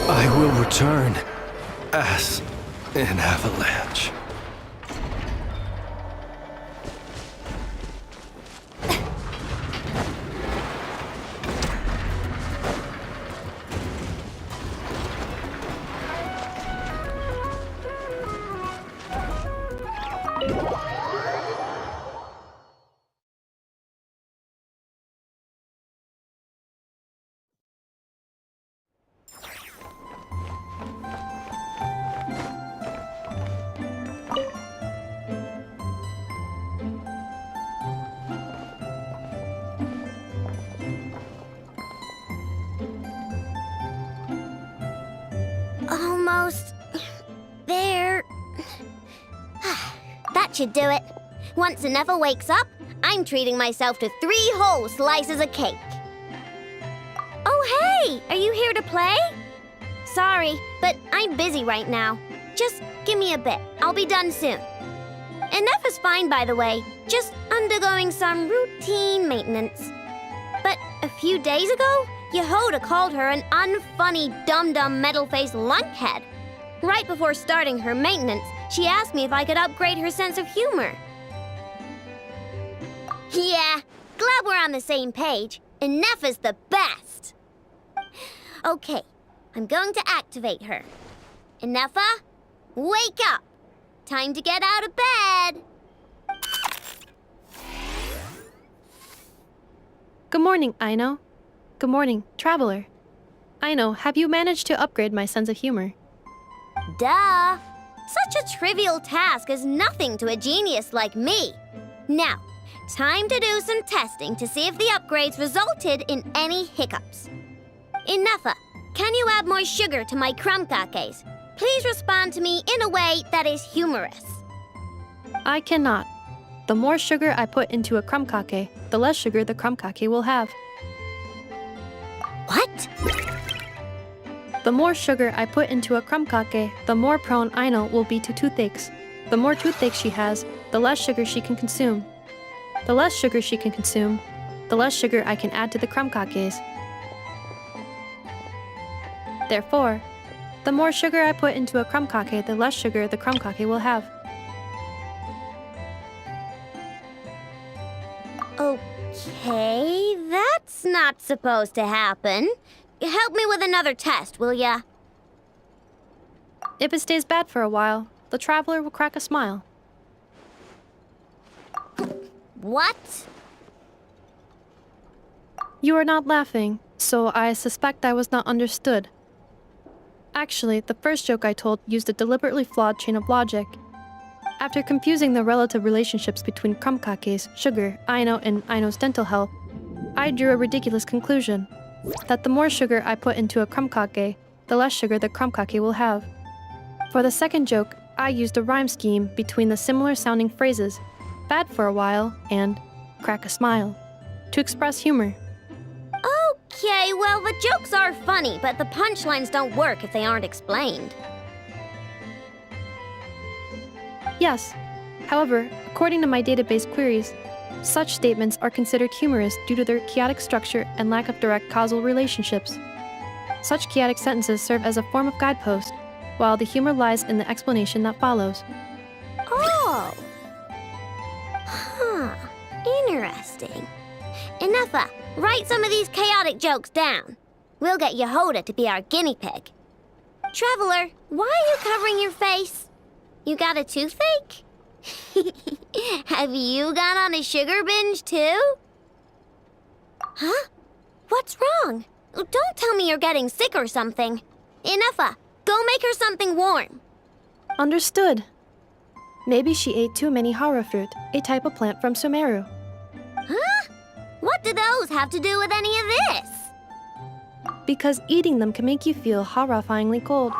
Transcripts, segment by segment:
I will return as an avalanche. Almost there. That should do it. Once Inefa wakes up, I'm treating myself to 3 whole slices of cake. Oh, hey! Are you here to play? Sorry, but I'm busy right now. Just give me a bit. I'll be done soon. Inefa's fine, by the way. Just undergoing some routine maintenance. But a few days ago, Yehoda called her an unfunny, dum-dum, metal-faced lunkhead. Right before starting her maintenance, she asked me if I could upgrade her sense of humor. Yeah, glad we're on the same page. Inefa's the best. Okay, I'm going to activate her. Inefa, wake up. Time to get out of bed. Good morning, Aino. Good morning, Traveler. Aino, have you managed to upgrade my sense of humor? Duh! Such a trivial task is nothing to a genius like me. Now, time to do some testing to see if the upgrades resulted in any hiccups. Inefa, can you add more sugar to my crumb cakes? Please respond to me in a way that is humorous. I cannot. The more sugar I put into a crumb cake, the less sugar the crumb cake will have. What? The more sugar I put into a crumb cake, the more prone Aino will be to toothaches. The more toothaches she has, the less sugar she can consume. The less sugar she can consume, the less sugar I can add to the crumb cakes. Therefore, the more sugar I put into a crumb cake, the less sugar the crumb cake will have. Okay, that's not supposed to happen. Help me with another test, will ya? If it stays bad for a while, the Traveler will crack a smile. What? You are not laughing, so I suspect I was not understood. Actually, the first joke I told used a deliberately flawed chain of logic. After confusing the relative relationships between crumb cakes, sugar, Aino, and Aino's dental health, I drew a ridiculous conclusion. That the more sugar I put into a crumb cake, the less sugar the crumb cake will have. For the second joke, I used a rhyme scheme between the similar sounding phrases, bad for a while and crack a smile, to express humor. Okay, well, the jokes are funny, but the punchlines don't work if they aren't explained. Yes. However, according to my database queries, such statements are considered humorous due to their chaotic structure and lack of direct causal relationships. Such chaotic sentences serve as a form of guidepost, while the humor lies in the explanation that follows. Oh! Huh. Interesting. Inefa, write some of these chaotic jokes down. We'll get Yehoda to be our guinea pig. Traveler, why are you covering your face? You got a toothache? Have you gone on a sugar binge too? Huh? What's wrong? Don't tell me you're getting sick or something. Inefa, go make her something warm. Understood. Maybe she ate too many hara fruit, a type of plant from Sumeru. Huh? What do those have to do with any of this? Because eating them can make you feel horrifyingly cold.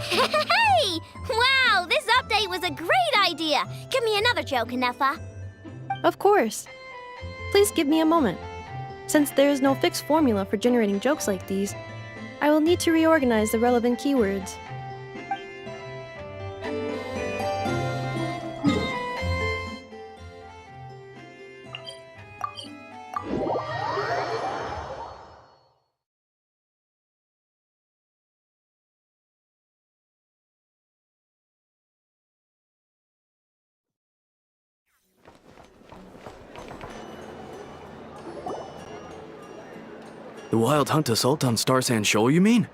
Hey! Wow, this update was a great idea. Give me another joke, Inefa. Of course. Please give me a moment. Since there is no fixed formula for generating jokes like these, I will need to reorganize the relevant keywords. The wild hunt assault on Star Sand Shoal, you mean?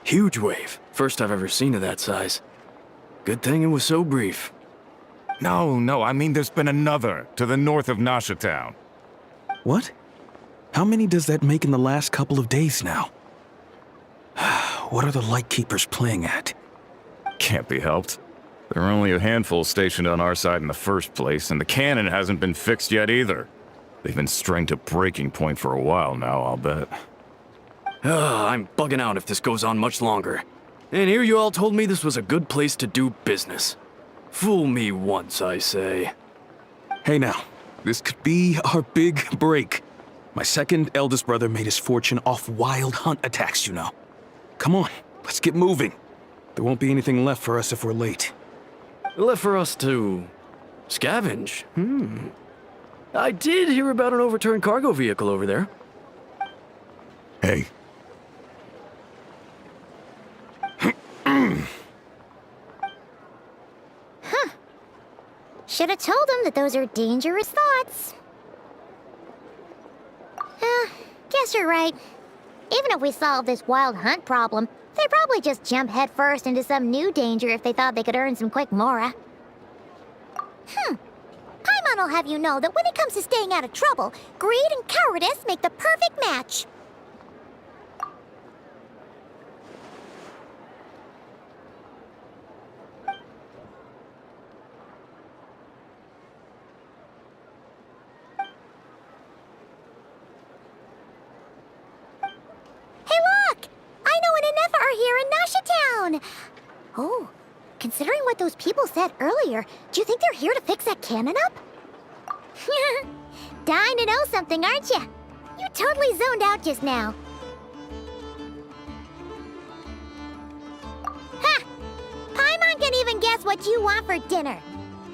Huge wave. First I've ever seen of that size. Good thing it was so brief. No, I mean there's been another to the north of Nasha Town. What? How many does that make in the last couple of days now? What are the Lightkeepers playing at? Can't be helped. There are only a handful stationed on our side in the first place, and the cannon hasn't been fixed yet either. They've been strained to breaking point for a while now, I'll bet. I'm bugging out if this goes on much longer. And here you all told me this was a good place to do business. Fool me once, I say. Hey now, this could be our big break. My second eldest brother made his fortune off wild hunt attacks, you know. Come on, let's get moving. There won't be anything left for us if we're late. Left for us to scavenge. I did hear about an overturned cargo vehicle over there. Hey. Should have told him that those are dangerous thoughts. Guess you're right. Even if we solve this wild hunt problem, they'd probably just jump headfirst into some new danger if they thought they could earn some quick mora. Paimon will have you know that when it comes to staying out of trouble, greed and cowardice make the perfect match. Hey look! I know an Enefa are here in Nasha Town! Oh, considering what those people said earlier, do you think they're here to fix that cannon up? Dying to know something, aren't you? You totally zoned out just now. Ha! Paimon can even guess what you want for dinner.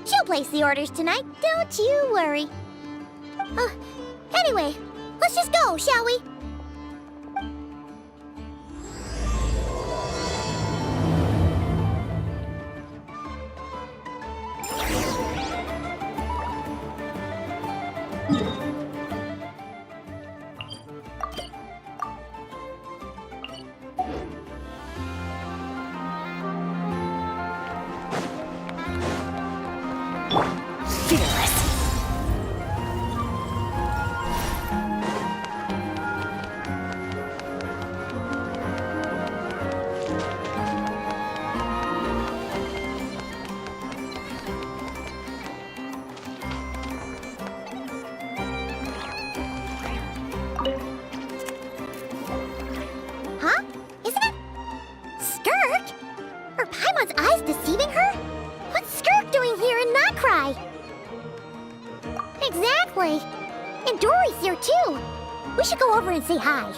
She'll place the orders tonight, don't you worry. Anyway, let's just go, shall we? Huh? Isn't it Skirk? Are Paimon's eyes deceiving her? What's Skirk doing here in Notcry? Exactly. And Dory's here too. We should go over and say hi.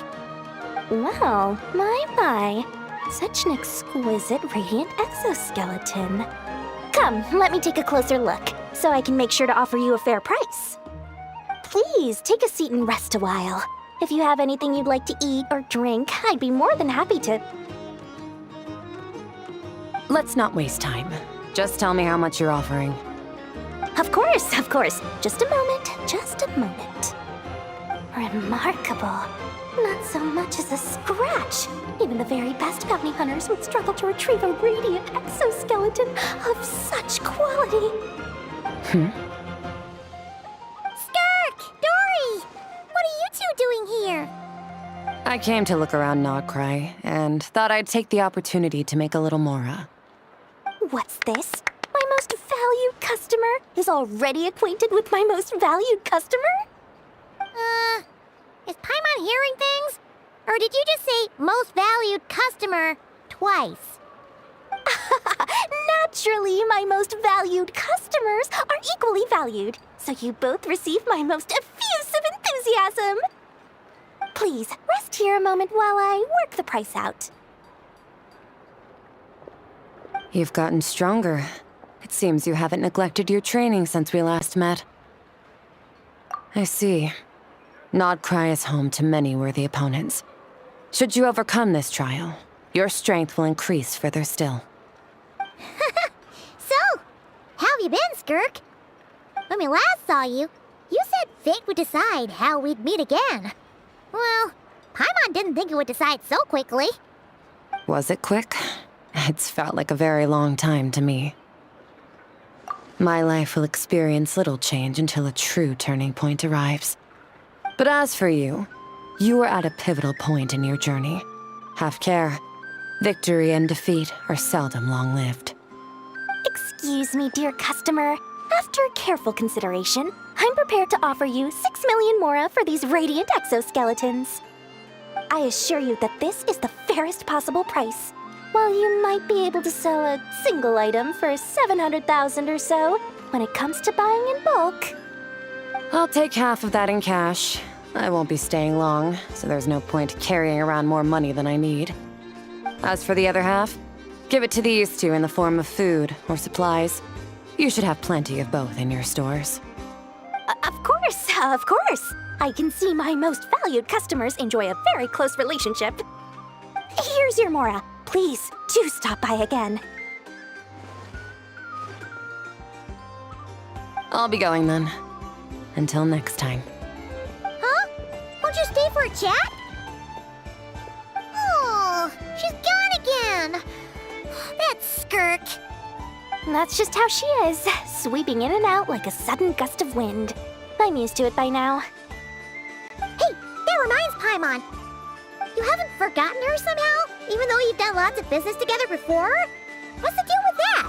Wow, my. Such an exquisite radiant exoskeleton. Come, let me take a closer look, so I can make sure to offer you a fair price. Please, take a seat and rest a while. If you have anything you'd like to eat or drink, I'd be more than happy to... Let's not waste time. Just tell me how much you're offering. Of course. Just a moment. Remarkable. Not so much as a scratch. Even the very best bounty hunters would struggle to retrieve a radiant exoskeleton of such quality. Skirk! Dory! What are you two doing here? I came to look around Nogcry, and thought I'd take the opportunity to make a little mora. What's this? My most valued customer is already acquainted with my most valued customer? Is Paimon hearing things? Or did you just say most valued customer twice? Naturally, my most valued customers are equally valued, so you both receive my most effusive enthusiasm. Please, rest here a moment while I work the price out. You've gotten stronger. It seems you haven't neglected your training since we last met. I see. Nodcry is home to many worthy opponents. Should you overcome this trial, your strength will increase further still. So, how have you been, Skirk? When we last saw you, you said fate would decide how we'd meet again. Well, Paimon didn't think it would decide so quickly. Was it quick? It's felt like a very long time to me. My life will experience little change until a true turning point arrives. But as for you, you are at a pivotal point in your journey. Have care. Victory and defeat are seldom long-lived. Excuse me, dear customer. After careful consideration, I'm prepared to offer you 6 million mora for these radiant exoskeletons. I assure you that this is the fairest possible price. While you might be able to sell a single item for 700,000 or so, when it comes to buying in bulk. I'll take half of that in cash. I won't be staying long, so there's no point carrying around more money than I need. As for the other half, give it to the used to in the form of food or supplies. You should have plenty of both in your stores. Of course. I can see my most valued customers enjoy a very close relationship. Here's your mora. Please, do stop by again. I'll be going then. Until next time. Huh? Won't you stay for a chat? Oh, she's gone again. That Skirk. That's just how she is, sweeping in and out like a sudden gust of wind. I'm used to it by now. Hey, that reminds Paimon. You haven't forgotten her somehow? Even though you've done lots of business together before? What's the deal with that?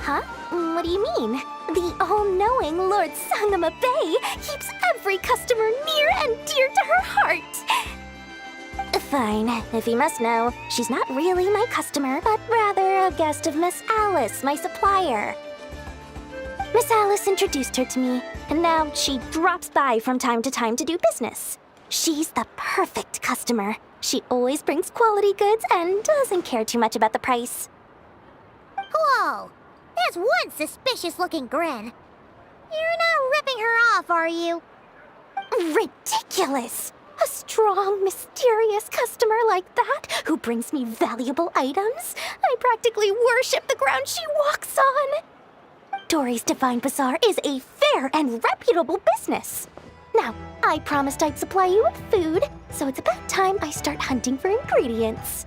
Huh? What do you mean? The all-knowing Lord Sangama Bay keeps every customer near and dear to her heart. Fine, if you must know, she's not really my customer, but rather a guest of Miss Alice, my supplier. Miss Alice introduced her to me, and now she drops by from time to time to do business. She's the perfect customer. She always brings quality goods and doesn't care too much about the price. Whoa! That's one suspicious-looking grin. You're not ripping her off, are you? Ridiculous! A strong, mysterious customer like that who brings me valuable items? I practically worship the ground she walks on. Dory's Divine Bazaar is a fair and reputable business. Now, I promised I'd supply you with food, so it's about time I start hunting for ingredients.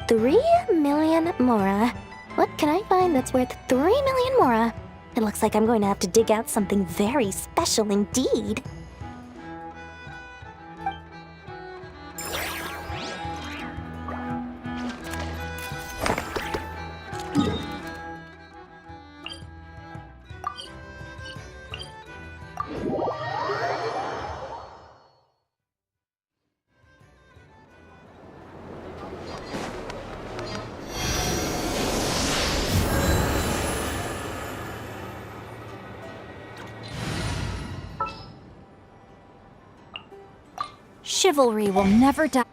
3 million mora. What can I find that's worth 3 million mora? It looks like I'm going to have to dig out something very special indeed. Chivalry will never die.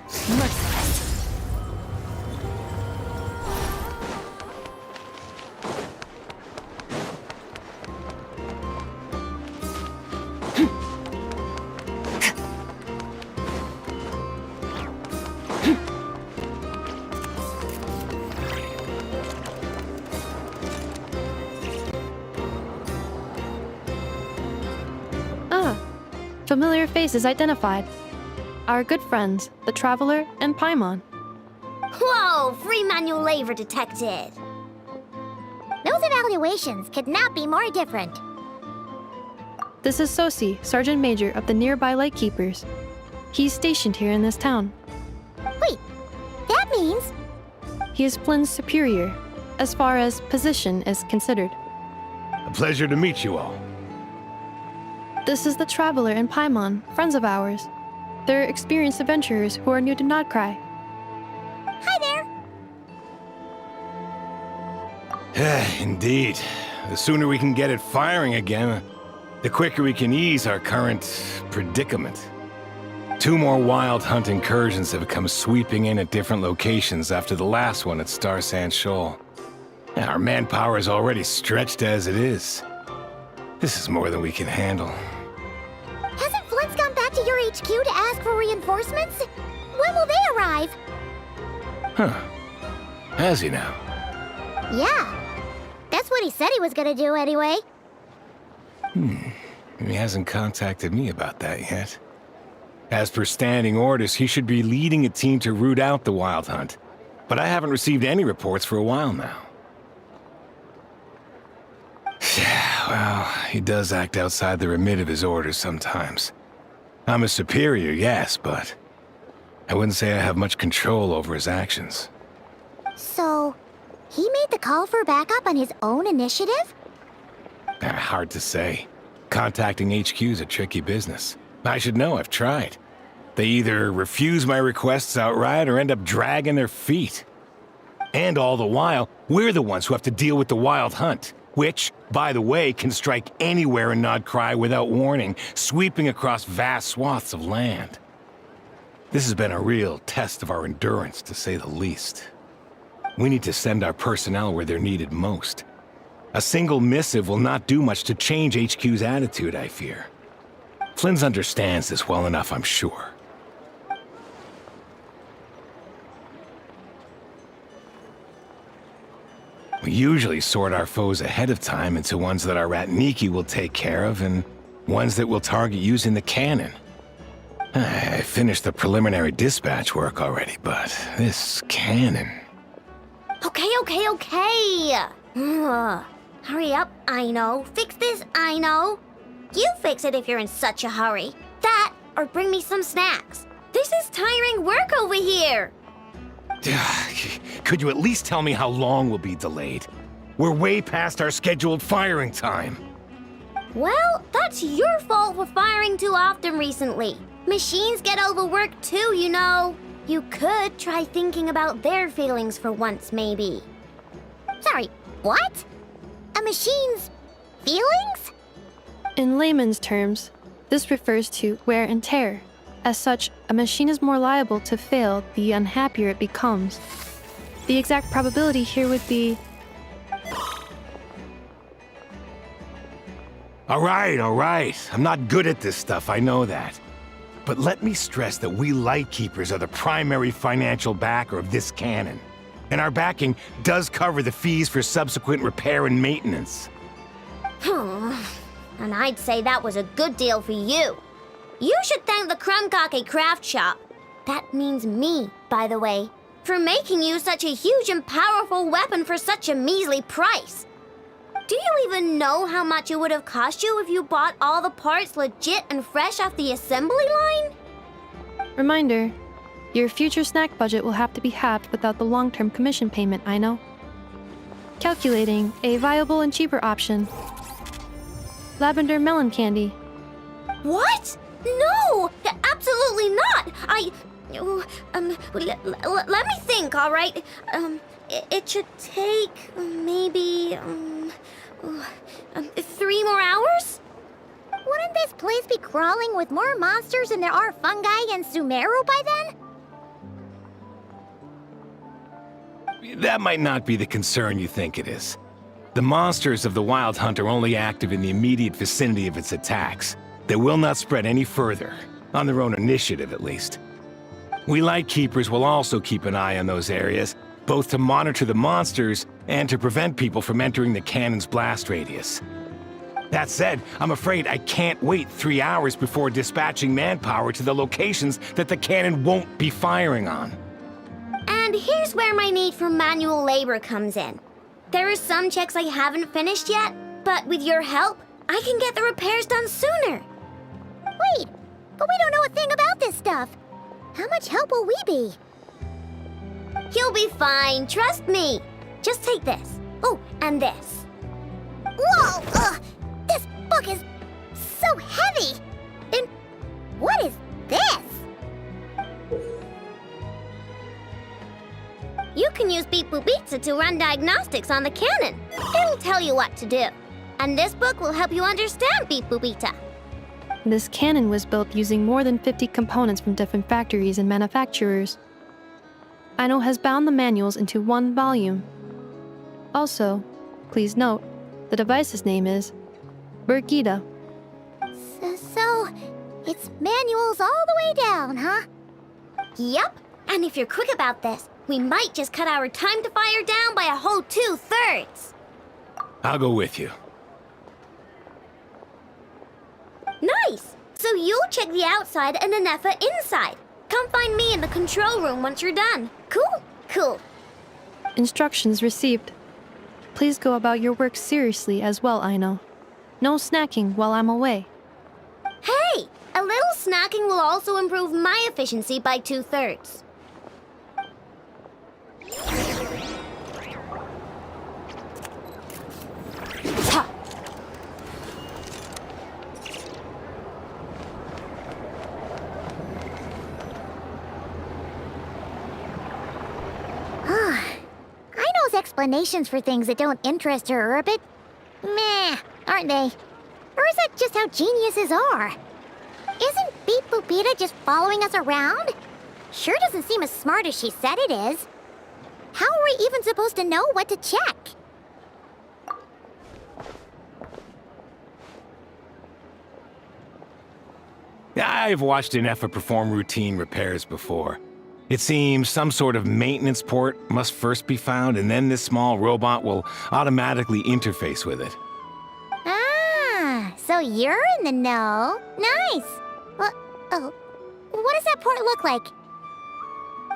Merciless. Familiar faces identified. Our good friends, the Traveler and Paimon. Whoa! Free manual labor detected. Those evaluations could not be more different. This is Sosi, Sergeant Major of the nearby Lightkeepers. He's stationed here in this town. Wait, that means... He is Flynn's superior, as far as position is considered. A pleasure to meet you all. This is the Traveler and Paimon, friends of ours. They're experienced adventurers who are new to Nodcry. Hi there! Indeed. The sooner we can get it firing again, the quicker we can ease our current predicament. 2 more wild hunt incursions have come sweeping in at different locations after the last one at Star Sand Shoal. Our manpower is already stretched as it is. This is more than we can handle. Hasn't Flint's gone back to your HQ to ask for reinforcements? When will they arrive? Huh. Has he now? Yeah. That's what he said he was gonna do anyway. He hasn't contacted me about that yet. As per standing orders, he should be leading a team to root out the wild hunt. But I haven't received any reports for a while now. Well, he does act outside the remit of his orders sometimes. I'm a superior, yes, but I wouldn't say I have much control over his actions. So, he made the call for backup on his own initiative? Hard to say. Contacting HQ is a tricky business. I should know, I've tried. They either refuse my requests outright or end up dragging their feet. And all the while, we're the ones who have to deal with the wild hunt, which, by the way, can strike anywhere in Nodcry without warning, sweeping across vast swaths of land. This has been a real test of our endurance, to say the least. We need to send our personnel where they're needed most. A single missive will not do much to change HQ's attitude, I fear. Flynn's understands this well enough, I'm sure. We usually sort our foes ahead of time into ones that our Ratniki will take care of and ones that we'll target using the cannon. I finished the preliminary dispatch work already, but this cannon... Okay. Hurry up, I know. Fix this, I know. You fix it if you're in such a hurry. That, or bring me some snacks. This is tiring work over here. Could you at least tell me how long we'll be delayed? We're way past our scheduled firing time. Well, that's your fault for firing too often recently. Machines get overworked too, you know. You could try thinking about their feelings for once, maybe. Sorry, what? A machine's feelings? In layman's terms, this refers to wear and tear. As such, a machine is more liable to fail the unhappier it becomes. The exact probability here would be... All right. I'm not good at this stuff, I know that. But let me stress that we Lightkeepers are the primary financial backer of this cannon. And our backing does cover the fees for subsequent repair and maintenance. And I'd say that was a good deal for you. You should thank the Krumkake Craft Shop. That means me, by the way, for making you such a huge and powerful weapon for such a measly price. Do you even know how much it would have cost you if you bought all the parts legit and fresh off the assembly line? Reminder, your future snack budget will have to be halved without the long-term commission payment, I know. Calculating a viable and cheaper option. Lavender melon candy. What? No! Absolutely not! Let me think, all right? It should take maybe 3 more hours? Wouldn't this place be crawling with more monsters than there are fungi and Sumeru by then? That might not be the concern you think it is. The monsters of the Wild Hunt are only active in the immediate vicinity of its attacks. They will not spread any further, on their own initiative at least. We Lightkeepers will also keep an eye on those areas, both to monitor the monsters and to prevent people from entering the cannon's blast radius. That said, I'm afraid I can't wait 3 hours before dispatching manpower to the locations that the cannon won't be firing on. And here's where my need for manual labor comes in. There are some checks I haven't finished yet, but with your help, I can get the repairs done sooner. Wait, but we don't know a thing about this stuff. How much help will we be? You'll be fine, trust me. Just take this. Oh, and this. Whoa! This book is so heavy! And what is this? You can use Beep Boop Pizza to run diagnostics on the cannon. It'll tell you what to do. And this book will help you understand Beep Boopita. This cannon was built using more than 50 components from different factories and manufacturers. Aino has bound the manuals into one volume. Also, please note, the device's name is Birgitta. So, it's manuals all the way down, huh? Yup. And if you're quick about this, we might just cut our time to fire down by a whole 2/3. I'll go with you. Nice! So you'll check the outside and Anefa inside. Come find me in the control room once you're done. Cool? Cool. Instructions received. Please go about your work seriously as well, Aino. No snacking while I'm away. Hey! A little snacking will also improve my efficiency by 2/3. Ha! Aino's explanations for things that don't interest her are a bit meh, aren't they? Or is that just how geniuses are? Isn't Beep Boopita just following us around? Sure doesn't seem as smart as she said it is. How are we even supposed to know what to check? I've watched Anefa perform routine repairs before. It seems some sort of maintenance port must first be found, and then this small robot will automatically interface with it. Ah, so you're in the know. Nice. Oh, what does that port look like?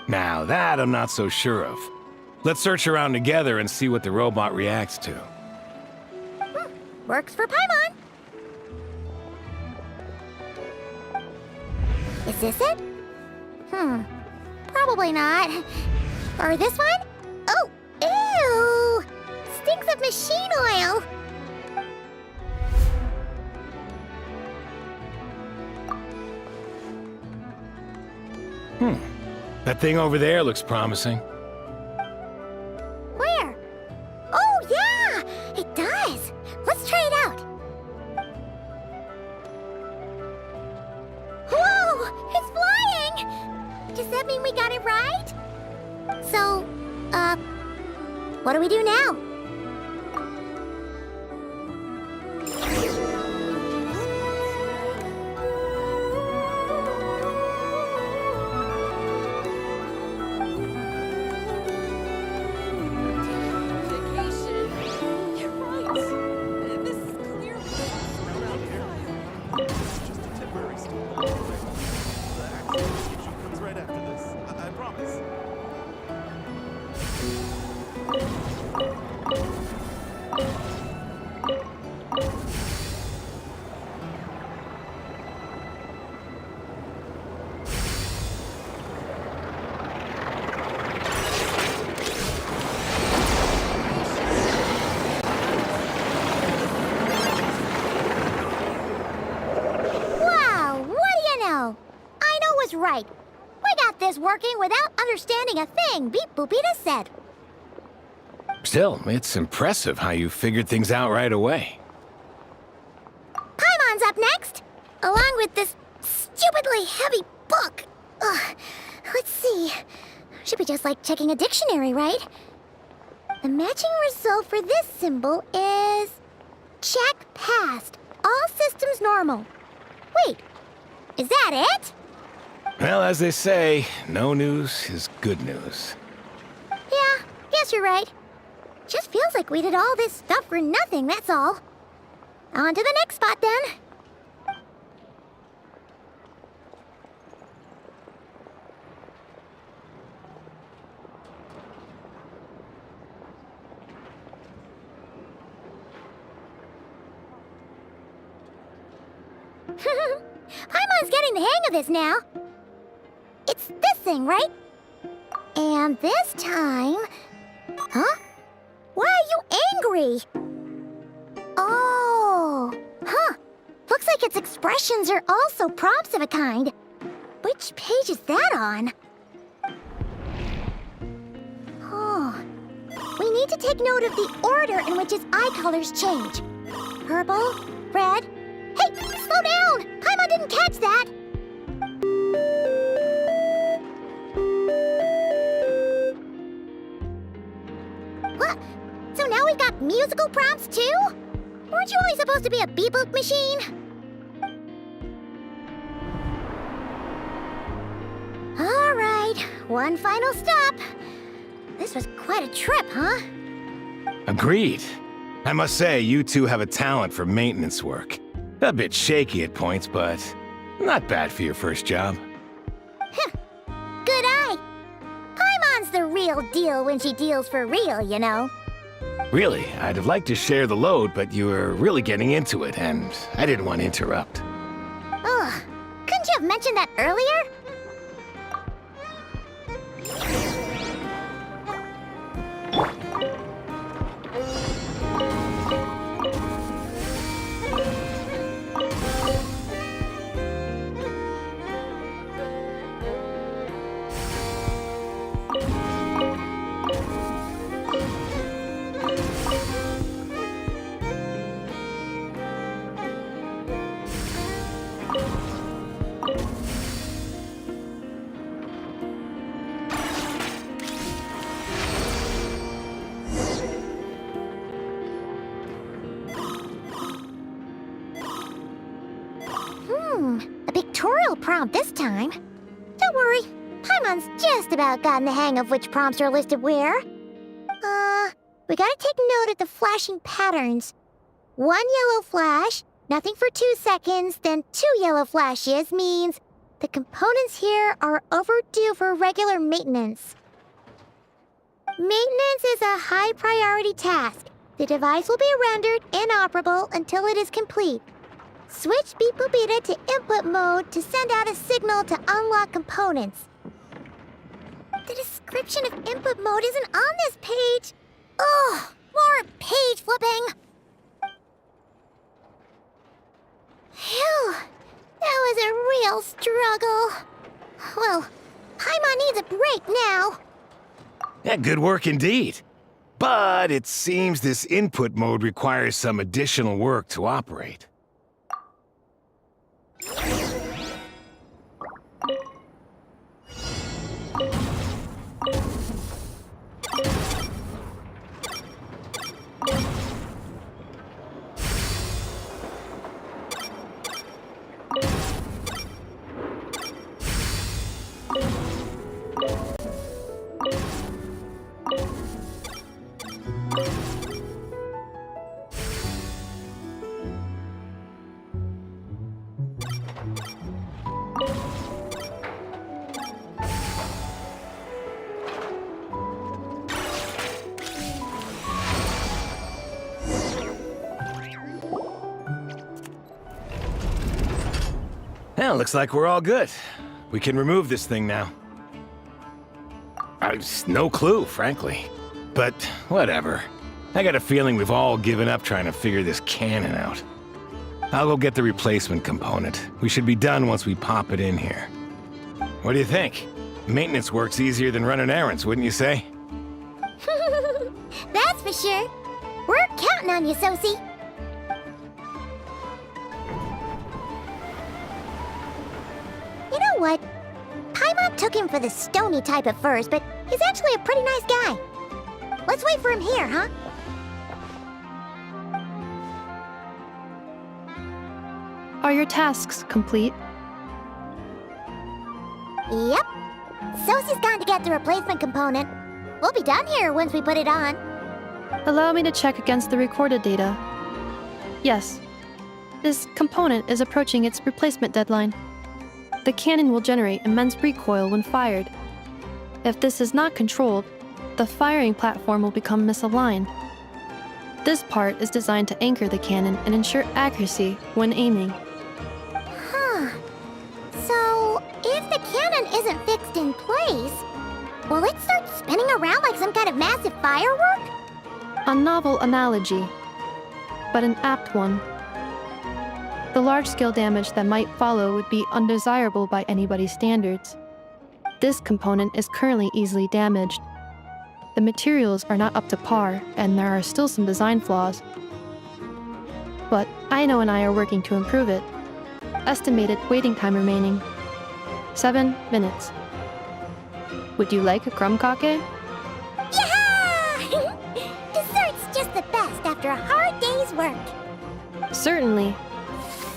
Now, that I'm not so sure of. Let's search around together and see what the robot reacts to. Works for Paimon. Is this it? Probably not. Or this one? Oh, ew! Stinks of machine oil. That thing over there looks promising. Where? Oh, yeah! It does. Let's try it out. Whoa! It's flying! Does that mean we got it right? So, what do we do now? Right. We got this working without understanding a thing Beep Boopita said. Still, it's impressive how you figured things out right away. Paimon's up next, along with this stupidly heavy book. Ugh. Let's see. Should be just like checking a dictionary, right? The matching result for this symbol is... check passed. All systems normal. Wait, is that it? Well, as they say, no news is good news. Yeah, guess you're right. Just feels like we did all this stuff for nothing, that's all. On to the next spot, then. Paimon's getting the hang of this now. It's this thing, right? And this time... Huh? Why are you angry? Oh... Huh. Looks like its expressions are also prompts of a kind. Which page is that on? Oh... We need to take note of the order in which its eye colors change. Purple, red. Hey, slow down! Paimon didn't catch that! What? So now we got musical prompts too? Weren't you only supposed to be a beep-boop machine? All right, one final stop. This was quite a trip, huh? Agreed. I must say, you two have a talent for maintenance work. A bit shaky at points, but not bad for your first job. Good eye. Paimon's the real deal when she deals for real, you know. Really, I'd have liked to share the load, but you were really getting into it, and I didn't want to interrupt. Ugh, couldn't you have mentioned that earlier? A pictorial prompt this time. Don't worry, Paimon's just about gotten the hang of which prompts are listed where. We gotta take note of the flashing patterns. 1 yellow flash, nothing for 2 seconds, then 2 yellow flashes means the components here are overdue for regular maintenance. Maintenance is a high priority task. The device will be rendered inoperable until it is complete. Switch Beep Boopita to input mode to send out a signal to unlock components. The description of input mode isn't on this page. Ugh, more page flipping. Phew, that was a real struggle. Well, Paimon needs a break now. Yeah, good work indeed. But it seems this input mode requires some additional work to operate. Well, looks like we're all good. We can remove this thing now. I've no clue, frankly. But whatever. I got a feeling we've all given up trying to figure this cannon out. I'll go get the replacement component. We should be done once we pop it in here. What do you think? Maintenance work's easier than running errands, wouldn't you say? That's for sure. We're counting on you, Sosie. You know what? Paimon took him for the stony type at first, but he's actually a pretty nice guy. Let's wait for him here, huh? Are your tasks complete? Yep. Sosie's gone to get the replacement component. We'll be done here once we put it on. Allow me to check against the recorded data. Yes. This component is approaching its replacement deadline. The cannon will generate immense recoil when fired. If this is not controlled, the firing platform will become misaligned. This part is designed to anchor the cannon and ensure accuracy when aiming. Huh. So, if the cannon isn't fixed in place, will it start spinning around like some kind of massive firework? A novel analogy, but an apt one. The large-scale damage that might follow would be undesirable by anybody's standards. This component is currently easily damaged. The materials are not up to par, and there are still some design flaws. but Aino and I are working to improve it. Estimated waiting time remaining 7 minutes. Would you like a crumb-kake? Yeah! Dessert's just the best after a hard day's work. Certainly.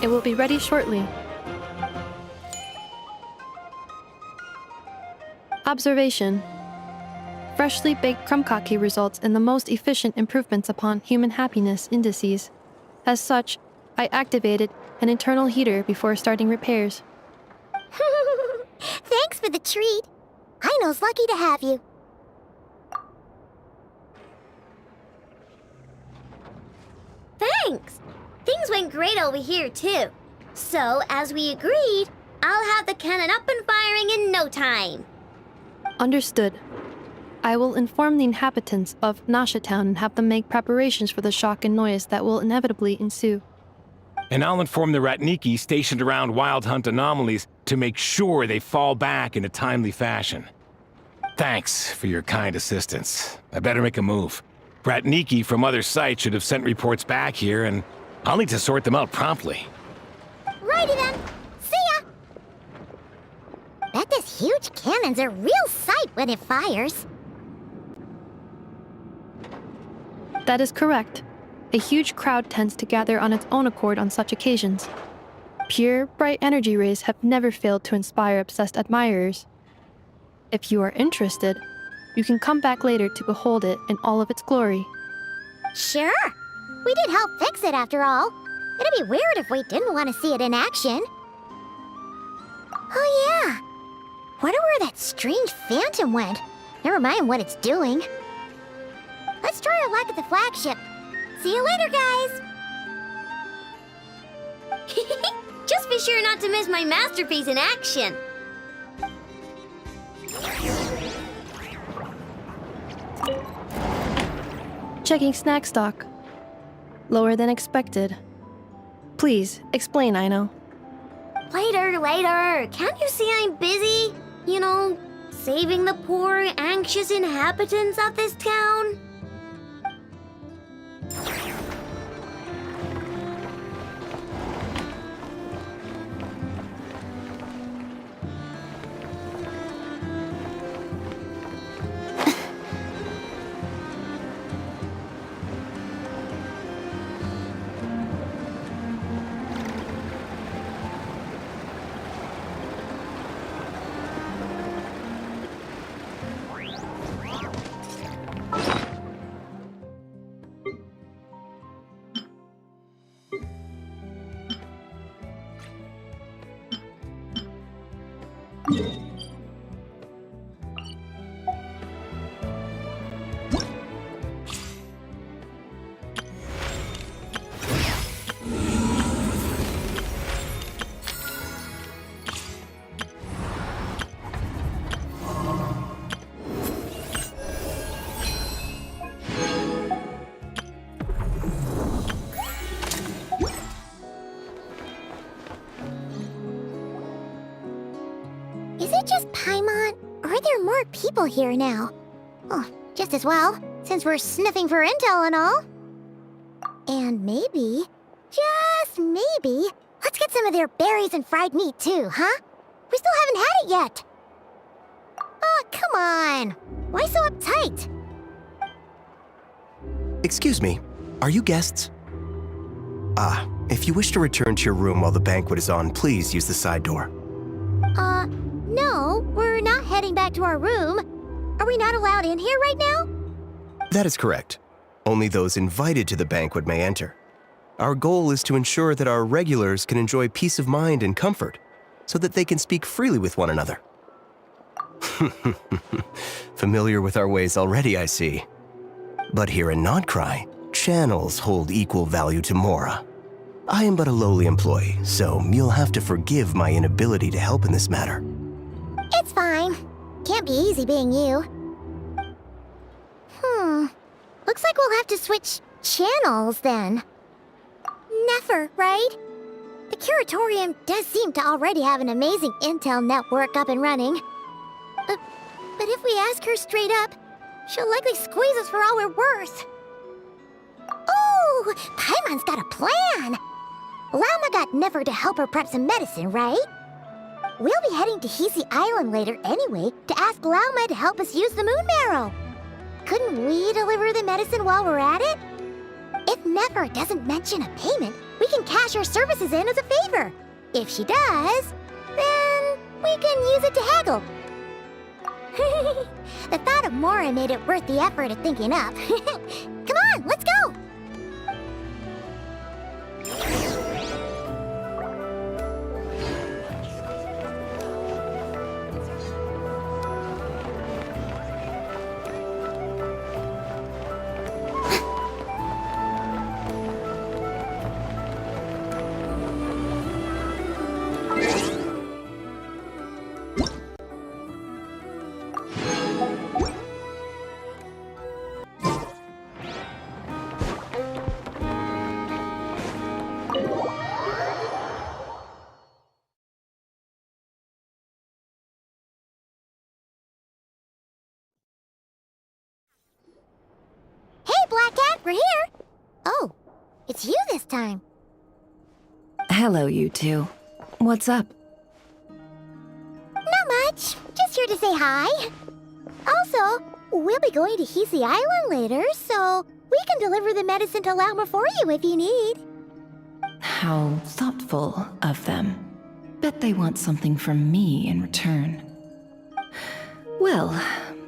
It will be ready shortly. Observation. Freshly baked crumb-kake results in the most efficient improvements upon human happiness indices. As such, I activated an internal heater before starting repairs. Thanks for the treat. Aino's lucky to have you. Thanks! Things went great over here, too. So, as we agreed, I'll have the cannon up and firing in no time. Understood. I will inform the inhabitants of Nasha Town and have them make preparations for the shock and noise that will inevitably ensue. And I'll inform the Ratniki stationed around Wild Hunt anomalies to make sure they fall back in a timely fashion. Thanks for your kind assistance. I better make a move. Ratniki from other sites should have sent reports back here, and I'll need to sort them out promptly. Righty then. See ya! Bet this huge cannon's a real sight when it fires. That is correct. A huge crowd tends to gather on its own accord on such occasions. Pure, bright energy rays have never failed to inspire obsessed admirers. If you are interested, you can come back later to behold it in all of its glory. Sure. We did help fix it after all. It'd be weird if we didn't want to see it in action. Oh yeah. Wonder where that strange phantom went. Never mind what it's doing. Let's try our luck at the flagship. See you later, guys! Just be sure not to miss my masterpiece in action. Checking snack stock. Lower than expected. Please, explain, Aino. Later. Can't you see I'm busy? You know, saving the poor, anxious inhabitants of this town? Is it just Paimon, or are there more people here now? Oh, just as well, since we're sniffing for intel and all. And maybe, just maybe, let's get some of their berries and fried meat too, huh? We still haven't had it yet. Oh, come on. Why so uptight? Excuse me, are you guests? If you wish to return to your room while the banquet is on, please use the side door. No, we're not heading back to our room. Are we not allowed in here right now? That is correct. Only those invited to the banquet may enter. Our goal is to ensure that our regulars can enjoy peace of mind and comfort, so that they can speak freely with one another. Familiar with our ways already, I see. But here in Nodcry, channels hold equal value to Mora. I am but a lowly employee, so you'll have to forgive my inability to help in this matter. It's fine. Can't be easy being you. Looks like we'll have to switch channels then. Never, right? The Curatorium does seem to already have an amazing intel network up and running. But if we ask her straight up, she'll likely squeeze us for all we're worth. Ooh, Paimon's got a plan! Llama got Never to help her prep some medicine, right? We'll be heading to Hisi Island later anyway to ask Llama to help us use the moon marrow. Couldn't we deliver the medicine while we're at it? If Never doesn't mention a payment, we can cash our services in as a favor. If she does, then we can use it to haggle. The thought of Mora made it worth the effort of thinking up. Come on, let's go! Hey, Black Cat, we're here! Oh, it's you this time. Hello, you two. What's up? Not much. Just here to say hi. Also, we'll be going to Hisi Island later, so we can deliver the medicine to Llama for you if you need. How thoughtful of them. Bet they want something from me in return. Well,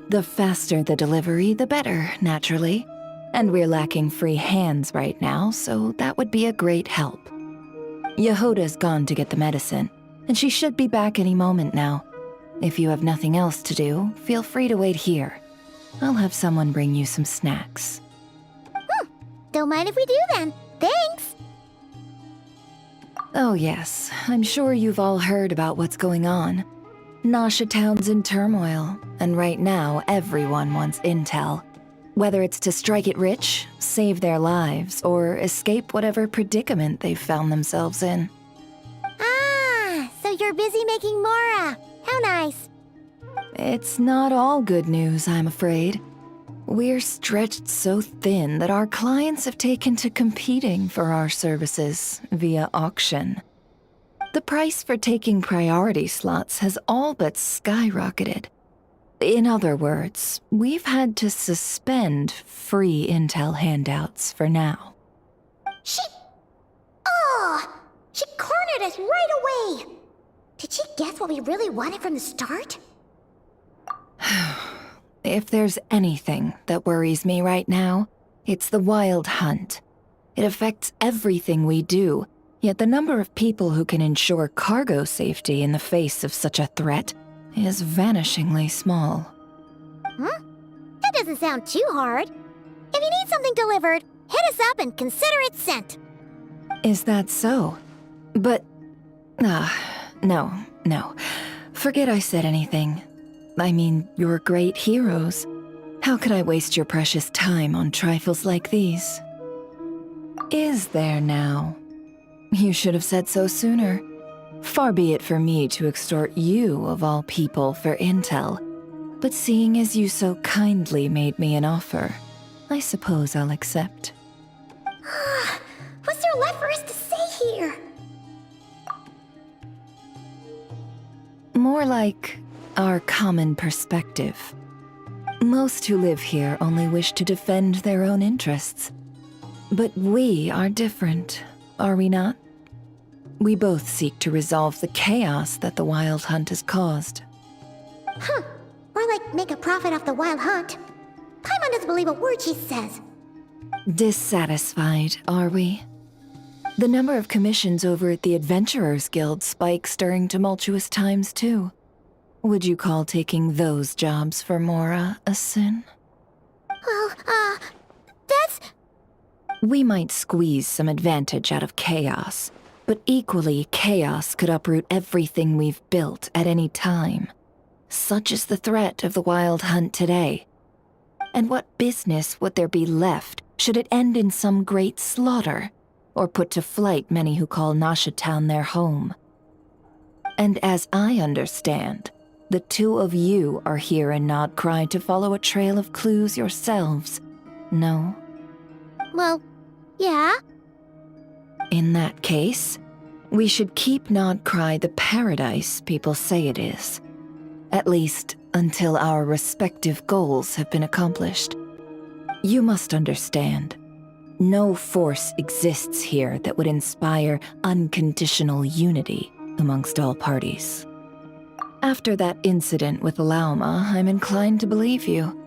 the faster the delivery, the better, naturally. And we're lacking free hands right now, so that would be a great help. Yehoda's gone to get the medicine, and she should be back any moment now. If you have nothing else to do, feel free to wait here. I'll have someone bring you some snacks. Don't mind if we do then. Thanks! Oh yes, I'm sure you've all heard about what's going on. Nasha Town's in turmoil, and right now everyone wants intel. Whether it's to strike it rich, save their lives, or escape whatever predicament they've found themselves in. Ah, so you're busy making Mora. How nice. It's not all good news, I'm afraid. We're stretched so thin that our clients have taken to competing for our services via auction. The price for taking priority slots has all but skyrocketed. In other words, we've had to suspend free intel handouts for now. She cornered us right away! Did she guess what we really wanted from the start? If there's anything that worries me right now, it's the wild hunt. It affects everything we do, yet the number of people who can ensure cargo safety in the face of such a threat is vanishingly small. Huh? That doesn't sound too hard. If you need something delivered, hit us up and consider it sent. Is that so? But... no. Forget I said anything. I mean, you're great heroes. How could I waste your precious time on trifles like these? Is there now? You should have said so sooner. Far be it for me to extort you, of all people, for intel. But seeing as you so kindly made me an offer, I suppose I'll accept. What's there left for us to say here? More like our common perspective. Most who live here only wish to defend their own interests. But we are different, are we not? We both seek to resolve the chaos that the Wild Hunt has caused. Or like make a profit off the Wild Hunt. Paimon doesn't believe a word she says. Dissatisfied, are we? The number of commissions over at the Adventurers Guild spikes during tumultuous times, too. Would you call taking those jobs for Mora a sin? Well, that's... We might squeeze some advantage out of chaos, but equally, chaos could uproot everything we've built at any time. Such is the threat of the Wild Hunt today. And what business would there be left should it end in some great slaughter, or put to flight many who call Nasha Town their home? And as I understand, the two of you are here in Nodcry to follow a trail of clues yourselves, no? Well, Yeah? In that case, we should keep Nodcry the paradise people say it is. At least until our respective goals have been accomplished. You must understand, no force exists here that would inspire unconditional unity amongst all parties. After that incident with Lauma, I'm inclined to believe you.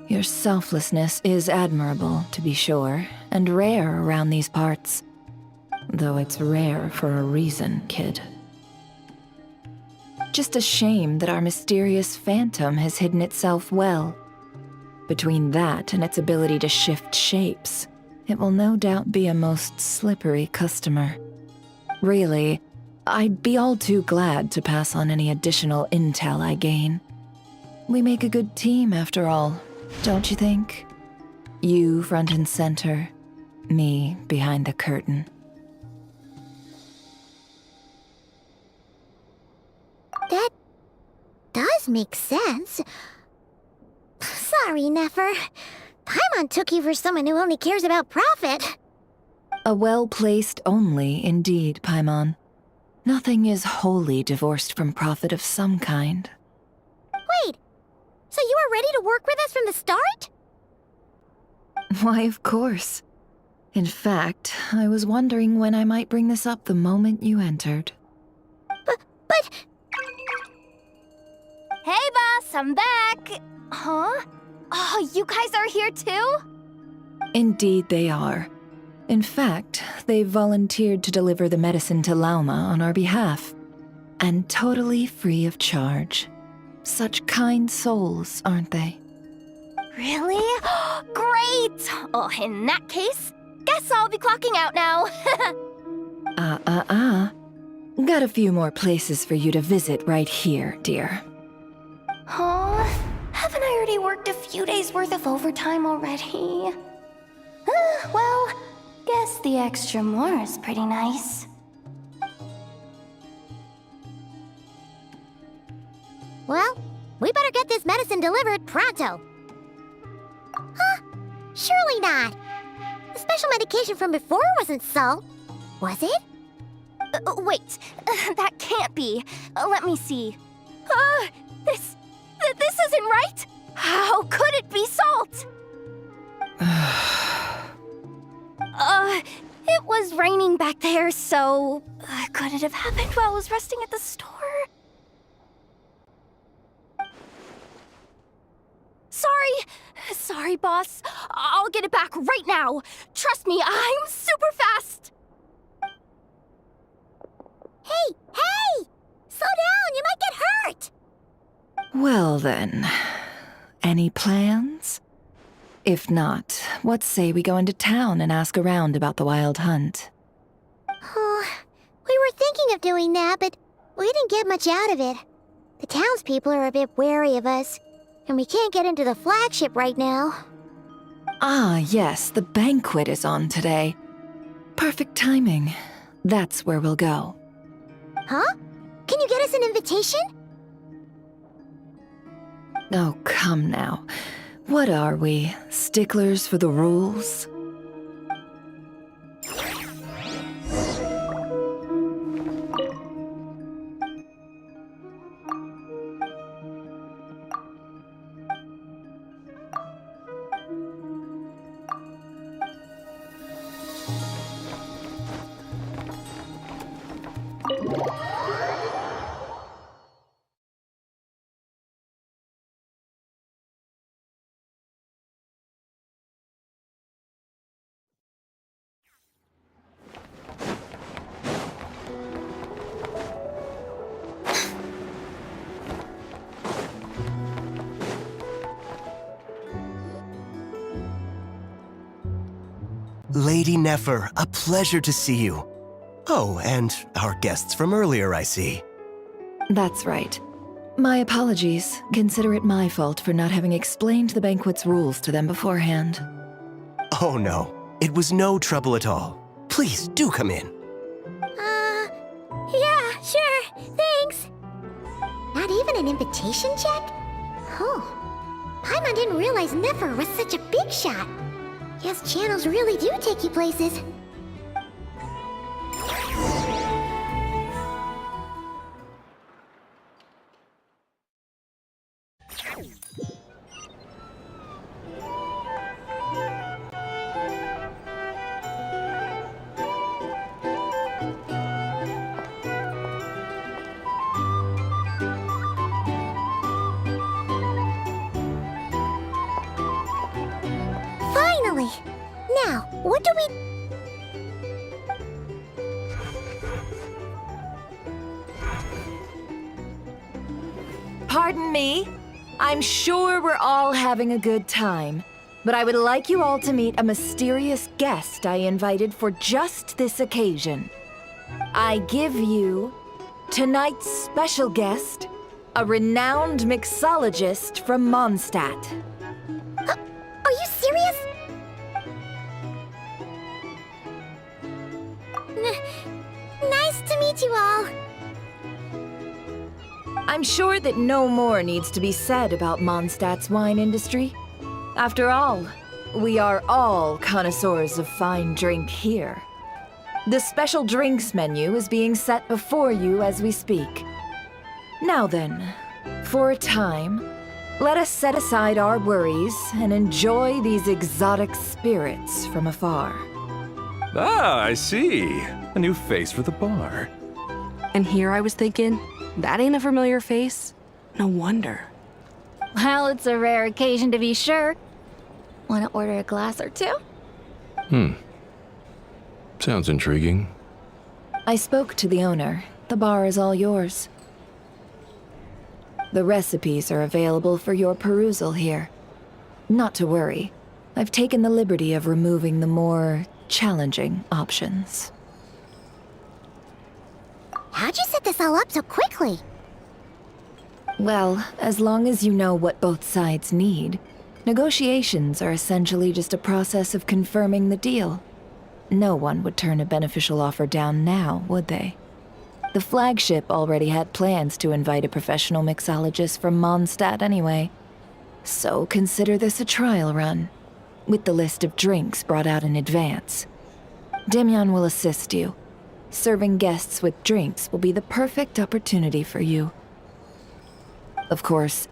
Your selflessness is admirable, to be sure, and rare around these parts. Though it's rare for a reason, kid. Just a shame that our mysterious phantom has hidden itself well. Between that and its ability to shift shapes, it will no doubt be a most slippery customer. Really, I'd be all too glad to pass on any additional intel I gain. We make a good team, after all, don't you think? You front and center, me behind the curtain. That does make sense. Sorry, Nefer. Paimon took you for someone who only cares about profit. A well-placed only, indeed, Paimon. Nothing is wholly divorced from profit of some kind. Wait, so you were ready to work with us from the start? Why, of course. In fact, I was wondering when I might bring this up the moment you entered. But... Hey, boss, I'm back! Huh? Oh, you guys are here too? Indeed they are. In fact, they've volunteered to deliver the medicine to Lauma on our behalf. And totally free of charge. Such kind souls, aren't they? Really? Great! Oh, in that case, guess I'll be clocking out now. Got a few more places for you to visit right here, dear. Huh? Haven't I already worked a few days worth of overtime already? Well, guess the extra more is pretty nice. Well, we better get this medicine delivered pronto. Huh? Surely not. The special medication from before wasn't salt, was it? Wait, that can't be. Let me see. This isn't right! How could it be salt? It was raining back there, so... could it have happened while I was resting at the store? Sorry, boss. I'll get it back right now. Trust me, I'm super fast. Hey! Slow down, you might get hurt! Well then, any plans? If not, what say we go into town and ask around about the wild hunt? Oh, we were thinking of doing that, but we didn't get much out of it. The townspeople are a bit wary of us, and we can't get into the flagship right now. Ah, yes, the banquet is on today. Perfect timing. That's where we'll go. Huh? Can you get us an invitation? Oh, come now. What are we, sticklers for the rules? Lady Nefer, a pleasure to see you. Oh, and our guests from earlier, I see. That's right. My apologies. Consider it my fault for not having explained the banquet's rules to them beforehand. Oh no, it was no trouble at all. Please, do come in. Yeah, sure, thanks. Not even an invitation check? Oh, Paimon didn't realize Nefer was such a big shot. Guess channels really do take you places. Finally! Now, what do we... Pardon me? I'm sure we're all having a good time, but I would like you all to meet a mysterious guest I invited for just this occasion. I give you tonight's special guest, a renowned mixologist from Mondstadt. Are you serious? Nice to meet you all. I'm sure that no more needs to be said about Mondstadt's wine industry. After all, we are all connoisseurs of fine drink here. The special drinks menu is being set before you as we speak. Now then, for a time, let us set aside our worries and enjoy these exotic spirits from afar. Ah, I see. A new face for the bar. And here I was thinking, that ain't a familiar face. No wonder. Well, it's a rare occasion to be sure. Want to order a glass or two? Sounds intriguing. I spoke to the owner. The bar is all yours. The recipes are available for your perusal here. Not to worry. I've taken the liberty of removing the more challenging options. How'd you set this all up so quickly? Well, as long as you know what both sides need, negotiations are essentially just a process of confirming the deal. No one would turn a beneficial offer down now, would they? The flagship already had plans to invite a professional mixologist from Mondstadt anyway. So consider this a trial run, with the list of drinks brought out in advance. Demyon will assist you. Serving guests with drinks will be the perfect opportunity for you. Of course,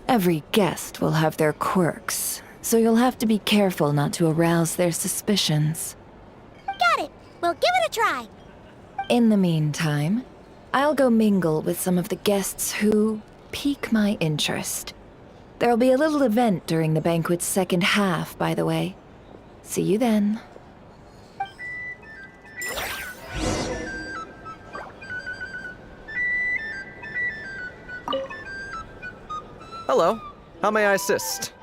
every guest will have their quirks, so you'll have to be careful not to arouse their suspicions. Got it. We'll give it a try. In the meantime, I'll go mingle with some of the guests who pique my interest. There'll be a little event during the banquet's second half, by the way. See you then. Hello. How may I assist?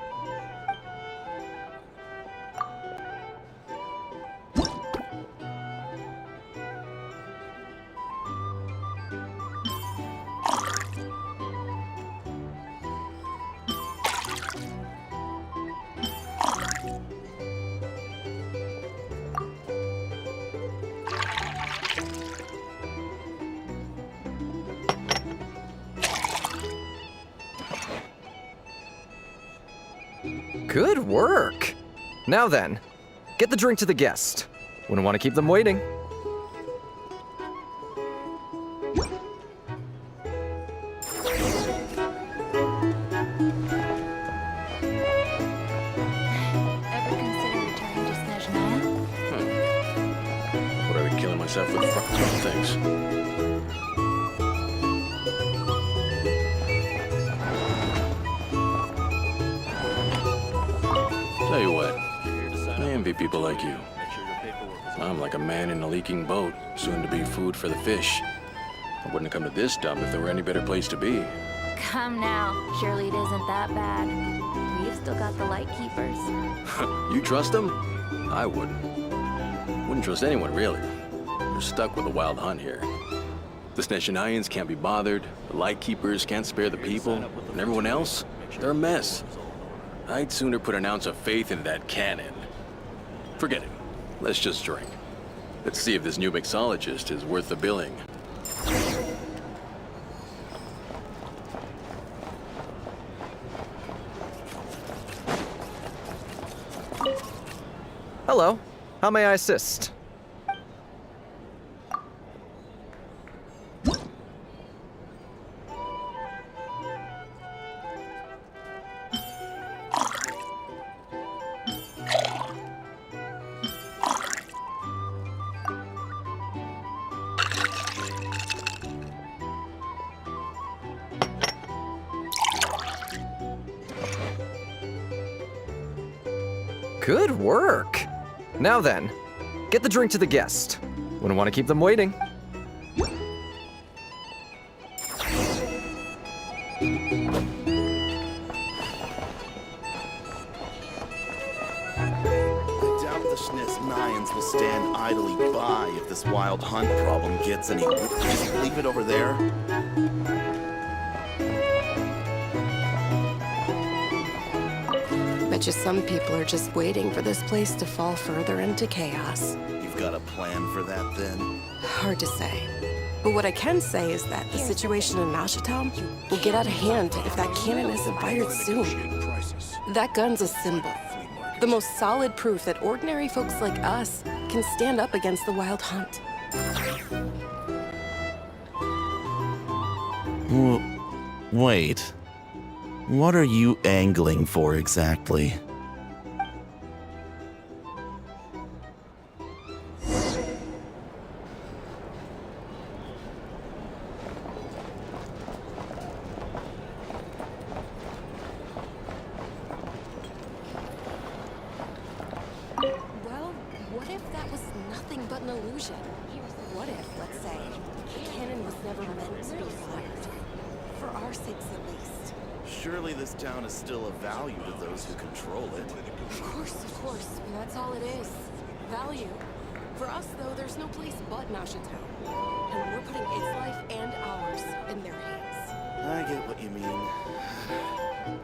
Good work! Now then, get the drink to the guest. Wouldn't want to keep them waiting. Ever consider returning to Snezhnaya? Would I be killing myself with fucking things? Tell you what, I envy people like you. I'm like a man in a leaking boat, soon to be food for the fish. I wouldn't have come to this dump if there were any better place to be. Come now. Surely it isn't that bad. We've still got the light keepers. You trust them? I wouldn't. Wouldn't trust anyone, really. You're stuck with a wild hunt here. The Snezhnayans can't be bothered, the Lightkeepers can't spare the people, and everyone else, they're a mess. I'd sooner put an ounce of faith in that cannon. Forget it. Let's just drink. Let's see if this new mixologist is worth the billing. Hello. How may I assist? Good work! Now then, get the drink to the guest. Wouldn't want to keep them waiting. I doubt the Nayans will stand idly by if this wild hunt problem gets any... Just leave it over there. Bet you some people are just waiting for this place to fall further into chaos. You've got a plan for that, then? Hard to say. But what I can say is that the situation in Nashatown will get out of hand if that cannon isn't fired soon. That gun's a symbol. The most solid proof that ordinary folks like us can stand up against the wild hunt. Wait. What are you angling for exactly? Well, what if that was nothing but an illusion? What if, let's say, the cannon was never meant to be fired? For our sakes at least. Surely this town is still of value to those who control it. Of course. That's all it is. Value. For us, though, there's no place but Nashatown. And we're putting its life and ours in their hands. I get what you mean.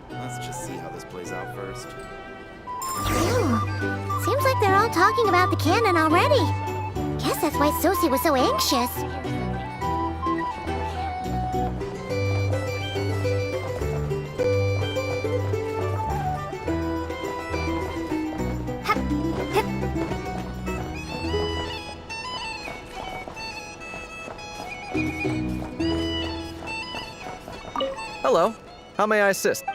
Let's just see how this plays out first. Seems like they're all talking about the cannon already. Guess that's why Sosie was so anxious. Hello. How may I assist?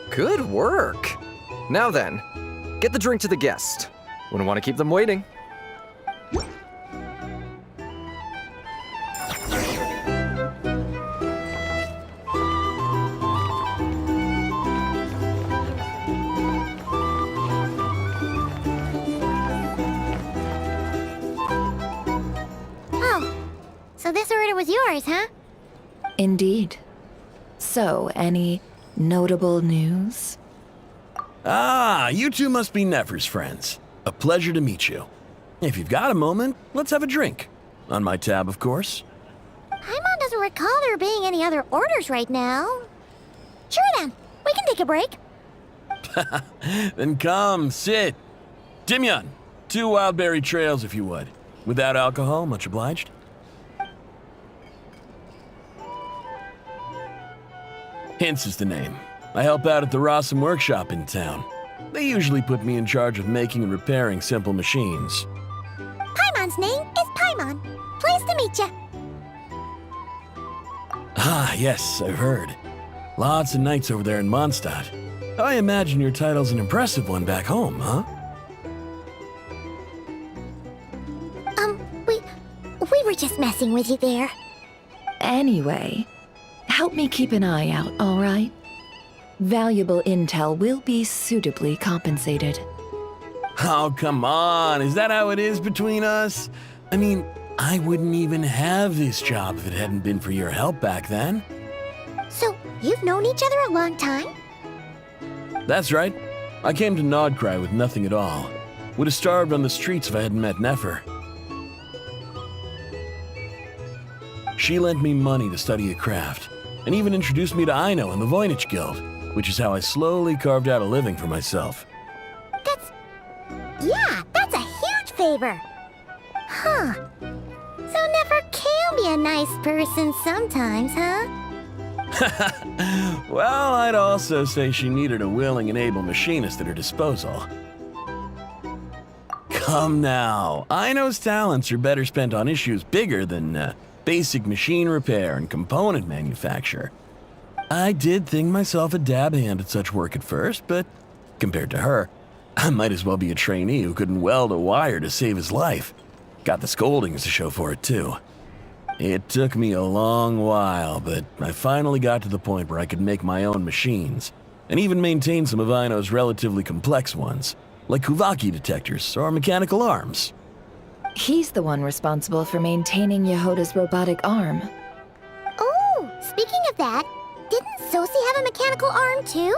Good work! Now then, get the drink to the guest. Wouldn't want to keep them waiting. Oh, so this order was yours, huh? Indeed. So, any notable news? Ah, you two must be Nefer's friends. A pleasure to meet you. If you've got a moment, let's have a drink. On my tab, of course. Paimon doesn't recall there being any other orders right now. Sure then, we can take a break. Then come, sit. Timyon, 2 wildberry trails if you would. Without alcohol, much obliged. Hints is the name. I help out at the Rossum workshop in town. They usually put me in charge of making and repairing simple machines. Paimon's name is Paimon. Pleased to meet you. Ah, yes, I've heard. Lots of nights over there in Mondstadt. I imagine your title's an impressive one back home, huh? We were just messing with you there. Anyway, help me keep an eye out, all right? Valuable intel will be suitably compensated. Oh, come on. Is that how it is between us? I mean, I wouldn't even have this job if it hadn't been for your help back then. So, you've known each other a long time? That's right. I came to Nodcry with nothing at all. Would have starved on the streets if I hadn't met Nefer. She lent me money to study a craft, and even introduced me to Aino and the Voynich Guild, which is how I slowly carved out a living for myself. That's a huge favor. Huh. So Nefer can be a nice person sometimes, huh? Well, I'd also say she needed a willing and able machinist at her disposal. Come now, Aino's talents are better spent on issues bigger than basic machine repair and component manufacture. I did think myself a dab hand at such work at first, but compared to her, I might as well be a trainee who couldn't weld a wire to save his life. Got the scoldings to show for it, too. It took me a long while, but I finally got to the point where I could make my own machines, and even maintain some of Aino's relatively complex ones, like Kuvaki detectors or mechanical arms. He's the one responsible for maintaining Yehoda's robotic arm. Oh, speaking of that, didn't Sosi have a mechanical arm too?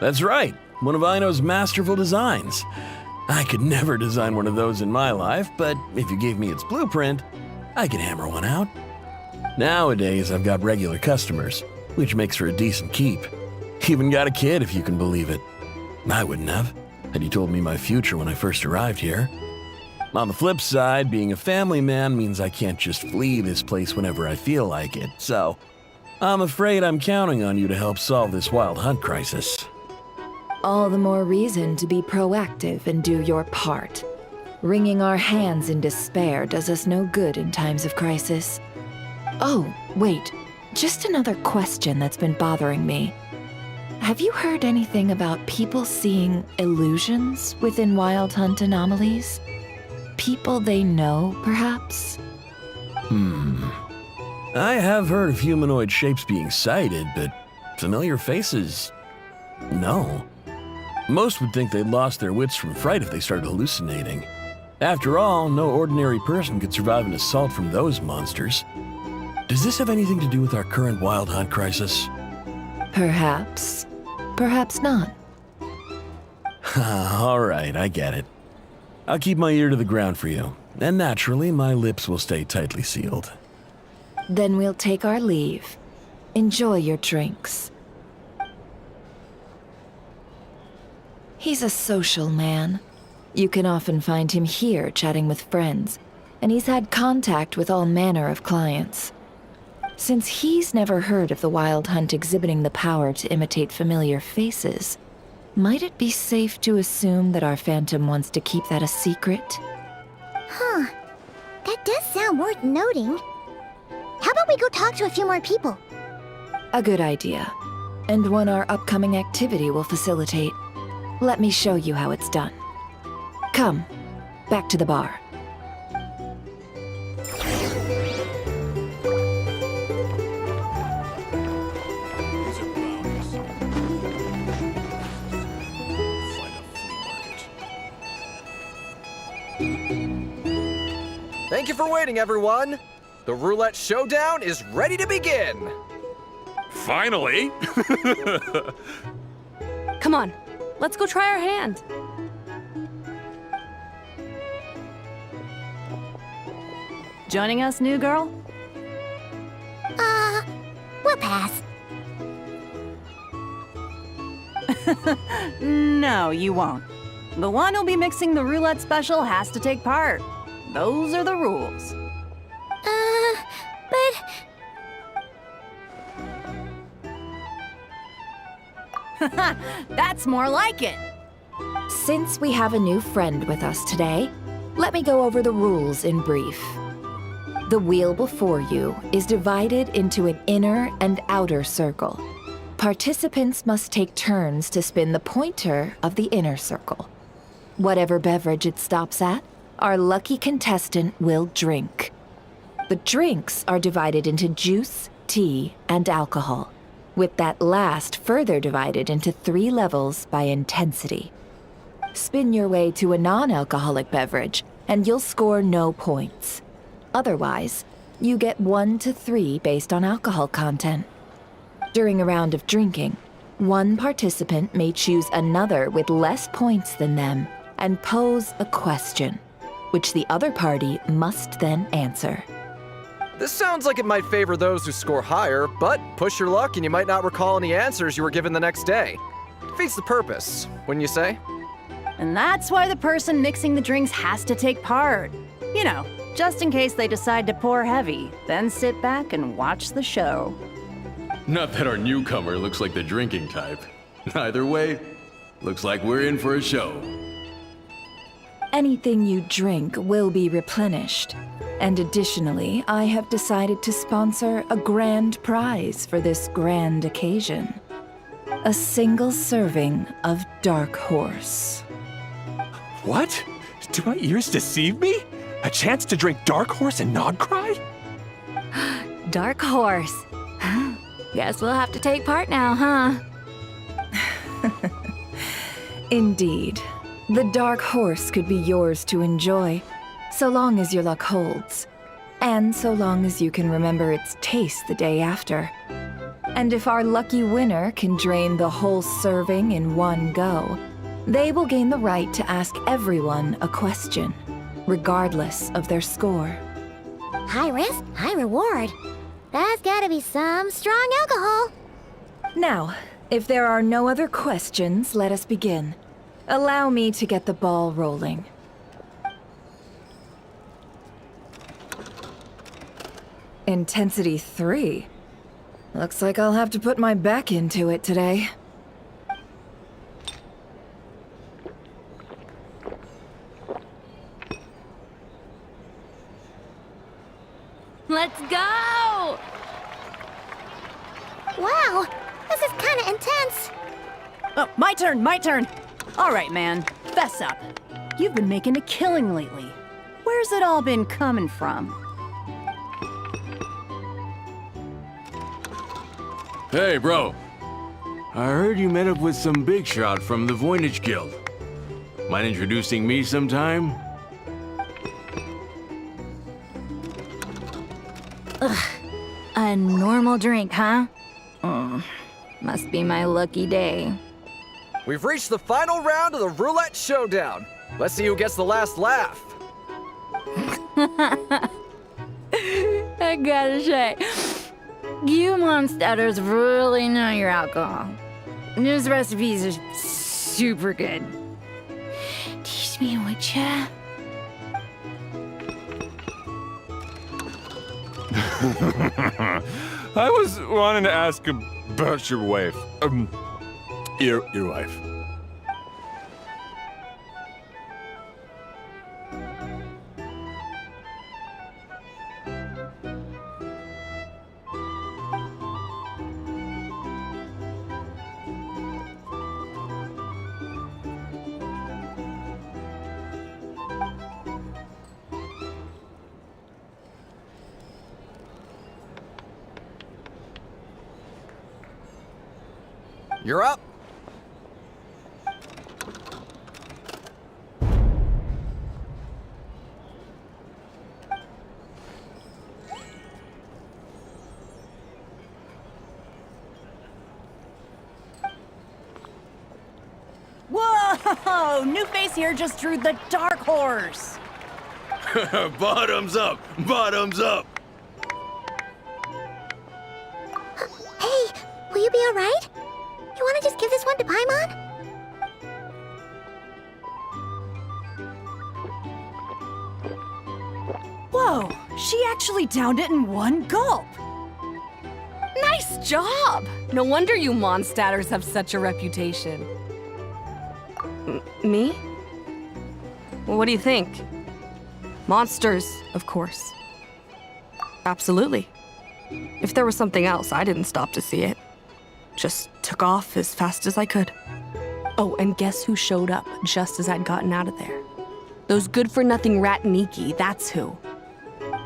That's right, one of Aino's masterful designs. I could never design one of those in my life, but if you gave me its blueprint, I could hammer one out. Nowadays, I've got regular customers, which makes for a decent keep. Even got a kid, if you can believe it. I wouldn't have, had you told me my future when I first arrived here. On the flip side, being a family man means I can't just flee this place whenever I feel like it, so I'm afraid I'm counting on you to help solve this wild hunt crisis. All the more reason to be proactive and do your part. Wringing our hands in despair does us no good in times of crisis. Oh, wait. Just another question that's been bothering me. Have you heard anything about people seeing illusions within Wild Hunt anomalies? People they know, perhaps? I have heard of humanoid shapes being sighted, but familiar faces? No. Most would think they'd lost their wits from fright if they started hallucinating. After all, no ordinary person could survive an assault from those monsters. Does this have anything to do with our current Wild Hunt crisis? Perhaps. Perhaps not. All right, I get it. I'll keep my ear to the ground for you, and naturally, my lips will stay tightly sealed. Then we'll take our leave. Enjoy your drinks. He's a social man. You can often find him here chatting with friends, and he's had contact with all manner of clients. Since he's never heard of the Wild Hunt exhibiting the power to imitate familiar faces, might it be safe to assume that our Phantom wants to keep that a secret? Huh. That does sound worth noting. How about we go talk to a few more people? A good idea, and one our upcoming activity will facilitate. Let me show you how it's done. Come, back to the bar. Thank you for waiting, everyone. The roulette showdown is ready to begin. Finally! Come on, let's go try our hand. Joining us, new girl? We'll pass. No, you won't. The one who'll be mixing the roulette special has to take part. Those are the rules. But... That's more like it. Since we have a new friend with us today, let me go over the rules in brief. The wheel before you is divided into an inner and outer circle. Participants must take turns to spin the pointer of the inner circle. Whatever beverage it stops at, our lucky contestant will drink. The drinks are divided into juice, tea, and alcohol, with that last further divided into 3 levels by intensity. Spin your way to a non-alcoholic beverage, and you'll score no points. Otherwise, you get 1 to 3 based on alcohol content. During a round of drinking, one participant may choose another with less points than them and pose a question, which the other party must then answer. This sounds like it might favor those who score higher, but push your luck and you might not recall any answers you were given the next day. Defeats the purpose, wouldn't you say? And that's why the person mixing the drinks has to take part. You know, just in case they decide to pour heavy, then sit back and watch the show. Not that our newcomer looks like the drinking type. Either way, looks like we're in for a show. Anything you drink will be replenished. And additionally, I have decided to sponsor a grand prize for this grand occasion. A single serving of Dark Horse. What? Do my ears deceive me? A chance to drink Dark Horse and not cry? Dark Horse. Guess we'll have to take part now, huh? Indeed. The Dark Horse could be yours to enjoy, so long as your luck holds. And so long as you can remember its taste the day after. And if our lucky winner can drain the whole serving in one go, they will gain the right to ask everyone a question, regardless of their score. High risk, high reward. That's gotta be some strong alcohol. Now, if there are no other questions, let us begin. Allow me to get the ball rolling. Intensity 3. Looks like I'll have to put my back into it today. Let's go! Wow, this is kinda intense. Oh, my turn. All right, man, fess up. You've been making a killing lately. Where's it all been coming from? Hey, bro. I heard you met up with some big shot from the Voynich Guild. Mind introducing me sometime? Ugh. A normal drink, huh? Must be my lucky day. We've reached the final round of the Roulette Showdown. Let's see who gets the last laugh. I gotta say, you monsters really know your alcohol. These recipes are super good. Teach me, would ya? I was wanting to ask about your wife. Your wife. You're up. Whoa! New face here just drew the Dark Horse. Bottoms up! Bottoms up! Hey, will you be alright? You wanna just give this one to Paimon? Whoa, she actually downed it in one gulp. Nice job! No wonder you Mondstadters have such a reputation. Me? Well, what do you think? Monsters, of course. Absolutely. If there was something else, I didn't stop to see it. Just took off as fast as I could. Oh, and guess who showed up just as I'd gotten out of there? Those good-for-nothing Ratniki, that's who.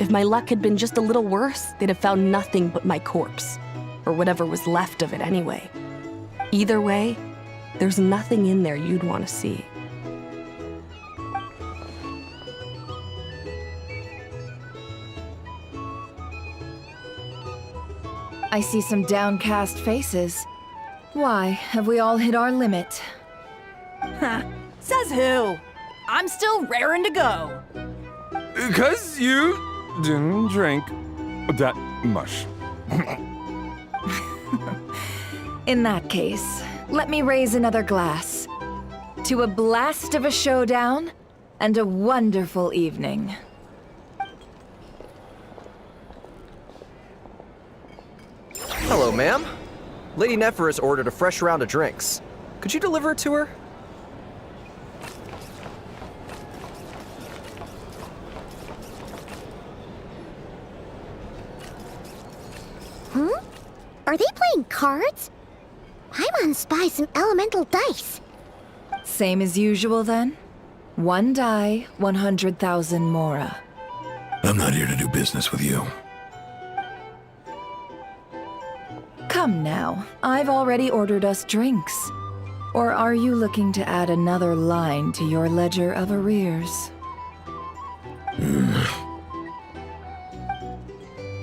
If my luck had been just a little worse, they'd have found nothing but my corpse. Or whatever was left of it anyway. Either way, there's nothing in there you'd want to see. I see some downcast faces. Why, have we all hit our limit? Huh, says who? I'm still raring to go. 'Cause you didn't drink. That mush. In that case, let me raise another glass. To a blast of a showdown and a wonderful evening. Hello, ma'am. Lady Nephris ordered a fresh round of drinks. Could you deliver it to her? Are they playing cards? Paimon spies some elemental dice. Same as usual then? 1 die, 100,000 mora. I'm not here to do business with you. Come now, I've already ordered us drinks. Or are you looking to add another line to your ledger of arrears?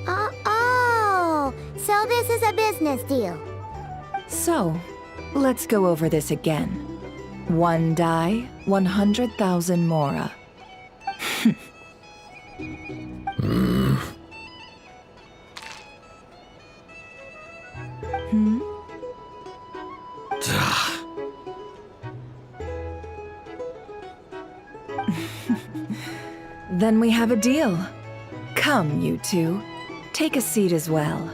Oh, so this is a business deal. So, let's go over this again. 1 die, 100,000 mora. Then we have a deal. Come, you two. Take a seat as well.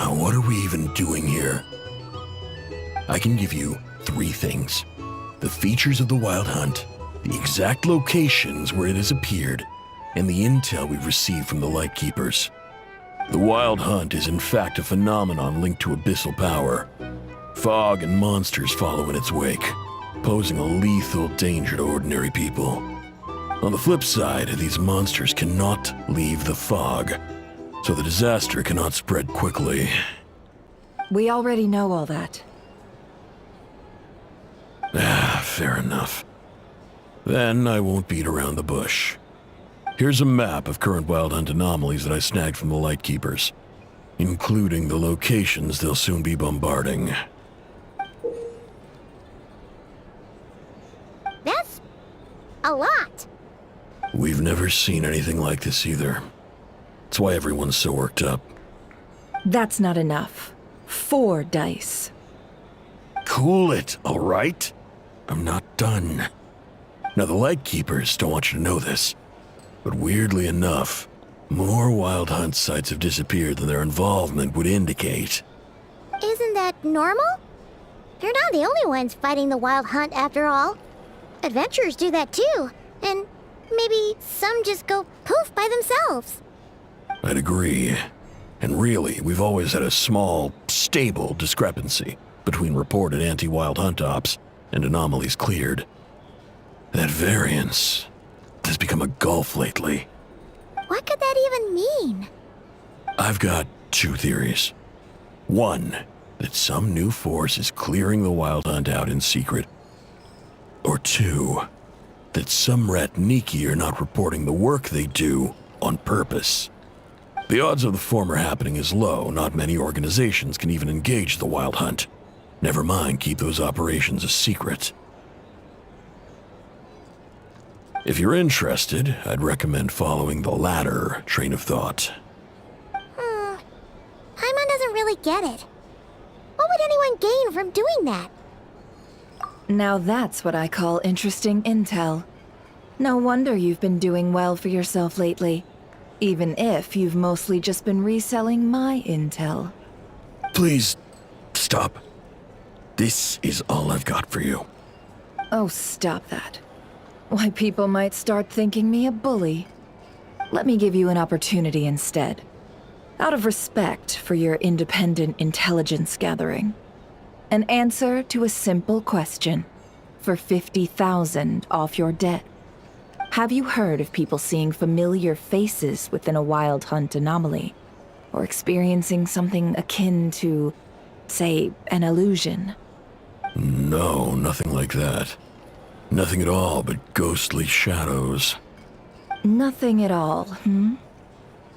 What are we even doing here? I can give you 3 things. The features of the Wild Hunt, the exact locations where it has appeared, and the intel we've received from the Lightkeepers. The Wild Hunt is in fact a phenomenon linked to abyssal power. Fog and monsters follow in its wake, posing a lethal danger to ordinary people. On the flip side, these monsters cannot leave the fog, so the disaster cannot spread quickly. We already know all that. Fair enough. Then I won't beat around the bush. Here's a map of current Wild Hunt anomalies that I snagged from the Lightkeepers, including the locations they'll soon be bombarding. That's a lot. We've never seen anything like this either. That's why everyone's so worked up. That's not enough. 4 dice. Cool it, all right? I'm not done. Now, the Lightkeepers don't want you to know this, but weirdly enough, more Wild Hunt sites have disappeared than their involvement would indicate. Isn't that normal? They're not the only ones fighting the Wild Hunt after all. Adventurers do that too, and maybe some just go poof by themselves. I'd agree. And really, we've always had a small, stable discrepancy between reported anti-Wild Hunt ops and anomalies cleared. That variance has become a gulf lately. What could that even mean? I've got 2 theories. 1, that some new force is clearing the Wild Hunt out in secret. Or 2, that some Ratniki are not reporting the work they do on purpose. The odds of the former happening is low. Not many organizations can even engage the Wild Hunt. Never mind keep those operations a secret. If you're interested, I'd recommend following the latter train of thought. Paimon doesn't really get it. What would anyone gain from doing that? Now that's what I call interesting intel. No wonder you've been doing well for yourself lately. Even if you've mostly just been reselling my intel. Please, stop. This is all I've got for you. Oh, stop that. Why, people might start thinking me a bully. Let me give you an opportunity instead. Out of respect for your independent intelligence gathering. An answer to a simple question for 50,000 off your debt. Have you heard of people seeing familiar faces within a Wild Hunt anomaly? Or experiencing something akin to, say, an illusion? No, nothing like that. Nothing at all but ghostly shadows. Nothing at all,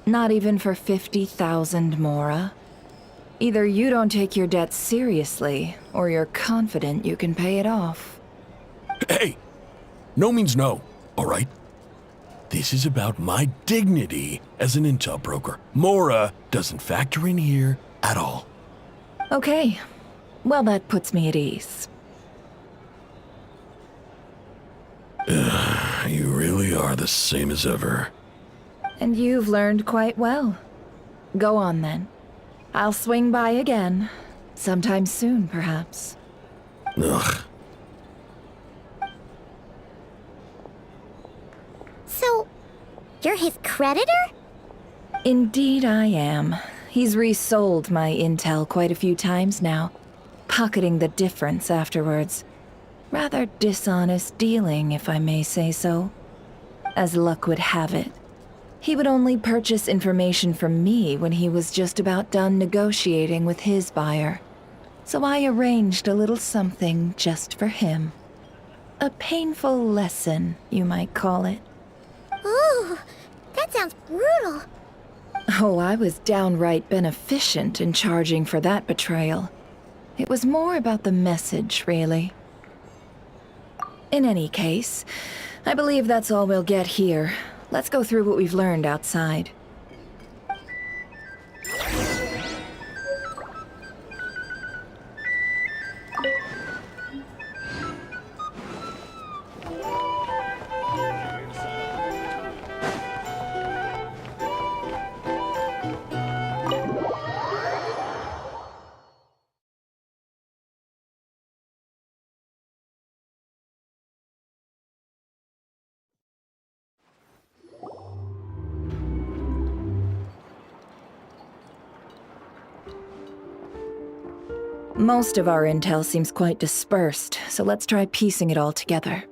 Not even for 50,000 mora? Either you don't take your debt seriously, or you're confident you can pay it off. Hey! No means no, all right? This is about my dignity as an intel broker. Mora doesn't factor in here at all. Okay. Well, that puts me at ease. You really are the same as ever. And you've learned quite well. Go on, then. I'll swing by again. Sometime soon, perhaps. Ugh. So, you're his creditor? Indeed I am. He's resold my intel quite a few times now, pocketing the difference afterwards. Rather dishonest dealing, if I may say so. As luck would have it, he would only purchase information from me when he was just about done negotiating with his buyer. So I arranged a little something just for him. A painful lesson, you might call it. Ooh, that sounds brutal. Oh, I was downright beneficent in charging for that betrayal. It was more about the message, really. In any case, I believe that's all we'll get here. Let's go through what we've learned outside. Most of our intel seems quite dispersed, so let's try piecing it all together.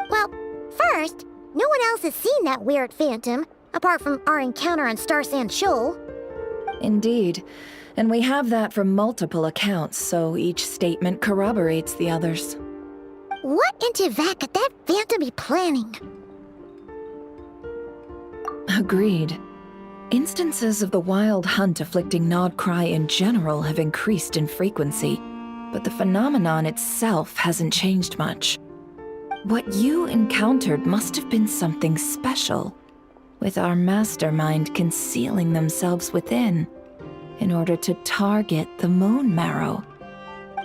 Well, first, no one else has seen that weird phantom, apart from our encounter on Star Sand Shoal. Indeed. And we have that from multiple accounts, so each statement corroborates the others. What in Teyvat could that phantom be planning? Agreed. Instances of the wild hunt afflicting Nodcry in general have increased in frequency, but the phenomenon itself hasn't changed much. What you encountered must have been something special, with our mastermind concealing themselves within, in order to target the Moon Marrow.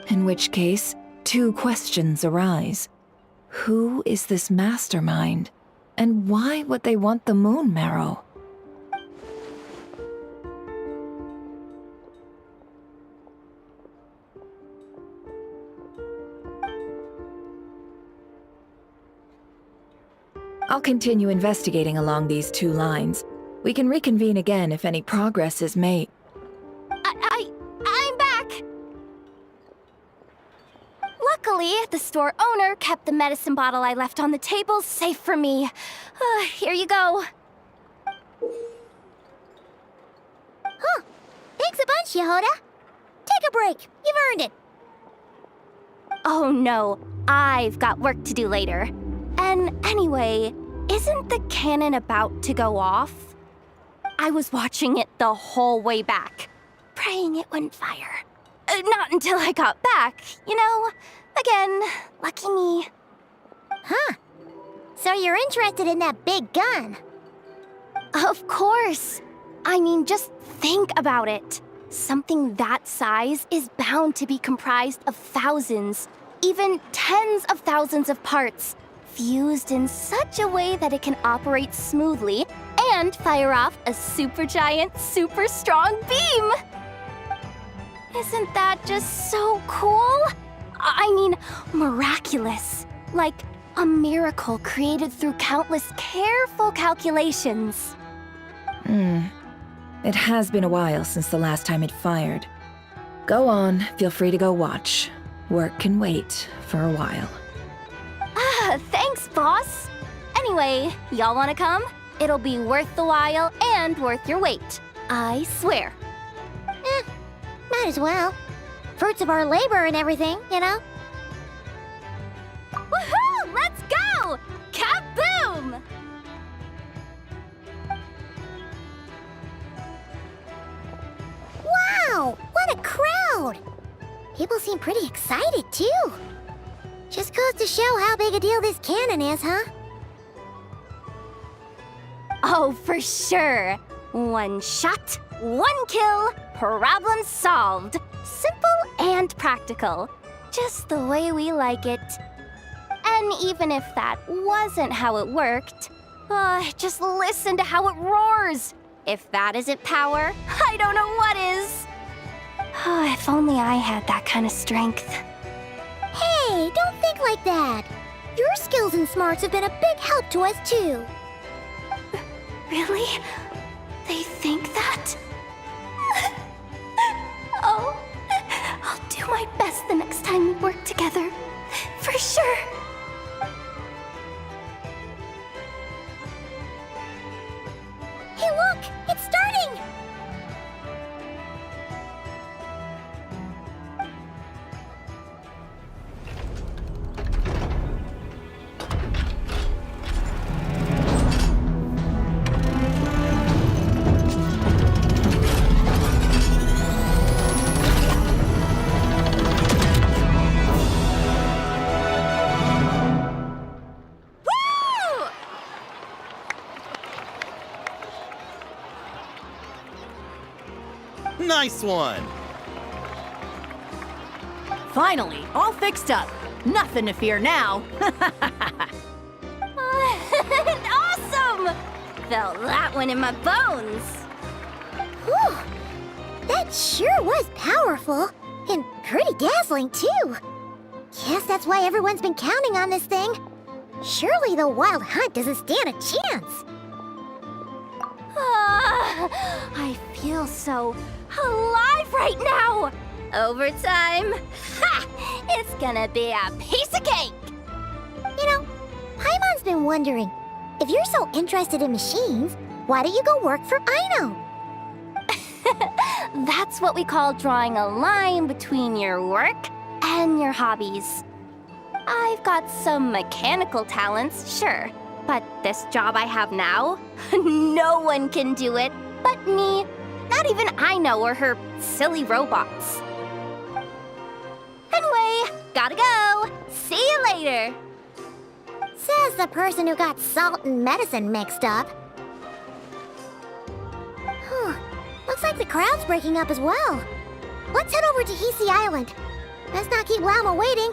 In which case, two questions arise. Who is this mastermind, and why would they want the Moon Marrow? I'll continue investigating along these two lines. We can reconvene again if any progress is made. I'm back! Luckily, the store owner kept the medicine bottle I left on the table safe for me. Here you go. Huh. Thanks a bunch, Yehoda. Take a break. You've earned it. Oh no, I've got work to do later. And anyway, isn't the cannon about to go off? I was watching it the whole way back, praying it wouldn't fire. Not until I got back, you know? Again, lucky me. Huh. So you're interested in that big gun? Of course. I mean, just think about it. Something that size is bound to be comprised of thousands, even tens of thousands of parts, fused in such a way that it can operate smoothly and fire off a supergiant, super strong beam! Isn't that just so cool? I mean, miraculous. Like a miracle created through countless careful calculations. It has been a while since the last time it fired. Go on, feel free to go watch. Work can wait for a while. Thanks, boss. Anyway, y'all wanna come? It'll be worth the while and worth your wait. I swear. Might as well. Fruits of our labor and everything, you know? Woohoo! Let's go! Kaboom! Wow! What a crowd! People seem pretty excited, too. Just goes to show how big a deal this cannon is, huh? Oh, for sure. One shot, one kill, problem solved. Simple and practical. Just the way we like it. And even if that wasn't how it worked, just listen to how it roars. If that isn't power, I don't know what is. If only I had that kind of strength. Hey, don't think like that. Your skills and smarts have been a big help to us, too. Really? They think that? Oh, I'll do my best the next time we work together. For sure. Hey, look! It's starting! Nice one! Finally, all fixed up. Nothing to fear now. Awesome! Felt that one in my bones. Whew! That sure was powerful. And pretty dazzling, too. Guess that's why everyone's been counting on this thing. Surely the Wild Hunt doesn't stand a chance. I feel so alive right now! Overtime? Ha! It's gonna be a piece of cake! You know, Paimon's been wondering, if you're so interested in machines, why don't you go work for Aino? That's what we call drawing a line between your work and your hobbies. I've got some mechanical talents, sure, but this job I have now, no one can do it but me. Not even Aino or her silly robots. Anyway, gotta go. See you later. Says the person who got salt and medicine mixed up. Looks like the crowd's breaking up as well. Let's head over to Hisi Island. Let's not keep Llama waiting.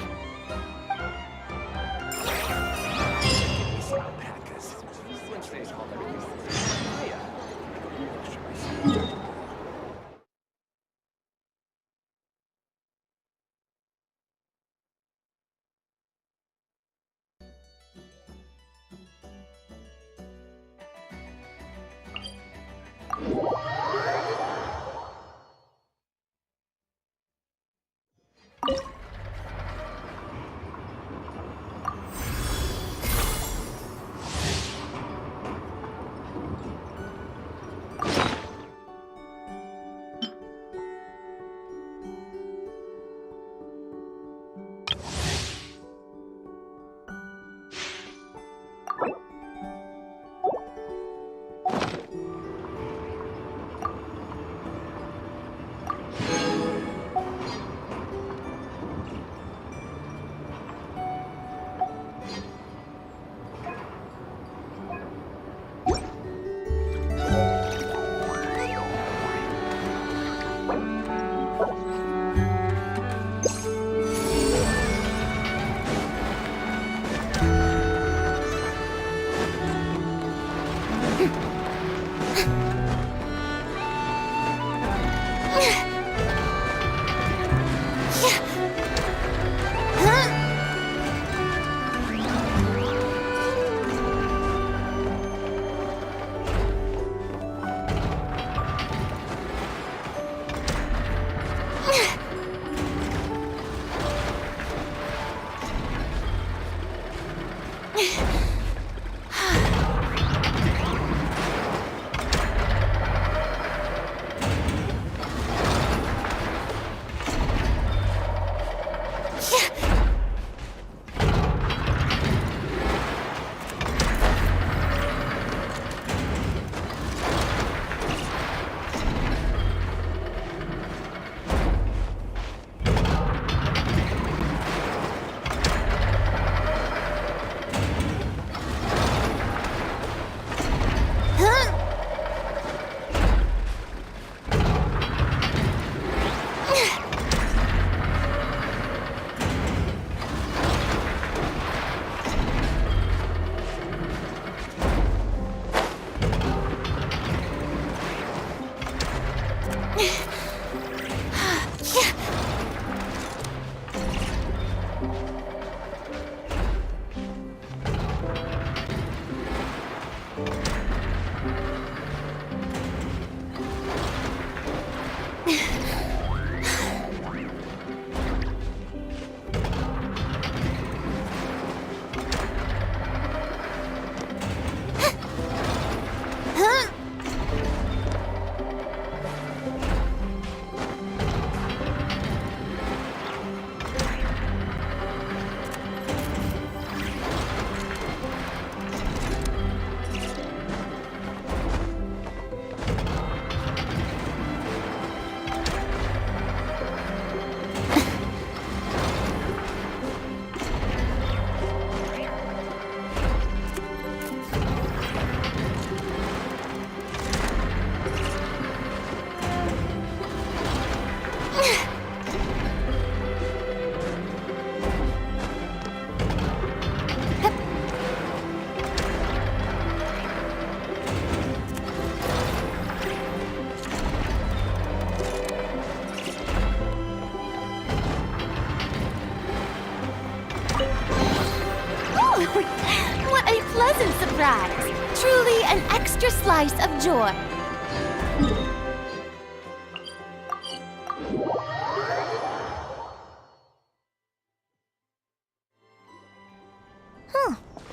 What a pleasant surprise! Truly an extra slice of joy.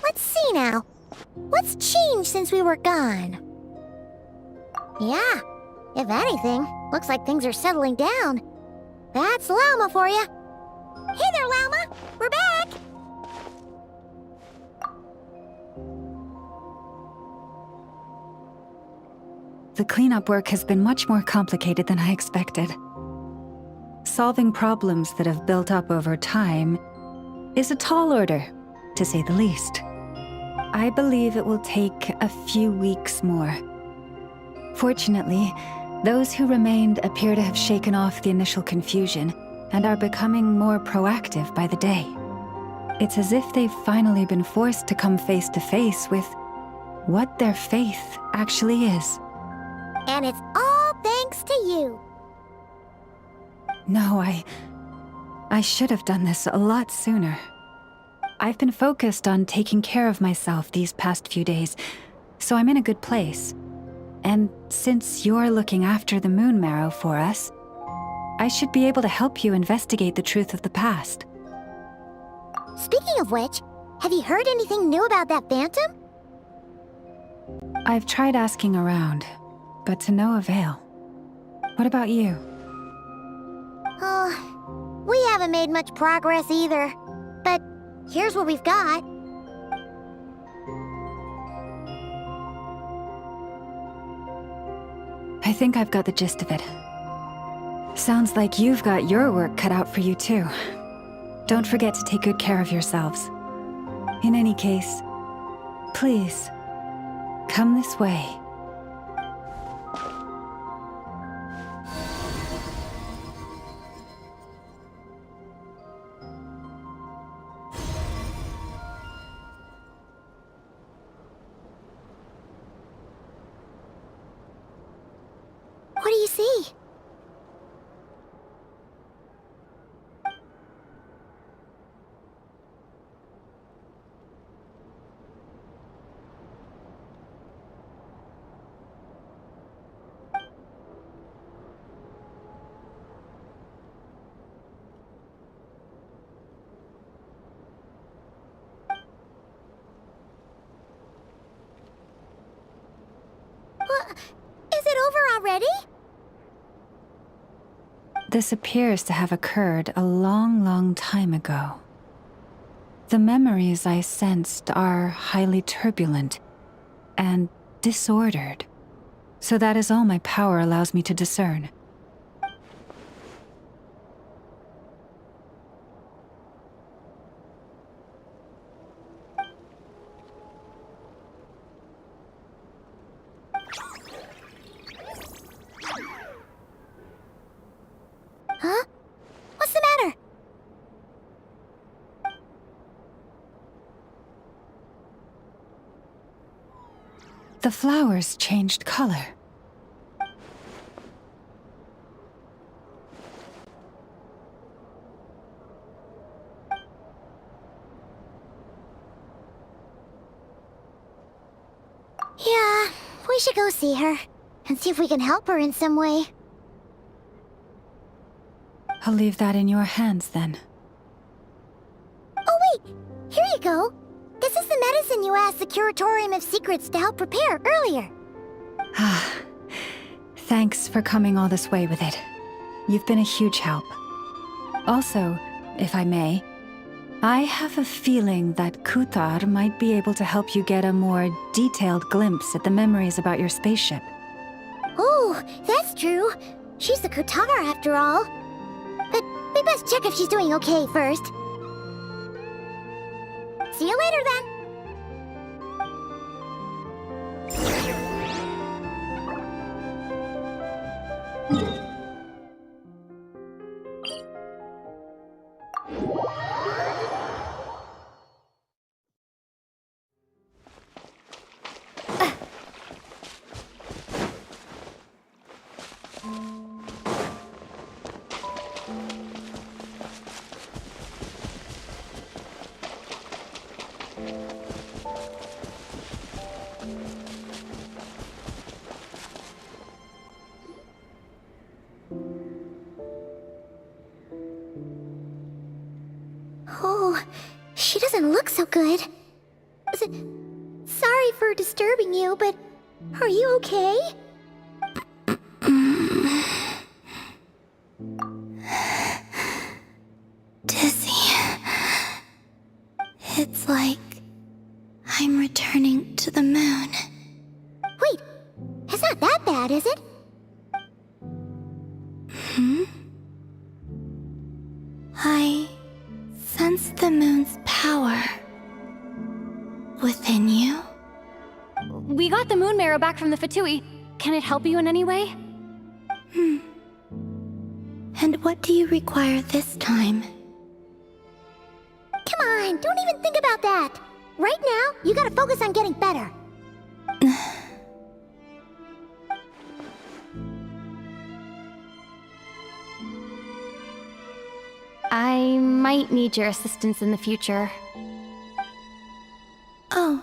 Let's see now. What's changed since we were gone? Yeah, if anything, looks like things are settling down. That's Llama for you. Hey there, Llama! We're back! The cleanup work has been much more complicated than I expected. Solving problems that have built up over time is a tall order, to say the least. I believe it will take a few weeks more. Fortunately, those who remained appear to have shaken off the initial confusion and are becoming more proactive by the day. It's as if they've finally been forced to come face to face with what their faith actually is. And it's all thanks to you. No, I should have done this a lot sooner. I've been focused on taking care of myself these past few days, so I'm in a good place. And since you're looking after the moon marrow for us, I should be able to help you investigate the truth of the past. Speaking of which, have you heard anything new about that phantom? I've tried asking around, but to no avail. What about you? Oh, we haven't made much progress either. But here's what we've got. I think I've got the gist of it. Sounds like you've got your work cut out for you too. Don't forget to take good care of yourselves. In any case, please, come this way. What do you see? Is it over already? This appears to have occurred a long, long time ago. The memories I sensed are highly turbulent and disordered, so that is all my power allows me to discern. Huh? What's the matter? The flowers changed color. Yeah, we should go see her and see if we can help her in some way. I'll leave that in your hands then. Oh wait! Here you go! This is the medicine you asked the Curatorium of Secrets to help prepare earlier. Thanks for coming all this way with it. You've been a huge help. Also, if I may, I have a feeling that Kuthar might be able to help you get a more detailed glimpse at the memories about your spaceship. Oh, that's true. She's the Kuthar after all. But we best check if she's doing okay first. See you later then. Oh, she doesn't look so good. Sorry for disturbing you, but are you okay? Dizzy. It's like I'm returning to the moon. Wait, it's not that bad, is it? I sense the moon's power within you. We got the moon marrow back from the Fatui. Can it help you in any way? And what do you require this time? Come on, don't even think about that. Right now, you gotta focus on getting better. I might need your assistance in the future. Oh.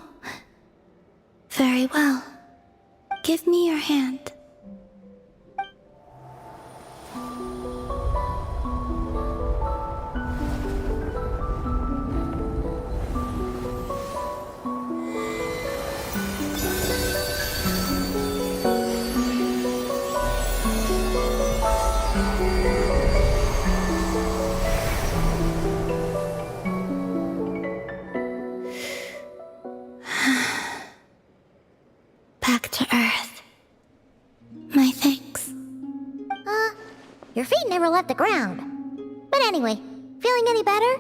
Very well. Give me your hand. Back to Earth. My thanks. Your feet never left the ground. But anyway, feeling any better?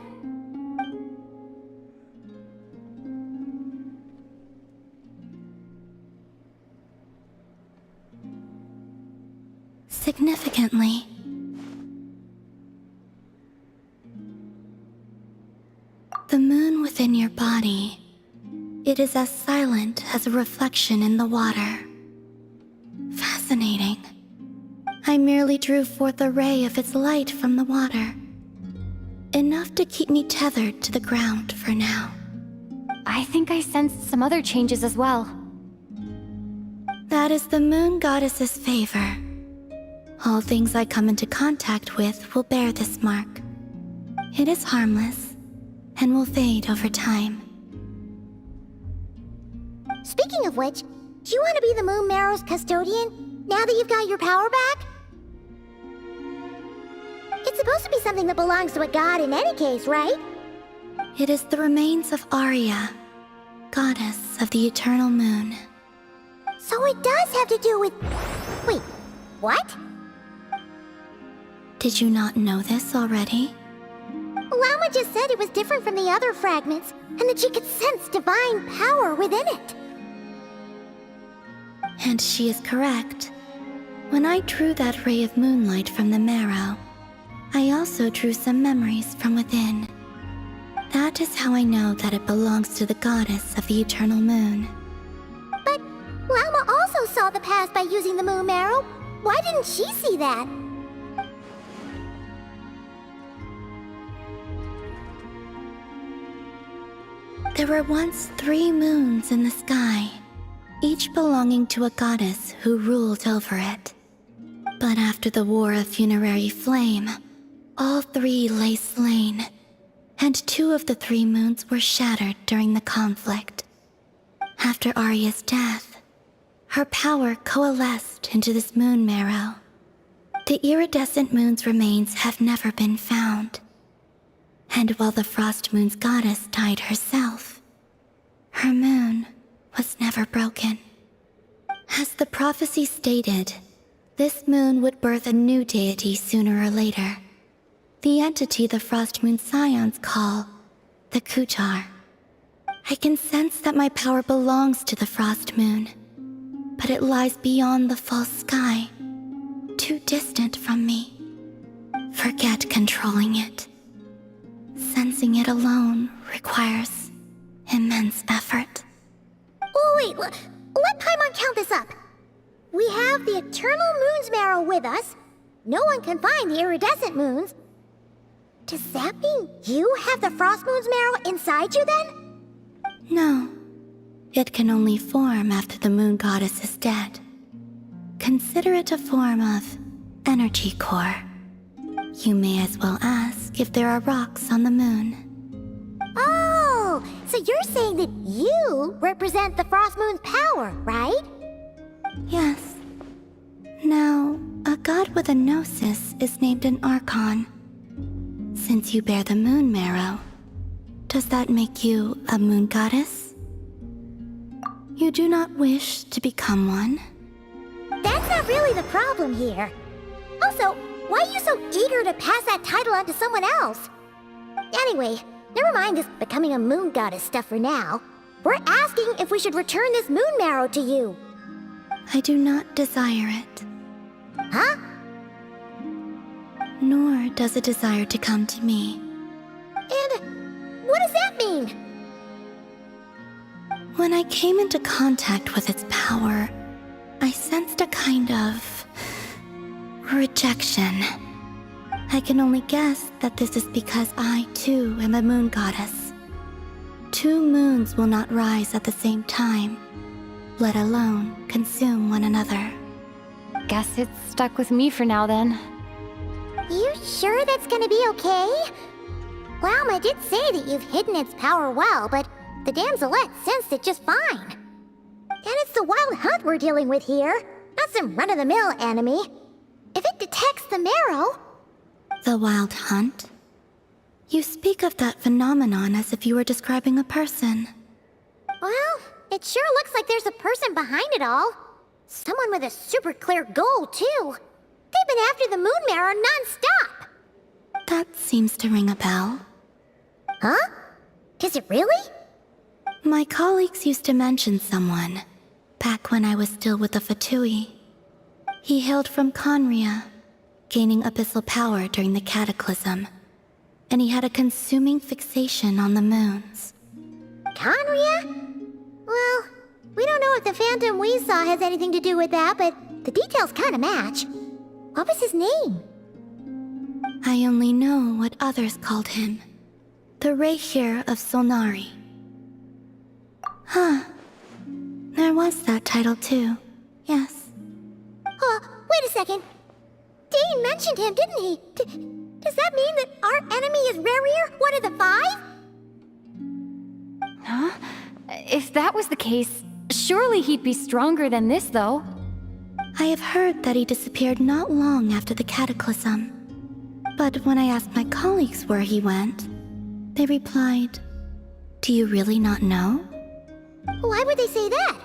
Significantly. The moon within your body, it is as silent as a reflection in the water. Fascinating. I merely drew forth a ray of its light from the water. Enough to keep me tethered to the ground for now. I think I sensed some other changes as well. That is the moon goddess's favor. All things I come into contact with will bear this mark. It is harmless, and will fade over time. Speaking of which, do you want to be the Moon Marrow's custodian, now that you've got your power back? It's supposed to be something that belongs to a god in any case, right? It is the remains of Arya, goddess of the eternal moon. So it does have to do with... Wait, what? Did you not know this already? Llama just said it was different from the other fragments, and that she could sense divine power within it. And she is correct. When I drew that ray of moonlight from the marrow, I also drew some memories from within. That is how I know that it belongs to the goddess of the eternal moon. But Llama also saw the past by using the Moon Marrow. Why didn't she see that? There were once 3 moons in the sky, each belonging to a goddess who ruled over it. But after the War of Funerary Flame, All 3 lay slain, and 2 of the 3 moons were shattered during the conflict. After Arya's death, her power coalesced into this moon marrow. The iridescent moon's remains have never been found. And while the Frost Moon's goddess died herself, her moon was never broken. As the prophecy stated, this moon would birth a new deity sooner or later. The entity the Frost Moon Scions call the Kutar. I can sense that my power belongs to the Frost Moon, but it lies beyond the false sky, too distant from me. Forget controlling it. Sensing it alone requires immense effort. Oh, wait, let Paimon count this up. We have the Eternal Moon's Marrow with us. No one can find the iridescent moons. Does that mean you have the Frost Moon's Marrow inside you then? No. It can only form after the moon goddess is dead. Consider it a form of energy core. You may as well ask if there are rocks on the moon. Oh, so you're saying that you represent the Frost Moon's power, right? Yes. Now, a god with a gnosis is named an archon. Since you bear the moon marrow, does that make you a moon goddess? You do not wish to become one? That's not really the problem here. Also, why are you so eager to pass that title on to someone else? Anyway, never mind this becoming a moon goddess stuff for now. We're asking if we should return this moon marrow to you. I do not desire it. Huh? Nor does it desire to come to me. And what does that mean? When I came into contact with its power, I sensed a kind of rejection. I can only guess that this is because I, too, am a moon goddess. 2 moons will not rise at the same time, let alone consume one another. Guess it's stuck with me for now then. You sure that's gonna be okay? Lauma did say that you've hidden its power well, but the damselette sensed it just fine. And it's the wild hunt we're dealing with here, not some run-of-the-mill enemy. If it detects the marrow... The wild hunt? You speak of that phenomenon as if you were describing a person. Well, it sure looks like there's a person behind it all. Someone with a super clear goal, too. They've been after the moon marrow non-stop. That seems to ring a bell. Huh? Does it really? My colleagues used to mention someone, back when I was still with the Fatui. He hailed from Conria, gaining abyssal power during the Cataclysm, and he had a consuming fixation on the moons. Conria? Well, we don't know if the phantom we saw has anything to do with that, but the details kind of match. What was his name? I only know what others called him. The Rehir of Solnari. Huh. There was that title too. Yes. Wait a second. Dane mentioned him, didn't he? Does that mean that our enemy is Rerir, one of the 5? Huh? If that was the case, surely he'd be stronger than this, though. I have heard that he disappeared not long after the Cataclysm. But when I asked my colleagues where he went, they replied, "Do you really not know?" Why would they say that?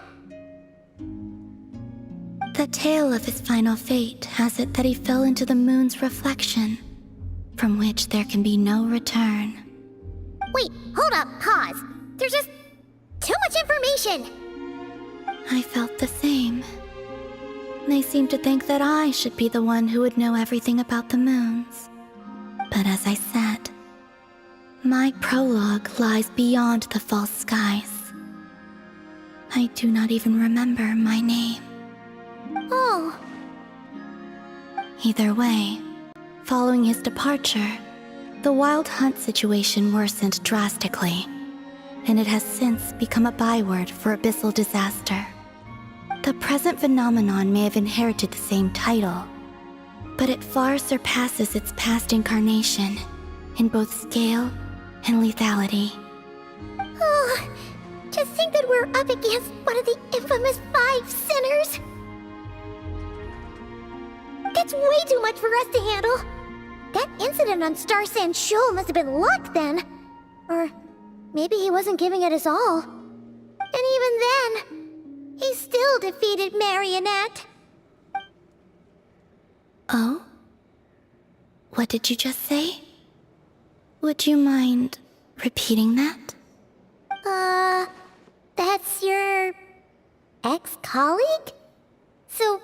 The tale of his final fate has it that he fell into the moon's reflection, from which there can be no return. Wait, hold up, pause. There's just too much information. I felt the same. They seemed to think that I should be the one who would know everything about the moons. But as I said, my prologue lies beyond the false skies. I do not even remember my name. Oh. Either way, following his departure, the wild hunt situation worsened drastically, and it has since become a byword for abyssal disaster. The present phenomenon may have inherited the same title, but it far surpasses its past incarnation in both scale and lethality. Oh, to think that we're up against one of the infamous 5 sinners! That's way too much for us to handle! That incident on Star Sand Shoal must have been luck then! Or maybe he wasn't giving it his all. And even then, he still defeated Marionette. Oh? What did you just say? Would you mind repeating that? That's your ex-colleague? So,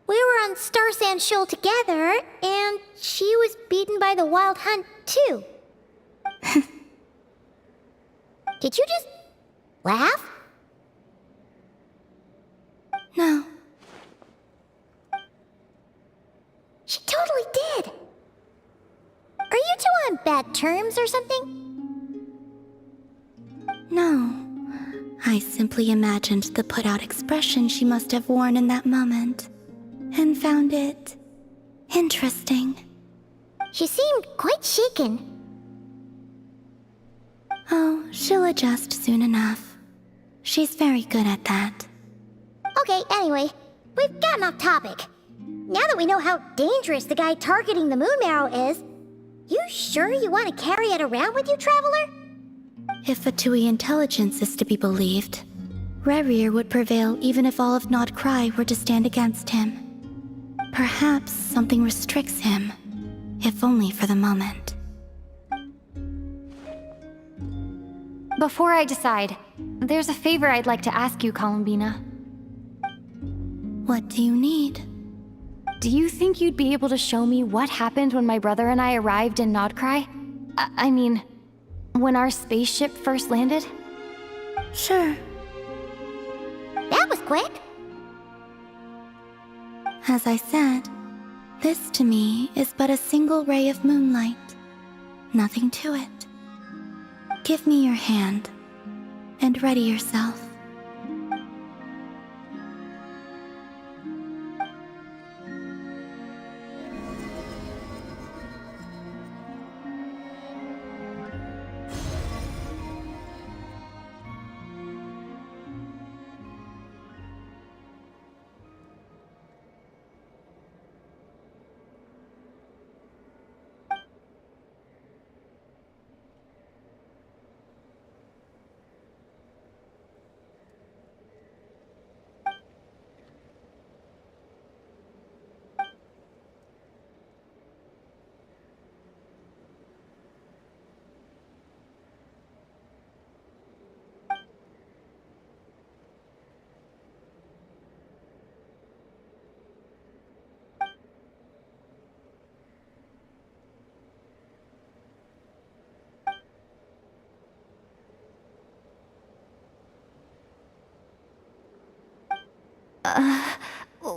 we were on Star Sand Shoal together, and she was beaten by the Wild Hunt, too. Did you just laugh? No. She totally did. Are you two on bad terms or something? No. I simply imagined the put-out expression she must have worn in that moment, and found it interesting. She seemed quite shaken. Oh, she'll adjust soon enough. She's very good at that. Okay, anyway, we've gotten off topic. Now that we know how dangerous the guy targeting the Moon Marrow is, you sure you want to carry it around with you, Traveler? If Fatui intelligence is to be believed, Rerir would prevail even if all of Nod Cry were to stand against him. Perhaps something restricts him, if only for the moment. Before I decide, there's a favor I'd like to ask you, Columbina. What do you need? Do you think you'd be able to show me what happened when my brother and I arrived in Nodcry? I mean, when our spaceship first landed? Sure. That was quick. As I said, this to me is but a single ray of moonlight. Nothing to it. Give me your hand, and ready yourself.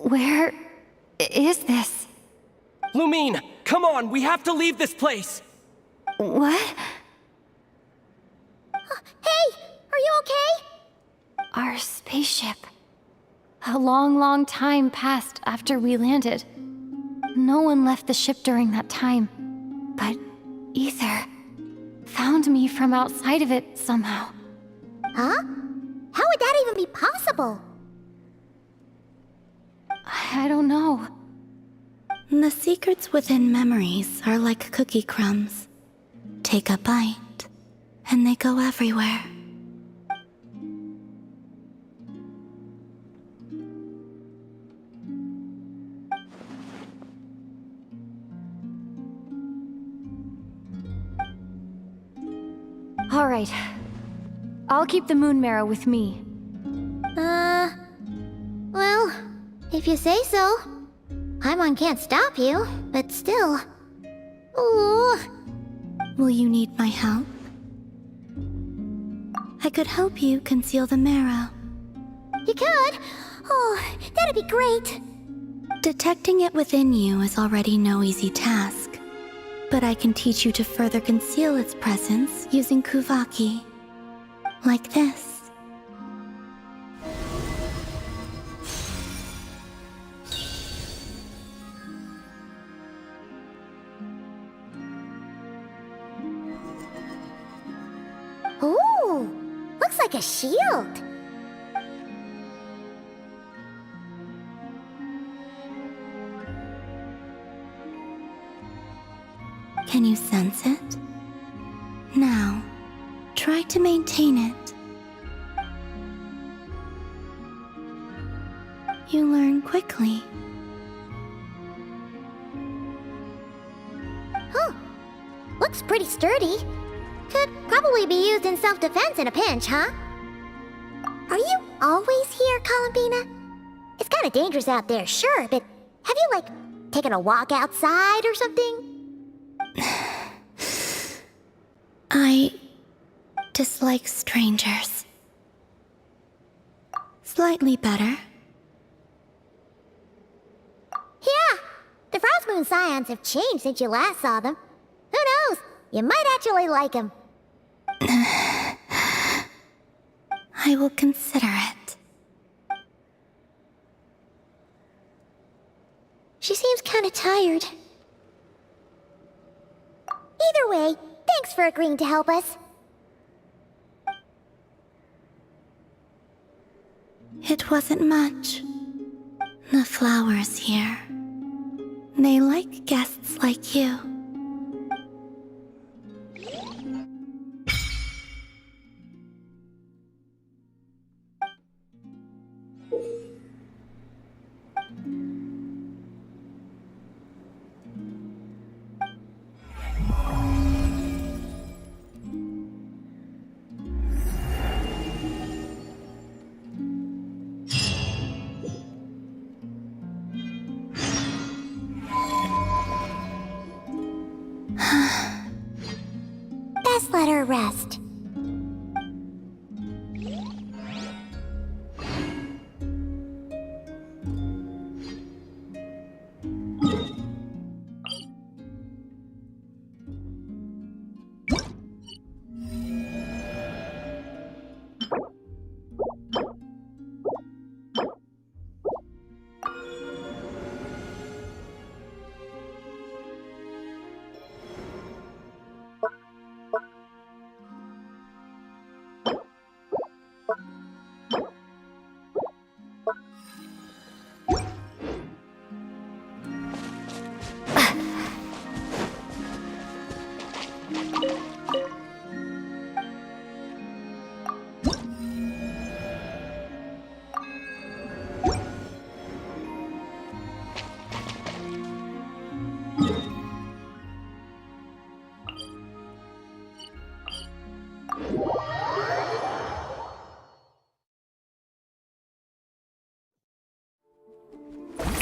Where is this? Lumine, come on, we have to leave this place! What? Hey, are you okay? Our spaceship. A long, long time passed after we landed. No one left the ship during that time. But Ether found me from outside of it somehow. Huh? How would that even be possible? I don't know. The secrets within memories are like cookie crumbs. Take a bite, and they go everywhere. All right. I'll keep the Moon Marrow with me. Well, if you say so. Paimon can't stop you, but still. Ooh. Will you need my help? I could help you conceal the marrow. You could? Oh, that'd be great. Detecting it within you is already no easy task, but I can teach you to further conceal its presence using Kuvaki. Like this. like a shield. Can you sense it? Now, try to maintain it. You learn quickly. Huh. Looks pretty sturdy. Could probably be used in self-defense in a pinch, huh? Are you always here, Columbina? It's kind of dangerous out there, sure, but have you, like, taken a walk outside or something? I dislike strangers. Slightly better. Yeah, the Frost Moon Scions have changed since you last saw them. Who knows? You might actually like them. I will consider it. She seems kind of tired. Either way, thanks for agreeing to help us. It wasn't much. The flowers here. They like guests like you. Best let her rest.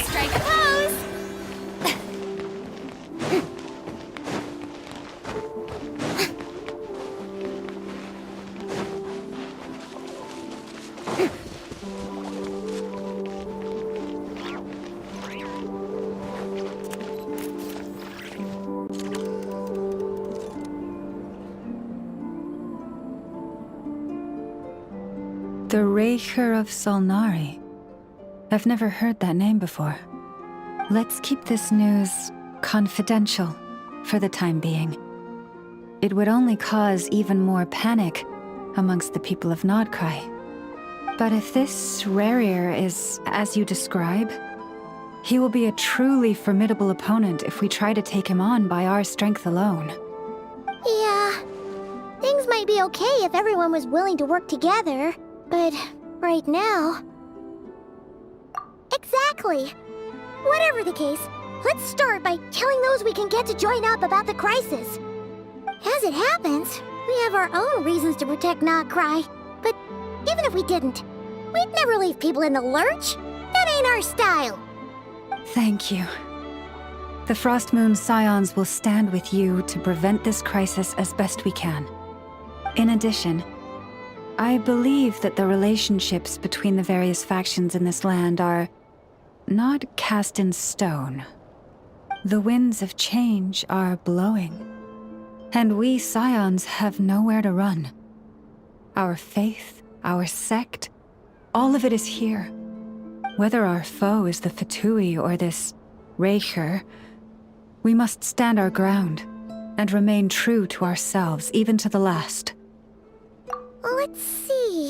Strike a pose! The Raker of Solnari. I've never heard that name before. Let's keep this news confidential for the time being. It would only cause even more panic amongst the people of Nodcry. But if this Rarier is as you describe, he will be a truly formidable opponent if we try to take him on by our strength alone. Yeah, things might be okay if everyone was willing to work together, but right now... Exactly! Whatever the case, let's start by telling those we can get to join up about the crisis. As it happens, we have our own reasons to protect Nodcry, but even if we didn't, we'd never leave people in the lurch. That ain't our style. Thank you. The Frost Moon Scions will stand with you to prevent this crisis as best we can. In addition, I believe that the relationships between the various factions in this land are not cast in stone. The winds of change are blowing, and we Scions have nowhere to run. Our faith, our sect, all of it is here. Whether our foe is the Fatui or this Raker, we must stand our ground and remain true to ourselves, even to the last. Let's see...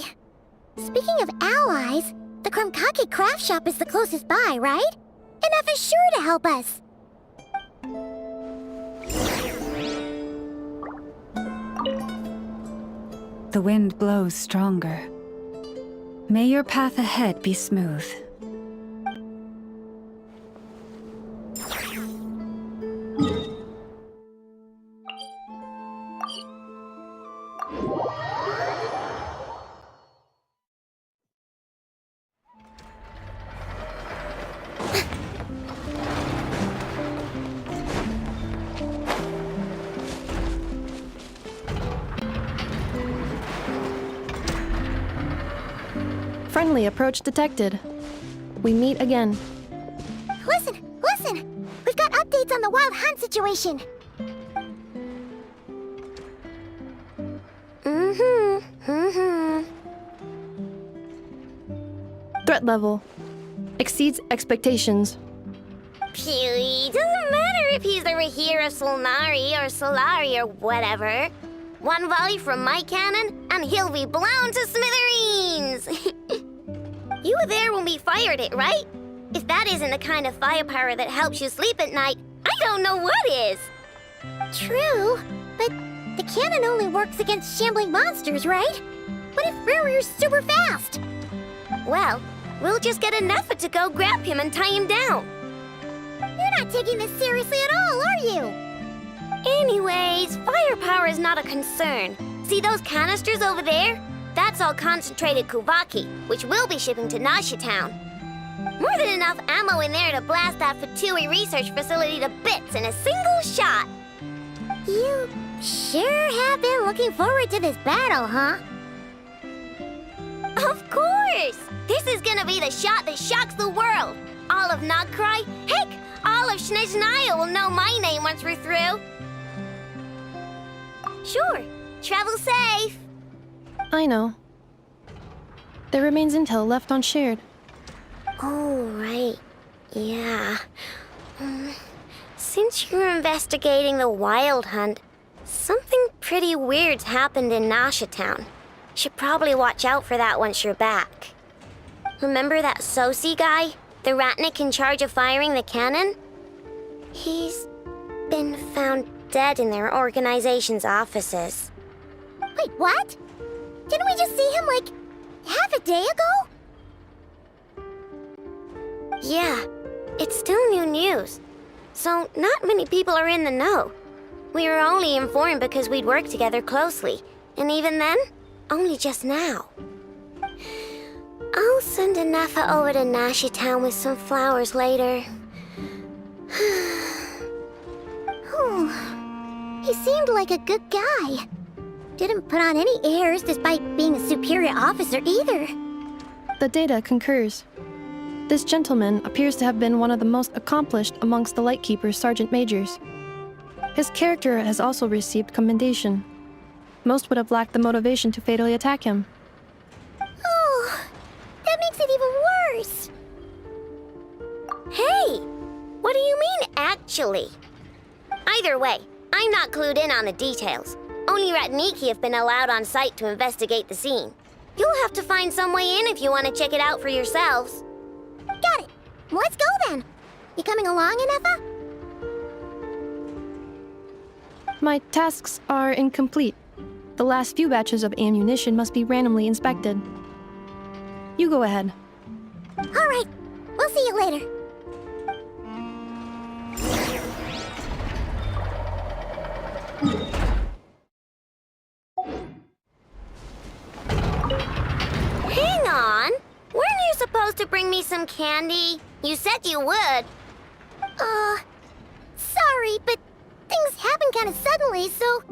Speaking of allies, the Krumkake craft shop is the closest by, right? Enough is sure to help us. The wind blows stronger. May your path ahead be smooth. Friendly approach detected. We meet again. Listen! We've got updates on the wild hunt situation. Threat level exceeds expectations. Pewee, doesn't matter if he's the Rahira Solnari or Solari or whatever. One volley from my cannon, and he'll be blown to smithereens! You were there when we fired it, right? If that isn't the kind of firepower that helps you sleep at night, I don't know what is! True, but the cannon only works against shambling monsters, right? What if Rarir's super fast? Well, we'll just get an effort to go grab him and tie him down. You're not taking this seriously at all, are you? Anyways, firepower is not a concern. See those canisters over there? That's all concentrated Kuvaki, which we'll be shipping to Nasha Town. More than enough ammo in there to blast that Fatui research facility to bits in a single shot. You sure have been looking forward to this battle, huh? Of course! This is gonna be the shot that shocks the world. All of Nogcry, heck, all of Snezhnaya will know my name once we're through. Sure, travel safe. I know. There remains intel left unshared. Oh, right. Yeah. Since you're investigating the wild hunt, something pretty weird's happened in Nasha Town. Should probably watch out for that once you're back. Remember that Sosi guy? The Ratnik in charge of firing the cannon? He's been found dead in their organization's offices. Wait, what? Didn't we just see him, like, half a day ago? Yeah, it's still new news. So not many people are in the know. We were only informed because we'd worked together closely. And even then, only just now. I'll send Anafa over to Nasha Town with some flowers later. He seemed like a good guy. Didn't put on any airs despite being a superior officer either. The data concurs. This gentleman appears to have been one of the most accomplished amongst the Lightkeeper's sergeant majors. His character has also received commendation. Most would have lacked the motivation to fatally attack him. Oh, that makes it even worse. Hey, what do you mean, actually? Either way, I'm not clued in on the details. Only Ratniki have been allowed on site to investigate the scene. You'll have to find some way in if you want to check it out for yourselves. Got it. Let's go then. You coming along, Anefa? My tasks are incomplete. The last few batches of ammunition must be randomly inspected. You go ahead. All right. We'll see you later. Hang on. Weren't you supposed to bring me some candy? You said you would. Sorry, but things happened kind of suddenly, so...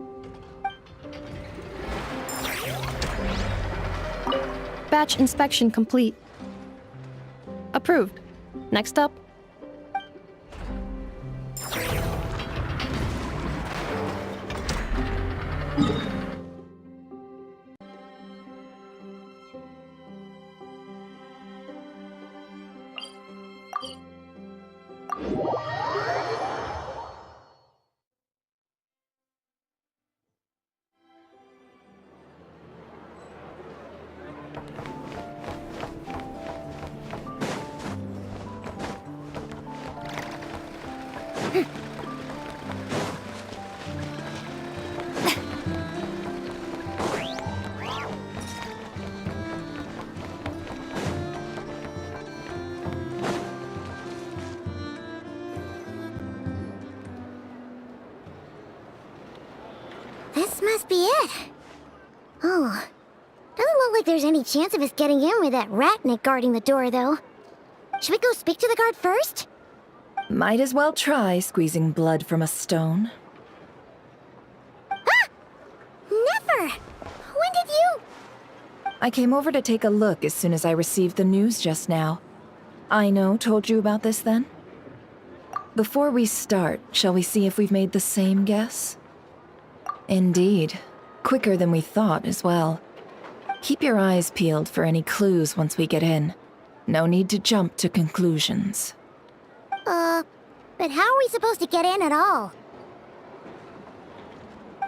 Batch inspection complete. Approved. Next up. This must be it. Oh, doesn't look like there's any chance of us getting in with that ratnik guarding the door, though. Should we go speak to the guard first? Might as well try squeezing blood from a stone. Ah! Never! When did you... I came over to take a look as soon as I received the news just now. Aino told you about this then? Before we start, shall we see if we've made the same guess? Indeed. Quicker than we thought as well. Keep your eyes peeled for any clues once we get in. No need to jump to conclusions. But how are we supposed to get in at all?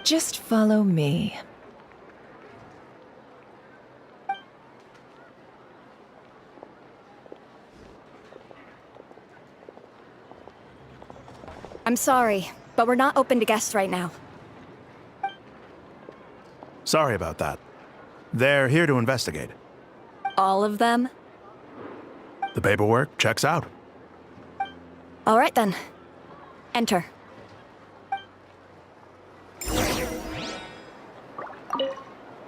Just follow me. I'm sorry, but we're not open to guests right now. Sorry about that. They're here to investigate. All of them? The paperwork checks out. All right then. Enter.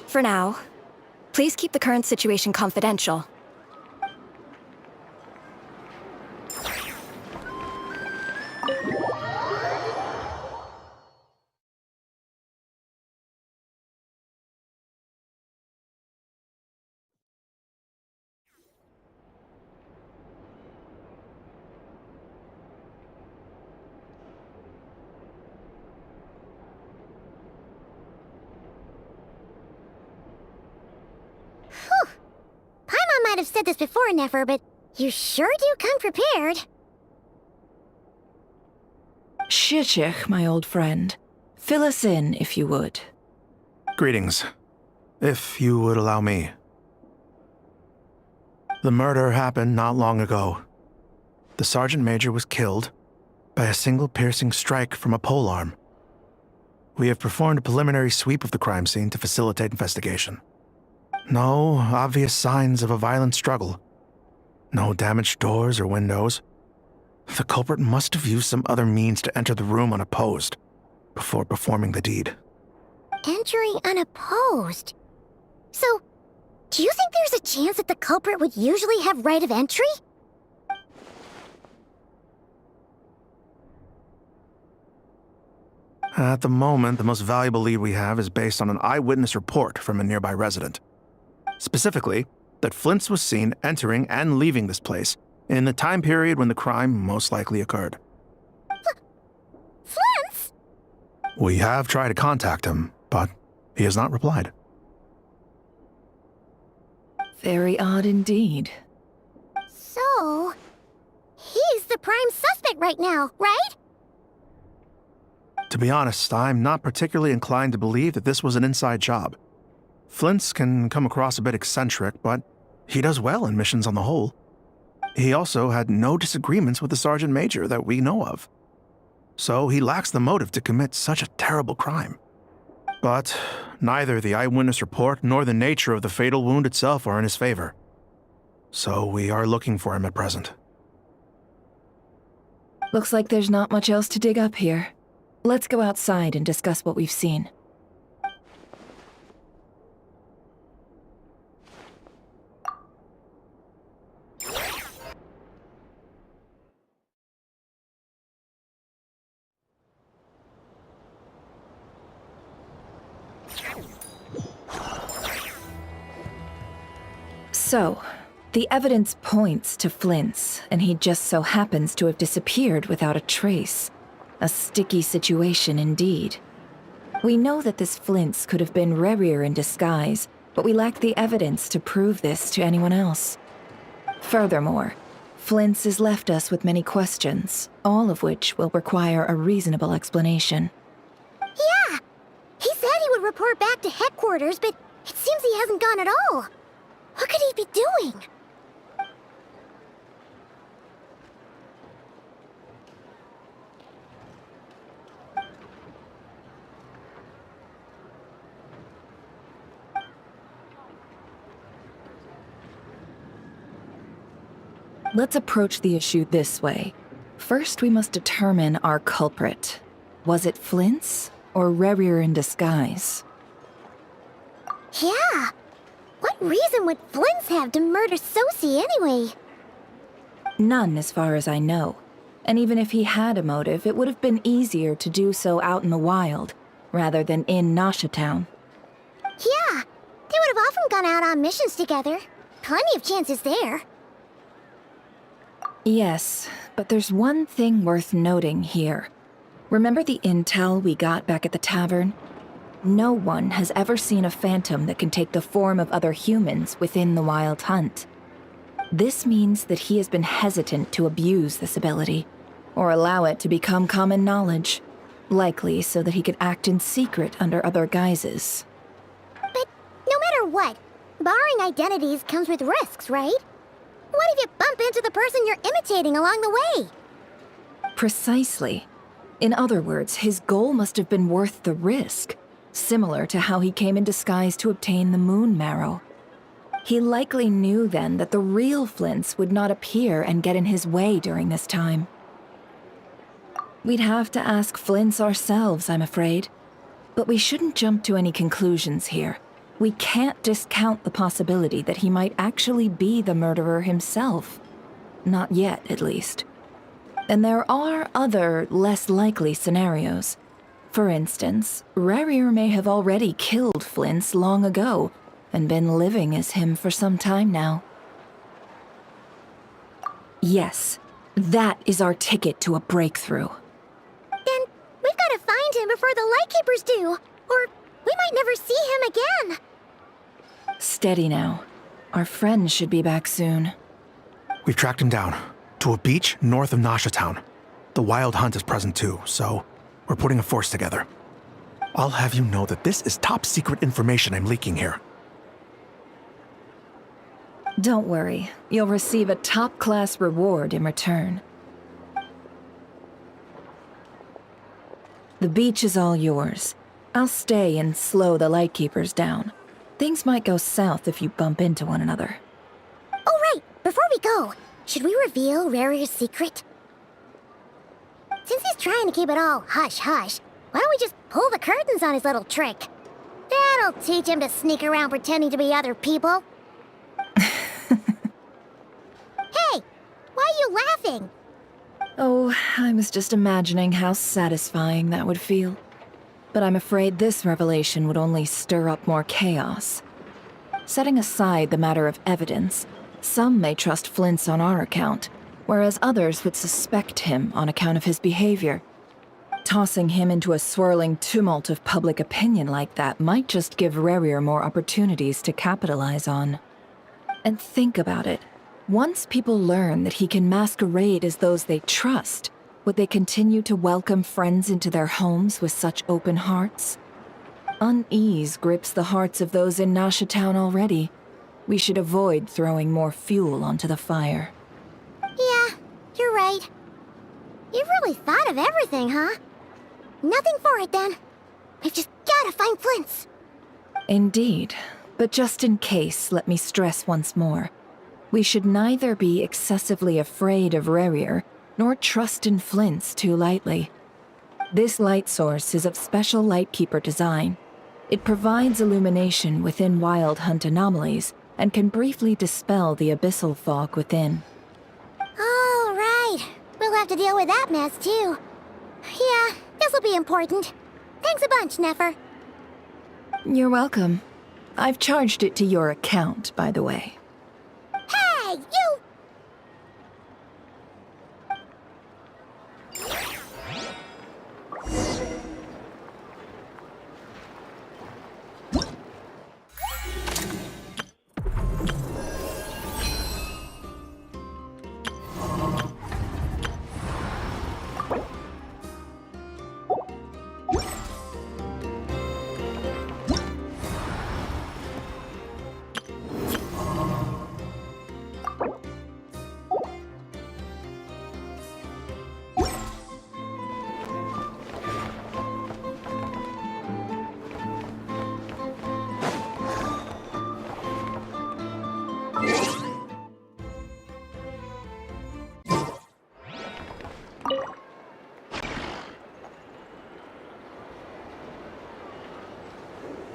For now, please keep the current situation confidential. Might have said this before, Nefer, but you sure do come prepared. Shishich, my old friend. Fill us in, if you would. Greetings. If you would allow me. The murder happened not long ago. The Sergeant Major was killed by a single piercing strike from a polearm. We have performed a preliminary sweep of the crime scene to facilitate investigation. No obvious signs of a violent struggle. No damaged doors or windows. The culprit must have used some other means to enter the room unopposed before performing the deed. Entering unopposed? So, do you think there's a chance that the culprit would usually have right of entry? At the moment, the most valuable lead we have is based on an eyewitness report from a nearby resident. Specifically, that Flint's was seen entering and leaving this place in the time period when the crime most likely occurred. Flint's? We have tried to contact him, but he has not replied. Very odd indeed. So, he's the prime suspect right now, right? To be honest, I'm not particularly inclined to believe that this was an inside job. Flint's can come across a bit eccentric, but he does well in missions on the whole. He also had no disagreements with the Sergeant Major that we know of. So he lacks the motive to commit such a terrible crime. But neither the eyewitness report nor the nature of the fatal wound itself are in his favor. So we are looking for him at present. Looks like there's not much else to dig up here. Let's go outside and discuss what we've seen. So, the evidence points to Flint's, and he just so happens to have disappeared without a trace. A sticky situation indeed. We know that this Flint's could have been Rerir in disguise, but we lack the evidence to prove this to anyone else. Furthermore, Flint's has left us with many questions, all of which will require a reasonable explanation. Yeah! He said he would report back to headquarters, but it seems he hasn't gone at all. What could he be doing? Let's approach the issue this way. First, we must determine our culprit. Was it Flint's, or Rerir in disguise. Yeah. What reason would Flints have to murder Sosie anyway? None, as far as I know. And even if he had a motive, it would have been easier to do so out in the wild, rather than in Nasha Town. Yeah. They would have often gone out on missions together. Plenty of chances there. Yes, but there's one thing worth noting here. Remember the intel we got back at the tavern? No one has ever seen a phantom that can take the form of other humans within the Wild Hunt. This means that he has been hesitant to abuse this ability, or allow it to become common knowledge, likely so that he could act in secret under other guises. But no matter what, borrowing identities comes with risks, right? What if you bump into the person you're imitating along the way? Precisely. In other words, his goal must have been worth the risk, similar to how he came in disguise to obtain the moon marrow. He likely knew then that the real Flints would not appear and get in his way during this time. We'd have to ask Flints ourselves, I'm afraid. But we shouldn't jump to any conclusions here. We can't discount the possibility that he might actually be the murderer himself. Not yet, at least. And there are other, less likely scenarios. For instance, Rerir may have already killed Flints long ago, and been living as him for some time now. Yes, that is our ticket to a breakthrough. Then we've got to find him before the Lightkeepers do, or we might never see him again. Steady now. Our friend should be back soon. We've tracked him down to a beach north of Nasha Town. The Wild Hunt is present too, so we're putting a force together. I'll have you know that this is top secret information I'm leaking here. Don't worry, you'll receive a top-class reward in return. The beach is all yours. I'll stay and slow the Lightkeepers down. Things might go south if you bump into one another. Oh right, before we go, should we reveal Rerir's secret? Since he's trying to keep it all hush-hush, why don't we just pull the curtains on his little trick? That'll teach him to sneak around pretending to be other people. Hey, why are you laughing? Oh, I was just imagining how satisfying that would feel. But I'm afraid this revelation would only stir up more chaos. Setting aside the matter of evidence, some may trust Flint's on our account, whereas others would suspect him on account of his behavior. Tossing him into a swirling tumult of public opinion like that might just give Rerir more opportunities to capitalize on. And think about it. Once people learn that he can masquerade as those they trust, would they continue to welcome friends into their homes with such open hearts? Unease grips the hearts of those in Nasha Town already. We should avoid throwing more fuel onto the fire. Yeah, you're right. You've really thought of everything, huh? Nothing for it then. We've just gotta find Flint's. Indeed. But just in case, let me stress once more. We should neither be excessively afraid of Rerir, nor trust in Flint's too lightly. This light source is of special Lightkeeper design. It provides illumination within Wild Hunt anomalies, and can briefly dispel the abyssal fog within. Oh, right. We'll have to deal with that mess, too. Yeah, this'll be important. Thanks a bunch, Nefer. You're welcome. I've charged it to your account, by the way. Hey, you!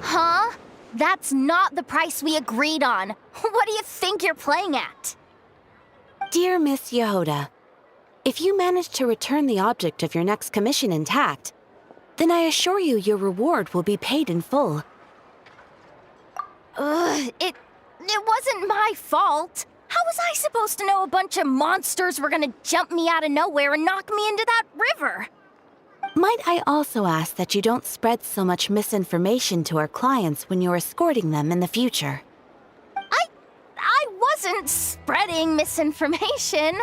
Huh? That's not the price we agreed on. What do you think you're playing at? Dear Miss Yehoda, if you manage to return the object of your next commission intact, then I assure you your reward will be paid in full. It wasn't my fault. How was I supposed to know a bunch of monsters were gonna jump me out of nowhere and knock me into that river? Might I also ask that you don't spread so much misinformation to our clients when you're escorting them in the future? I wasn't spreading misinformation.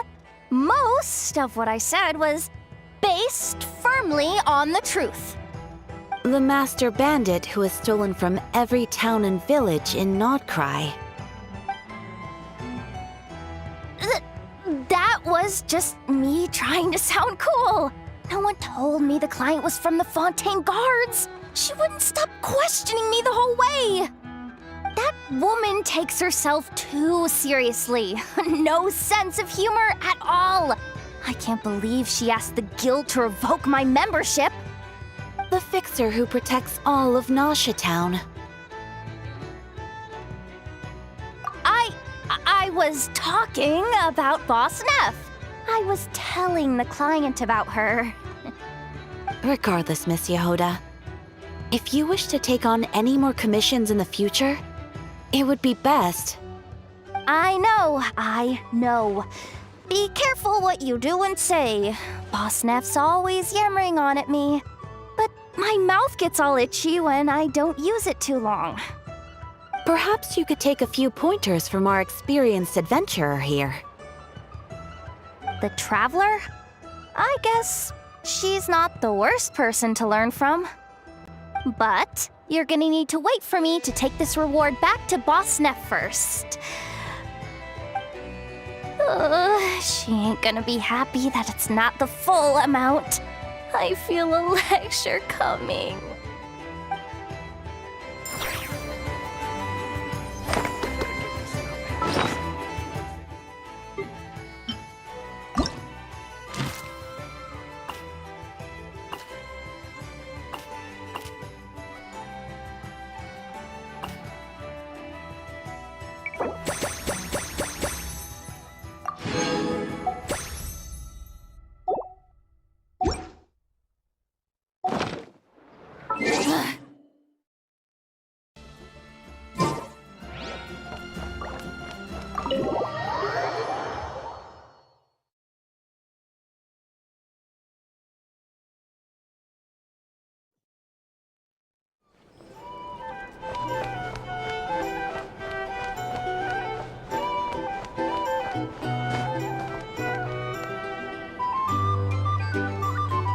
Most of what I said was based firmly on the truth. The master bandit who has stolen from every town and village in Nodcry. That was just me trying to sound cool. No one told me the client was from the Fontaine Guards. She wouldn't stop questioning me the whole way. That woman takes herself too seriously. No sense of humor at all. I can't believe she asked the guild to revoke my membership. The fixer who protects all of Nasha Town. I was talking about Boss Neff. I was telling the client about her. Regardless, Miss Yehoda, if you wish to take on any more commissions in the future, it would be best. I know. Be careful what you do and say. Boss Neff's always yammering on at me. But my mouth gets all itchy when I don't use it too long. Perhaps you could take a few pointers from our experienced adventurer here. The Traveler? I guess she's not the worst person to learn from. But you're gonna need to wait for me to take this reward back to Boss Neff first. She ain't gonna be happy that it's not the full amount. I feel a lecture coming.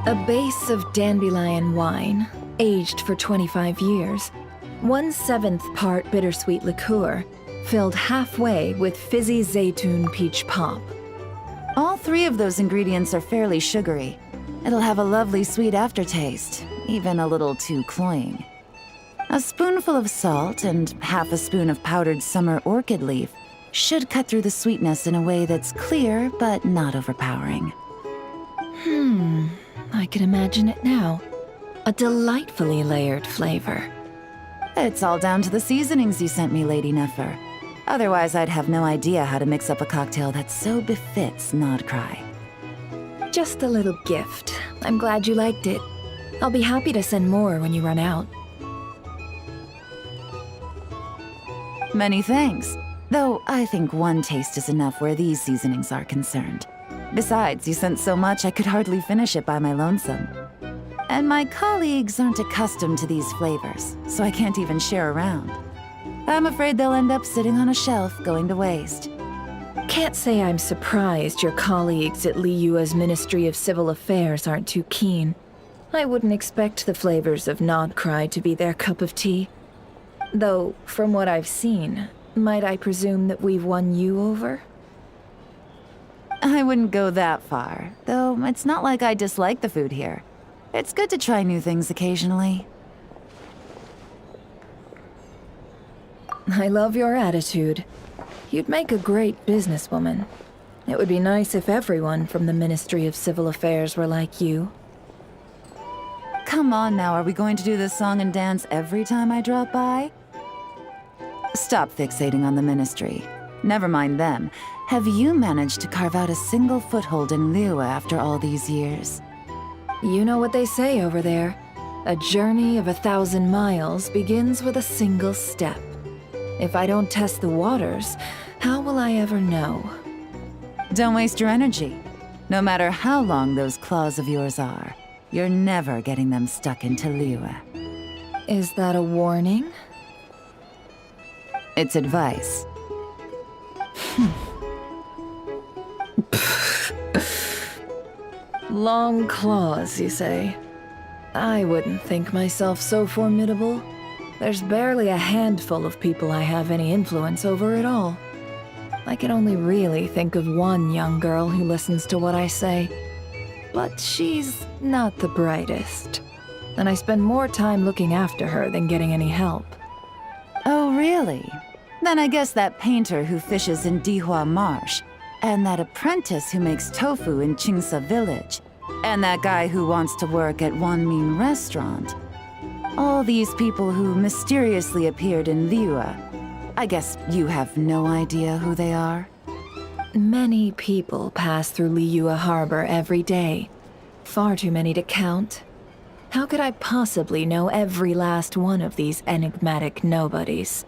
A base of dandelion wine, aged for 25 years, 1/7 part bittersweet liqueur, filled halfway with fizzy zaytun peach pop. All three of those ingredients are fairly sugary. It'll have a lovely sweet aftertaste, even a little too cloying. A spoonful of salt and half a spoon of powdered summer orchid leaf should cut through the sweetness in a way that's clear but not overpowering. I can imagine it now. A delightfully layered flavor. It's all down to the seasonings you sent me, Lady Nefer. Otherwise, I'd have no idea how to mix up a cocktail that so befits Nodcry. Just a little gift. I'm glad you liked it. I'll be happy to send more when you run out. Many thanks. Though I think one taste is enough where these seasonings are concerned. Besides, you sent so much I could hardly finish it by my lonesome. And my colleagues aren't accustomed to these flavors, so I can't even share around. I'm afraid they'll end up sitting on a shelf, going to waste. Can't say I'm surprised your colleagues at Liyua's Ministry of Civil Affairs aren't too keen. I wouldn't expect the flavors of Nodcry to be their cup of tea. Though, from what I've seen, might I presume that we've won you over? I wouldn't go that far, though it's not like I dislike the food here. It's good to try new things occasionally. I love your attitude. You'd make a great businesswoman. It would be nice if everyone from the Ministry of Civil Affairs were like you. Come on now, are we going to do this song and dance every time I drop by? Stop fixating on the Ministry. Never mind them. Have you managed to carve out a single foothold in Liyue after all these years? You know what they say over there. A journey of 1,000 miles begins with a single step. If I don't test the waters, how will I ever know? Don't waste your energy. No matter how long those claws of yours are, you're never getting them stuck into Liyue. Is that a warning? It's advice. Long claws, you say? I wouldn't think myself so formidable. There's barely a handful of people I have any influence over at all. I can only really think of one young girl who listens to what I say. But she's not the brightest. And I spend more time looking after her than getting any help. Oh, really? Then I guess that painter who fishes in Dihua Marsh, and that apprentice who makes tofu in Qingsa Village, and that guy who wants to work at Wanmin Restaurant. All these people who mysteriously appeared in Liyue. I guess you have no idea who they are? Many people pass through Liyue Harbor every day. Far too many to count. How could I possibly know every last one of these enigmatic nobodies?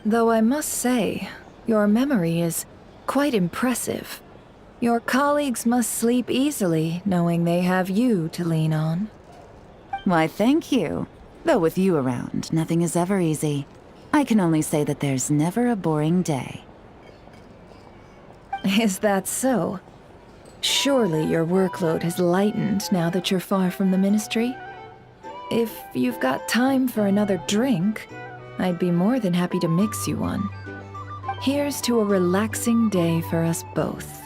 Though I must say, your memory is quite impressive. Your colleagues must sleep easily, knowing they have you to lean on. Why, thank you. Though with you around, nothing is ever easy. I can only say that there's never a boring day. Is that so? Surely your workload has lightened now that you're far from the Ministry? If you've got time for another drink, I'd be more than happy to mix you one. Here's to a relaxing day for us both.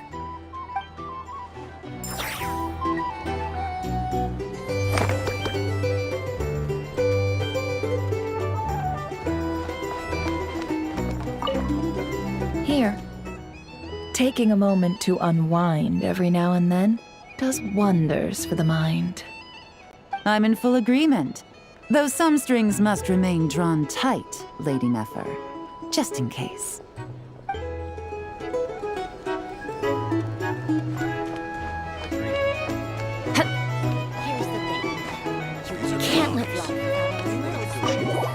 Here. Taking a moment to unwind every now and then does wonders for the mind. I'm in full agreement. Though some strings must remain drawn tight, Lady Nefer. Just in case. Here's the thing. You can't live life without a little.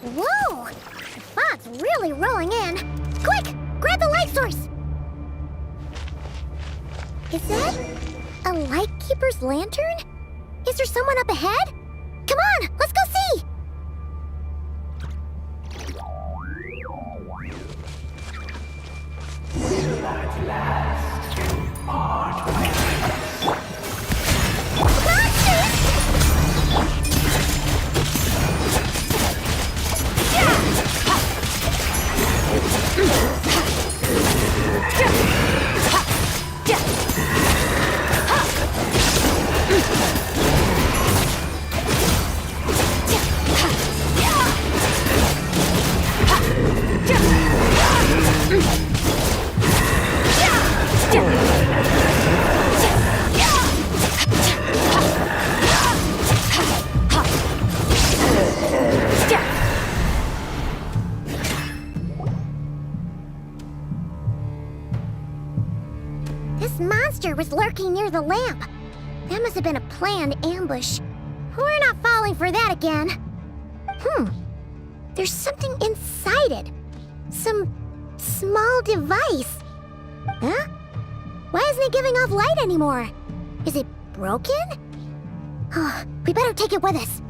Whoa! The fog's really rolling in. Quick! Grab the light source! Is that a lightkeeper's lantern? Is there someone up ahead? Come on, let's go see! Will at last part ways. this monster was lurking near the lamp. That must have been a planned ambush. We're not falling for that again. There's something inside it. Some small device. Huh? Why isn't it giving off light anymore? Is it broken? Oh, we better take it with us.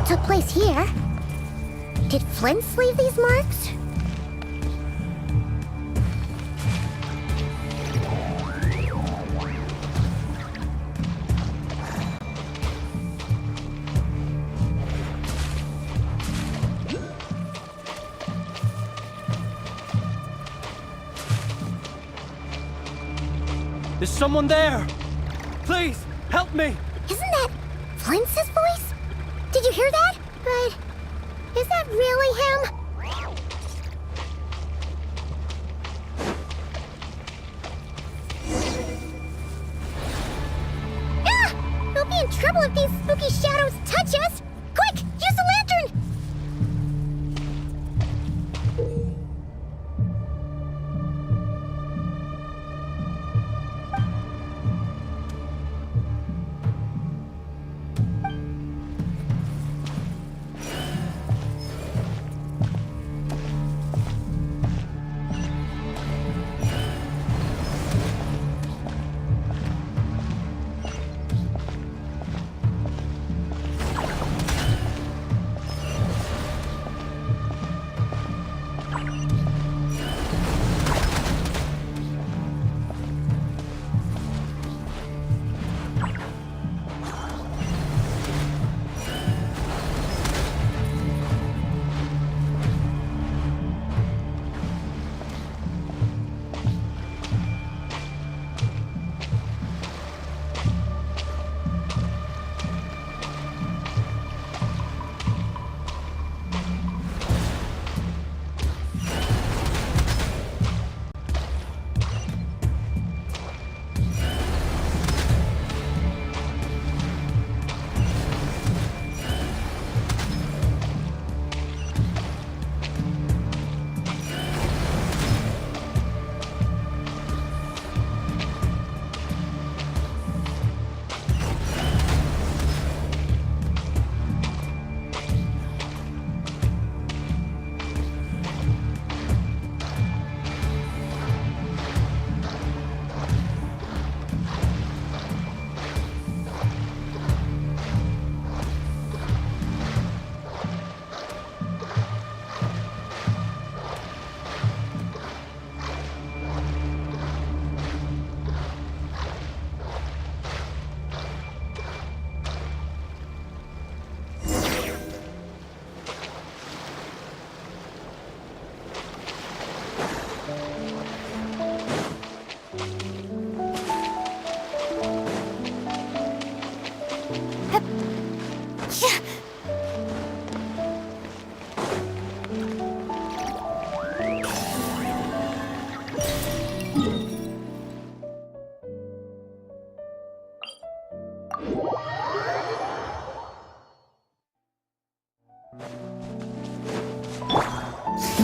Took place here. Did Flint's leave these marks? Is someone there? Please, help me! Isn't that Flint's voice? Did you hear that? But is that really him? Ah! We'll be in trouble if these spooky shadows touch us! Quick, use the lantern!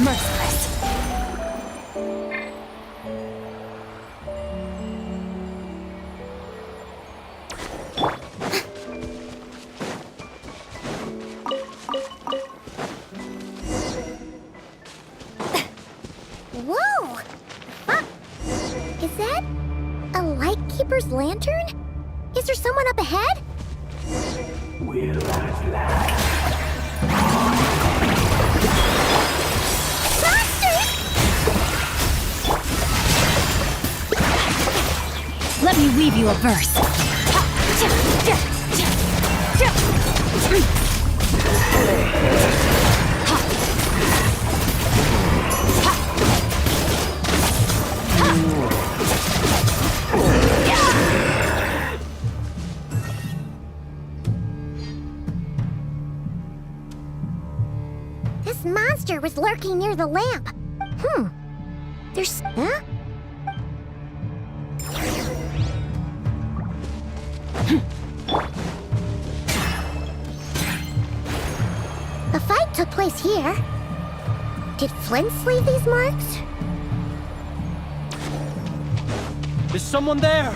Merciless. Whoa! Is that a Lightkeeper's lantern? Is there someone up ahead? Will at last. Monsters! give you a verse. This monster was lurking near the lamp. There's... Huh? The fight took place here. Did Flint's leave these marks? Is someone there?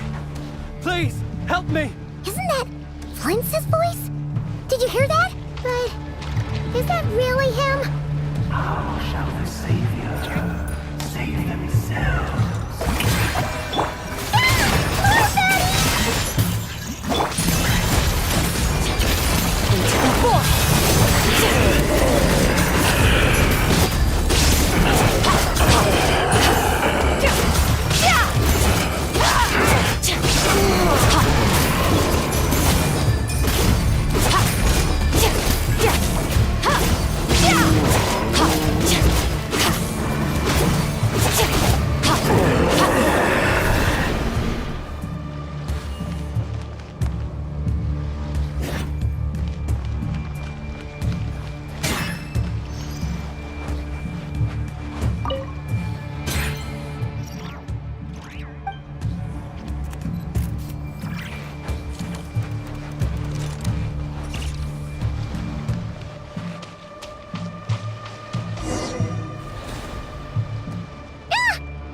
Please, help me! Isn't that Flint's voice? Did you hear that? But is that really him? How shall the Savior save themselves?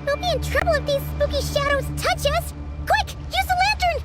We'll be in trouble if these spooky shadows touch us! Quick, use the lantern!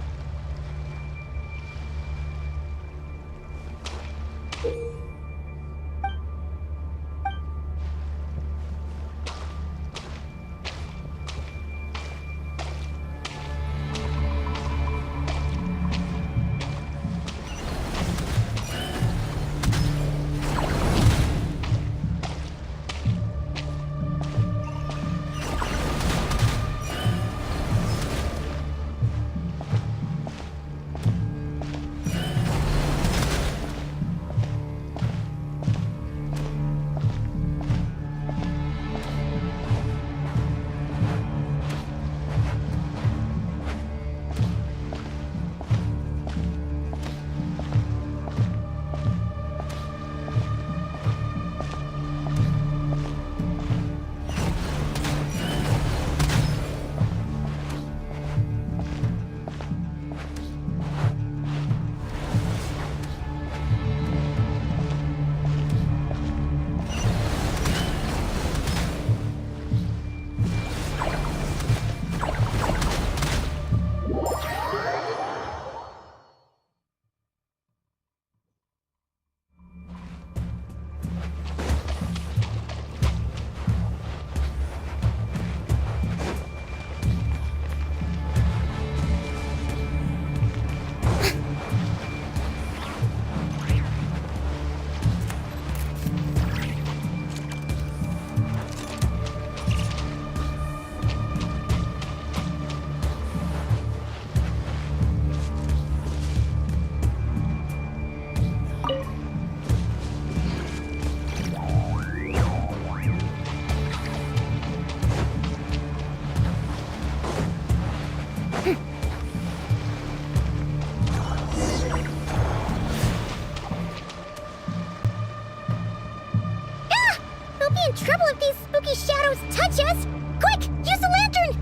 In trouble if these spooky shadows touch us! Quick, use the lantern!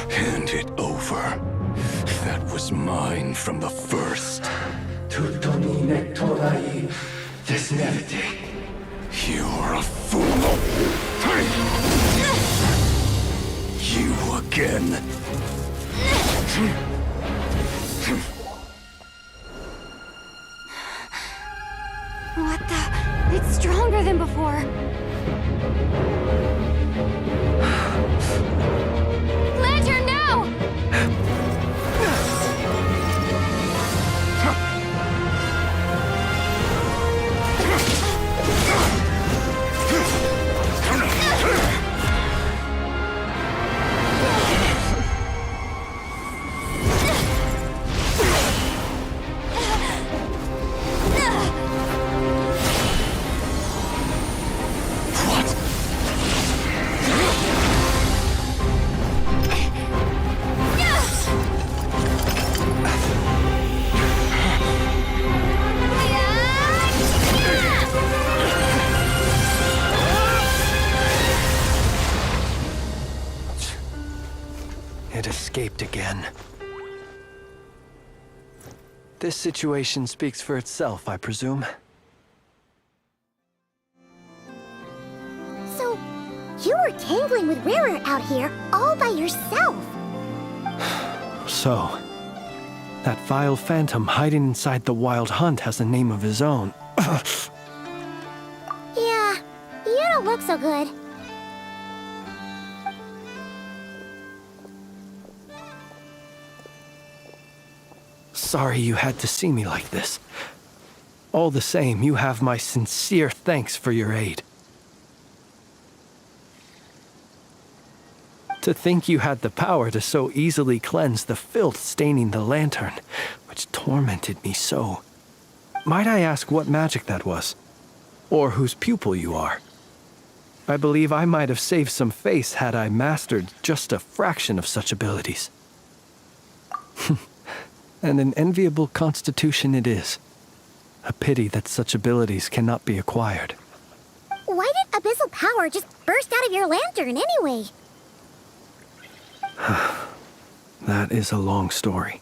Hand it over. That was mine from the first. You're a fool. You again. What the? It's stronger than before. Lantern, now! It escaped again. This situation speaks for itself, I presume. So, you were tangling with Rarer out here all by yourself. So, that vile phantom hiding inside the Wild Hunt has a name of his own. Yeah, you don't look so good. Sorry you had to see me like this. All the same, you have my sincere thanks for your aid. To think you had the power to so easily cleanse the filth staining the lantern, which tormented me so. Might I ask what magic that was? Or whose pupil you are? I believe I might have saved some face had I mastered just a fraction of such abilities. And an enviable constitution it is. A pity that such abilities cannot be acquired. Why did abyssal power just burst out of your lantern anyway? That is a long story.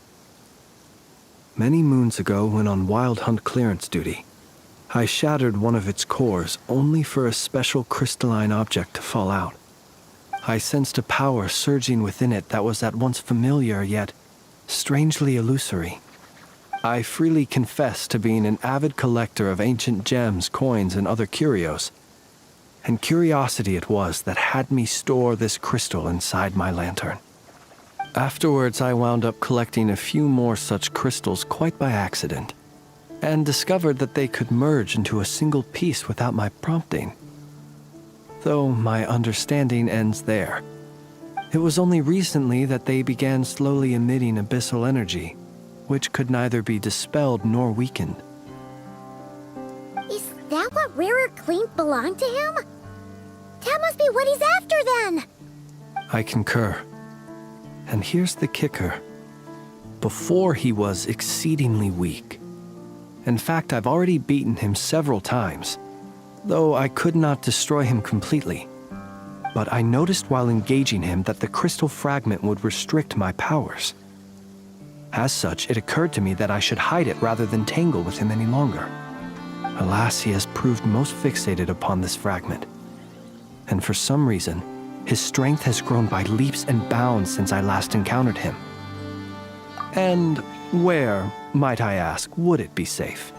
Many moons ago, when on Wild Hunt clearance duty, I shattered one of its cores only for a special crystalline object to fall out. I sensed a power surging within it that was at once familiar yet strangely illusory. I freely confess to being an avid collector of ancient gems, coins, and other curios. And curiosity it was that had me store this crystal inside my lantern. Afterwards, I wound up collecting a few more such crystals quite by accident, and discovered that they could merge into a single piece without my prompting. Though my understanding ends there. It was only recently that they began slowly emitting abyssal energy, which could neither be dispelled nor weakened. Is that what Rarer claimed belonged to him? That must be what he's after then! I concur. And here's the kicker. Before he was exceedingly weak. In fact, I've already beaten him several times, though I could not destroy him completely. But I noticed while engaging him that the crystal fragment would restrict my powers. As such, it occurred to me that I should hide it rather than tangle with him any longer. Alas, he has proved most fixated upon this fragment. And for some reason, his strength has grown by leaps and bounds since I last encountered him. And where, might I ask, would it be safe?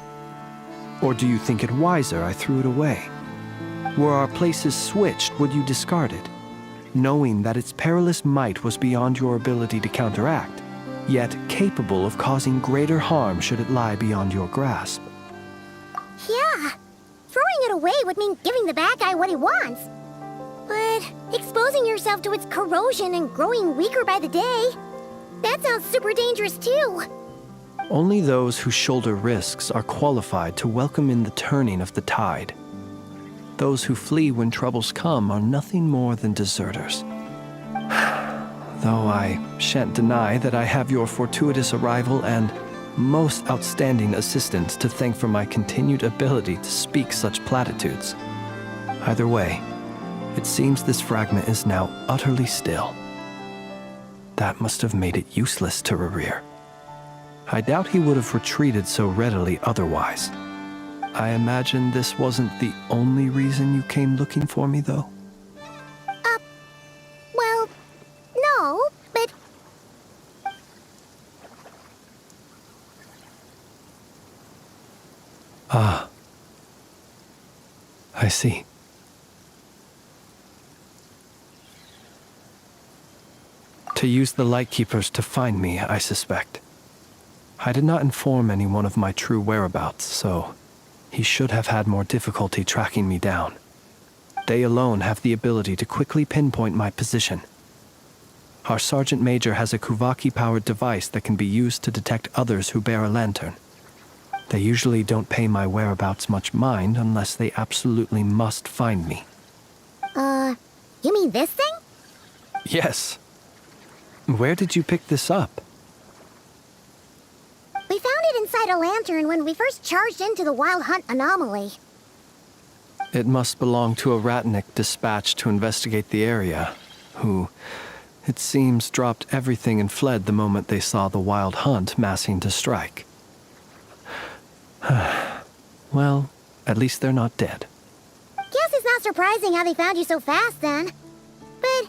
Or do you think it wiser I threw it away? Were our places switched, would you discard it, knowing that its perilous might was beyond your ability to counteract, yet capable of causing greater harm should it lie beyond your grasp? Yeah, throwing it away would mean giving the bad guy what he wants. But exposing yourself to its corrosion and growing weaker by the day, that sounds super dangerous too. Only those who shoulder risks are qualified to welcome in the turning of the tide. those who flee when troubles come are nothing more than deserters. Though I shan't deny that I have your fortuitous arrival and most outstanding assistance to thank for my continued ability to speak such platitudes. Either way, it seems this fragment is now utterly still. That must have made it useless to Rerir. I doubt he would have retreated so readily otherwise. I imagine this wasn't the only reason you came looking for me, though? Well, no, but... Ah. I see. To use the Lightkeepers to find me, I suspect. I did not inform anyone of my true whereabouts, so he should have had more difficulty tracking me down. They alone have the ability to quickly pinpoint my position. Our Sergeant Major has a Kuvaki-powered device that can be used to detect others who bear a lantern. They usually don't pay my whereabouts much mind unless they absolutely must find me. You mean this thing? Yes. Where did you pick this up? We found it inside a lantern when we first charged into the Wild Hunt anomaly. It must belong to a Ratnik dispatched to investigate the area, who, it seems, dropped everything and fled the moment they saw the Wild Hunt massing to strike. Well, at least they're not dead. Guess it's not surprising how they found you so fast, then. But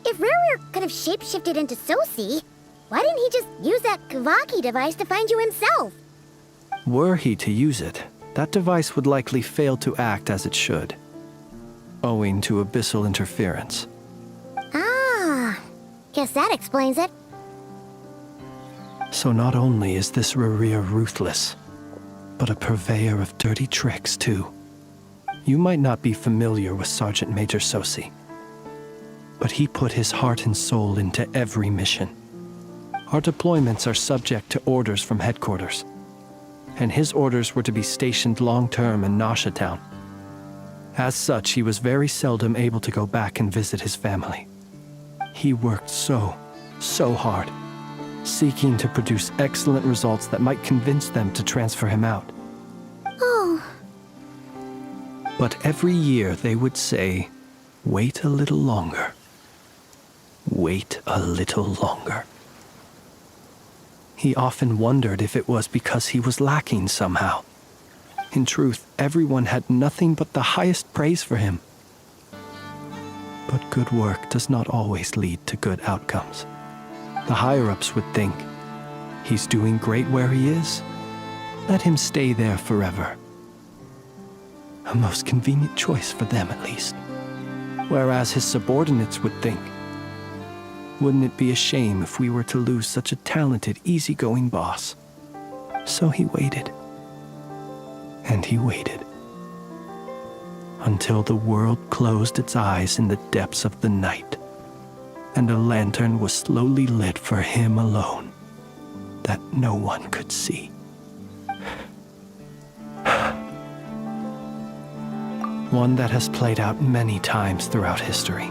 if Rerir could have shapeshifted into Sosi, why didn't he just use that Kavaki device to find you himself? Were he to use it, that device would likely fail to act as it should, owing to abyssal interference. Ah, guess that explains it. So not only is this Rerir ruthless, but a purveyor of dirty tricks, too. You might not be familiar with Sergeant Major Sosi, but he put his heart and soul into every mission. Our deployments are subject to orders from headquarters, and his orders were to be stationed long-term in Nasha Town. As such, he was very seldom able to go back and visit his family. He worked so hard, seeking to produce excellent results that might convince them to transfer him out. Oh. But every year they would say, "Wait a little longer. Wait a little longer." He often wondered if it was because he was lacking somehow. In truth, everyone had nothing but the highest praise for him. But good work does not always lead to good outcomes. The higher-ups would think, he's doing great where he is. Let him stay there forever. A most convenient choice for them, at least. Whereas his subordinates would think, wouldn't it be a shame if we were to lose such a talented, easygoing boss? So he waited. And he waited. Until the world closed its eyes in the depths of the night, and a lantern was slowly lit for him alone, that no one could see. One that has played out many times throughout history.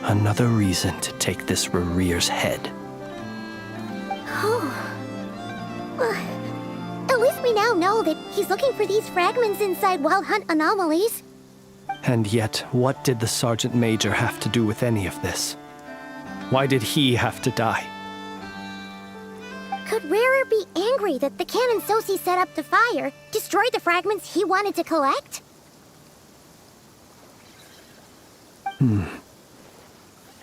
Another reason to take this Rerir's head. Oh. Well, at least we now know that he's looking for these fragments inside Wild Hunt anomalies. And yet, what did the Sergeant Major have to do with any of this? Why did he have to die? Could Rerir be angry that the cannon Sosi set up to fire destroyed the fragments he wanted to collect?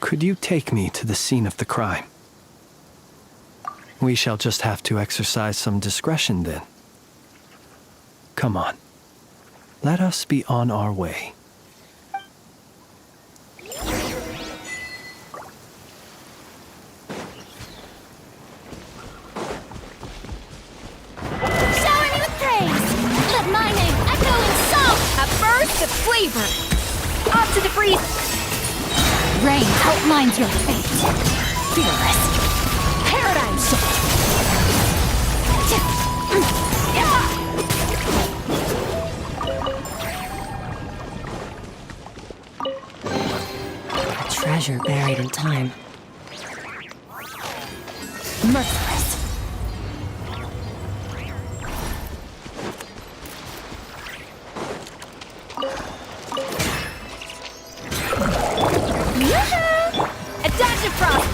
Could you take me to the scene of the crime? We shall just have to exercise some discretion then. Come on. Let us be on our way. Shower me with praise! Let my name echo in song! A burst of flavor! Off to the breeze! Rain outlines your fate. Fearless. Paradise! Treasure buried in time. Merciless. A dash of frost!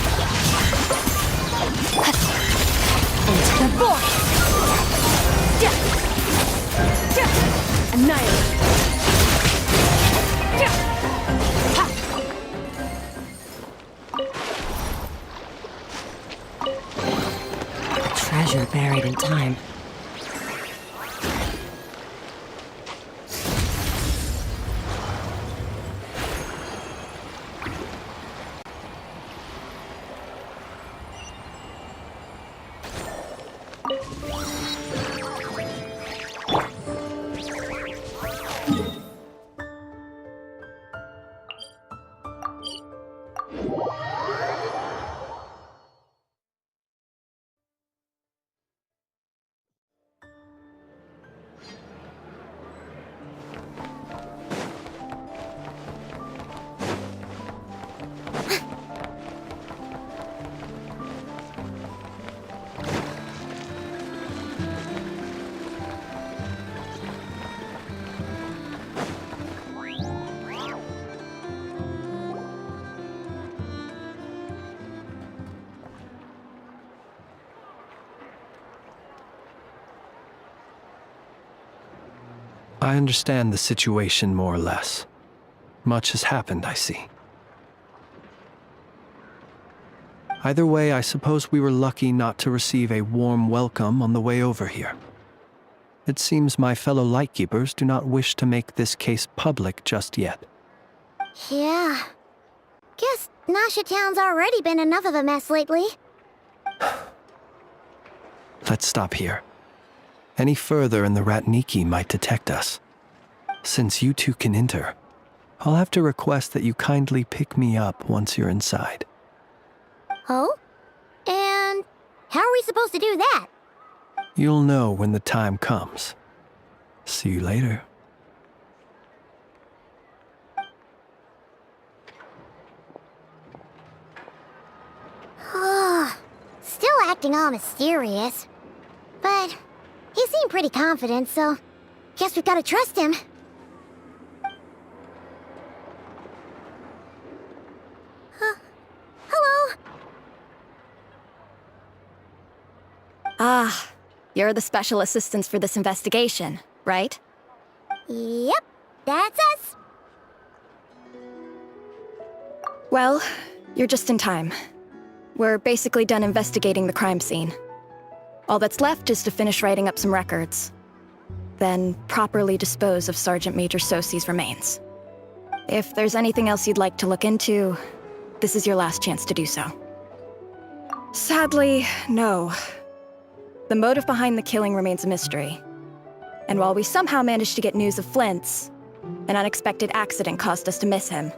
Into the void! Annihilate! Treasure buried in time. I understand the situation more or less. Much has happened, I see. Either way, I suppose we were lucky not to receive a warm welcome on the way over here. It seems my fellow Lightkeepers do not wish to make this case public just yet. Yeah. Guess Nasha Town's already been enough of a mess lately. Let's stop here. Any further and the Ratniki might detect us. Since you two can enter, I'll have to request that you kindly pick me up once you're inside. Oh? And how are we supposed to do that? You'll know when the time comes. See you later. Still acting all mysterious. But he seemed pretty confident, so guess we've got to trust him. Hello? Ah, you're the special assistants for this investigation, right? Yep, that's us. Well, you're just in time. We're basically done investigating the crime scene. All that's left is to finish writing up some records. Then properly dispose of Sergeant Major Sosi's remains. If there's anything else you'd like to look into, this is your last chance to do so. Sadly, no. The motive behind the killing remains a mystery. And while we somehow managed to get news of Flint's, an unexpected accident caused us to miss him.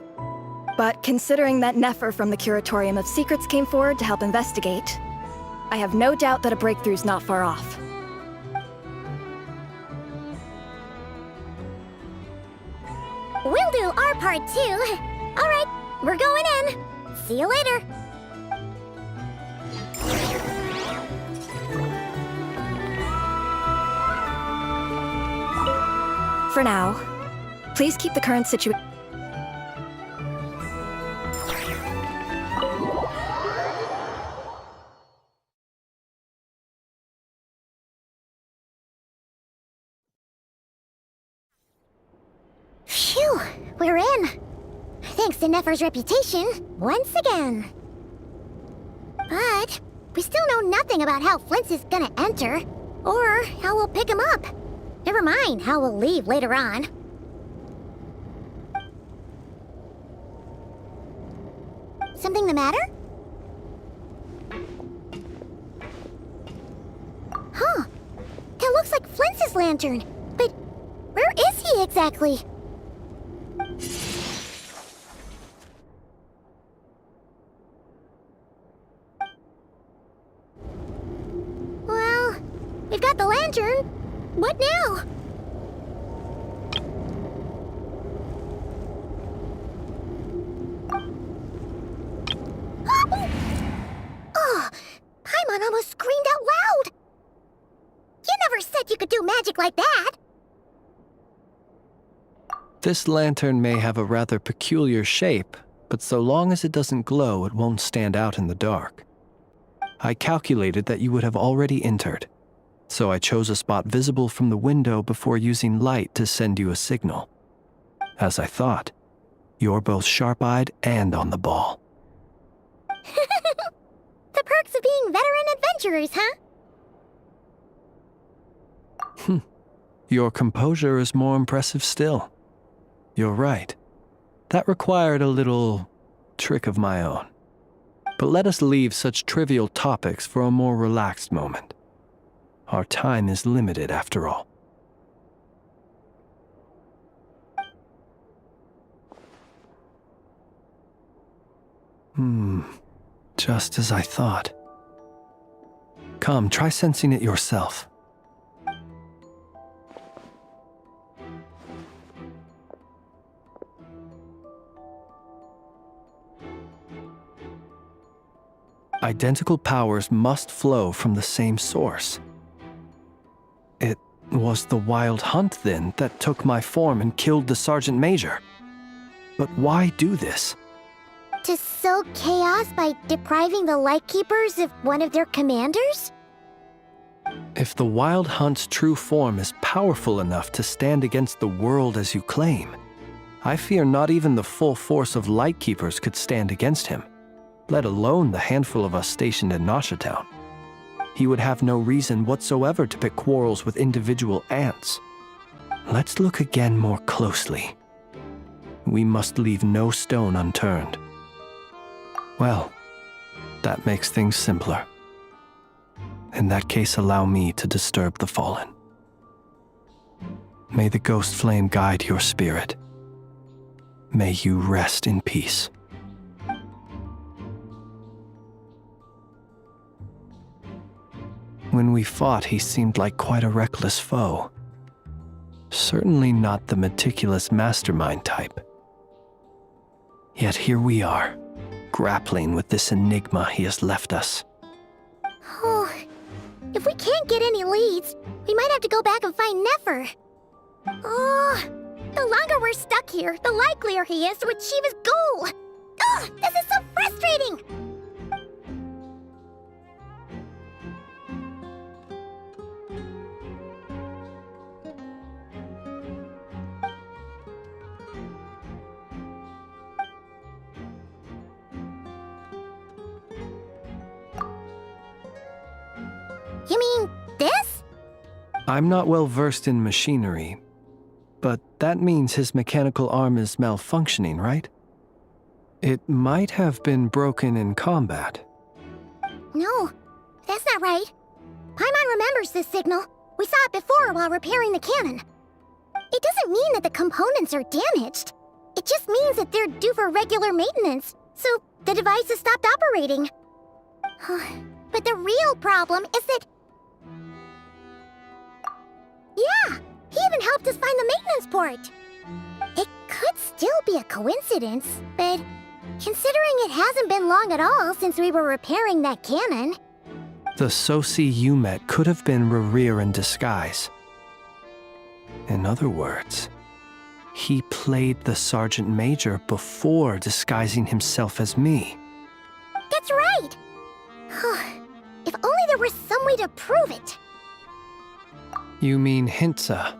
But considering that Nefer from the Curatorium of Secrets came forward to help investigate, I have no doubt that a breakthrough's not far off. We'll do our part too. All right, we're going in. See you later. For now, please keep the current situation. Phew, we're in. Thanks to Nefer's reputation, once again. But we still know nothing about how Flint's is gonna enter, or how we'll pick him up. Never mind how we'll leave later on. Something the matter? Huh. That looks like Flint's lantern. But where is he exactly? Well, we've got the lantern. What now? magic like that. This lantern may have a rather peculiar shape, but so long as it doesn't glow, it won't stand out in the dark. I calculated that you would have already entered, so I chose a spot visible from the window before using light to send you a signal. As I thought, you're both sharp-eyed and on the ball. The perks of being veteran adventurers, huh? Your composure is more impressive still. You're right. That required a little trick of my own. But let us leave such trivial topics for a more relaxed moment. Our time is limited after all. Just as I thought. Come, try sensing it yourself. Identical powers must flow from the same source. It was the wild hunt, then, that took my form and killed the Sergeant Major. But why do this? To sow chaos by depriving the Lightkeepers of one of their commanders? If the Wild Hunt's true form is powerful enough to stand against the world as you claim, I fear not even the full force of Lightkeepers could stand against him, let alone the handful of us stationed in Nashatown. He would have no reason whatsoever to pick quarrels with individual ants. Let's look again more closely. We must leave no stone unturned. Well, that makes things simpler. In that case, allow me to disturb the fallen. May the ghost flame guide your spirit. May you rest in peace. When we fought, he seemed like quite a reckless foe. Certainly not the meticulous mastermind type. Yet here we are, grappling with this enigma he has left us. Oh, if we can't get any leads, we might have to go back and find Nefer. Oh, the longer we're stuck here, the likelier he is to achieve his goal. Oh, this is so frustrating! You mean this? I'm not well versed in machinery, but that means his mechanical arm is malfunctioning, right? It might have been broken in combat. No, that's not right. Paimon remembers this signal. We saw it before while repairing the cannon. It doesn't mean that the components are damaged. It just means that they're due for regular maintenance, so the device has stopped operating. But the real problem is that... Yeah, he even helped us find the maintenance port. It could still be a coincidence, but considering it hasn't been long at all since we were repairing that cannon... The Soci you met could have been Rerir in disguise. In other words, he played the Sergeant Major before disguising himself as me. That's right! If only there were some way to prove it. You mean Hintsa?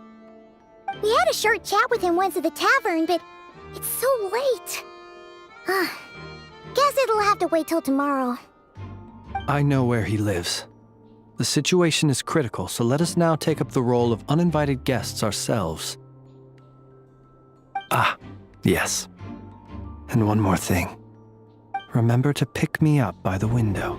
We had a short chat with him once at the tavern, but it's so late. Guess it'll have to wait till tomorrow. I know where he lives. The situation is critical, so let us now take up the role of uninvited guests ourselves. Ah, yes. And one more thing. Remember to pick me up by the window.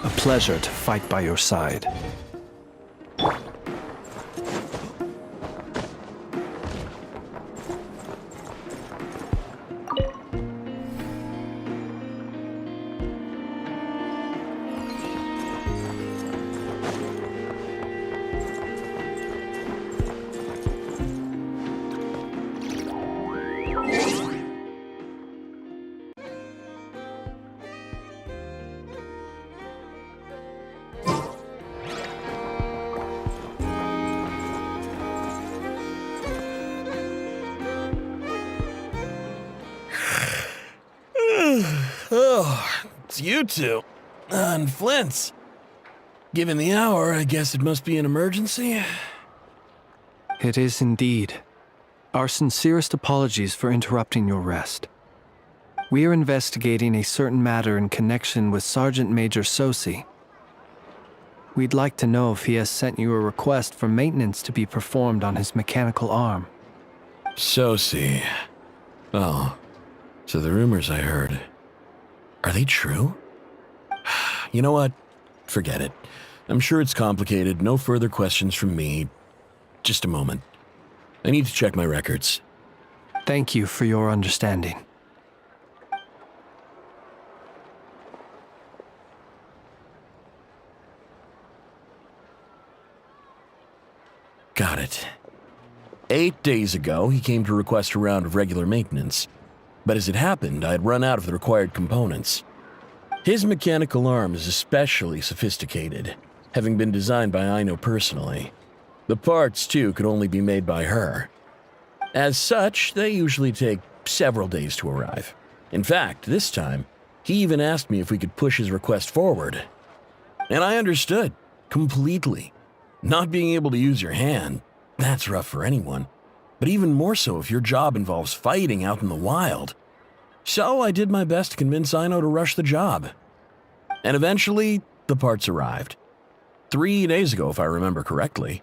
A pleasure to fight by your side. Oh, it's you two. And Flint's. Given the hour, I guess it must be an emergency. It is indeed. Our sincerest apologies for interrupting your rest. We are investigating a certain matter in connection with Sergeant Major Sosi. We'd like to know if he has sent you a request for maintenance to be performed on his mechanical arm. Sosi. Oh, so the rumors I heard, are they true? You know what? Forget it. I'm sure it's complicated. No further questions from me. Just a moment. I need to check my records. Thank you for your understanding. Got it. 8 days ago, he came to request a round of regular maintenance. But as it happened, I had run out of the required components. His mechanical arm is especially sophisticated, having been designed by Aino personally. The parts, too, could only be made by her. As such, they usually take several days to arrive. In fact, this time, he even asked me if we could push his request forward. And I understood, completely. Not being able to use your hand, that's rough for anyone. But even more so if your job involves fighting out in the wild. So I did my best to convince Aino to rush the job. And eventually, the parts arrived. 3 days ago, if I remember correctly.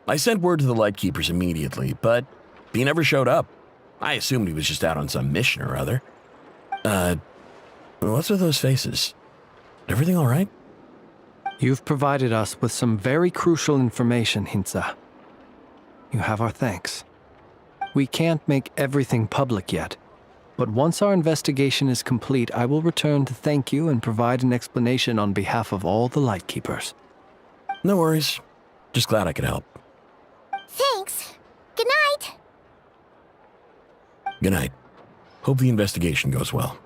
I sent word to the Lightkeepers immediately, but he never showed up. I assumed he was just out on some mission or other. What's with those faces? Everything all right? You've provided us with some very crucial information, Hintsa. You have our thanks. We can't make everything public yet, but once our investigation is complete, I will return to thank you and provide an explanation on behalf of all the Lightkeepers. No worries. Just glad I could help. Thanks. Good night. Good night. Hope the investigation goes well.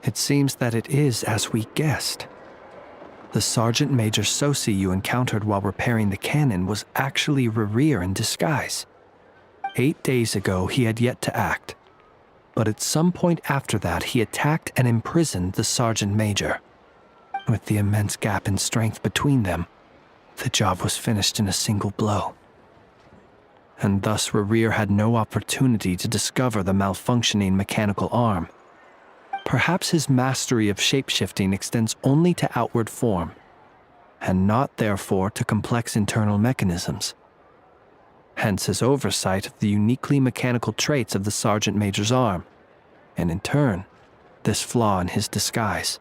It seems that it is as we guessed. The Sergeant Major Sosi you encountered while repairing the cannon was actually Rerir in disguise. 8 days ago, he had yet to act. But at some point after that, he attacked and imprisoned the Sergeant Major. With the immense gap in strength between them, the job was finished in a single blow. And thus Rerir had no opportunity to discover the malfunctioning mechanical arm. Perhaps his mastery of shapeshifting extends only to outward form, and not therefore to complex internal mechanisms. Hence his oversight of the uniquely mechanical traits of the Sergeant Major's arm, and in turn, this flaw in his disguise.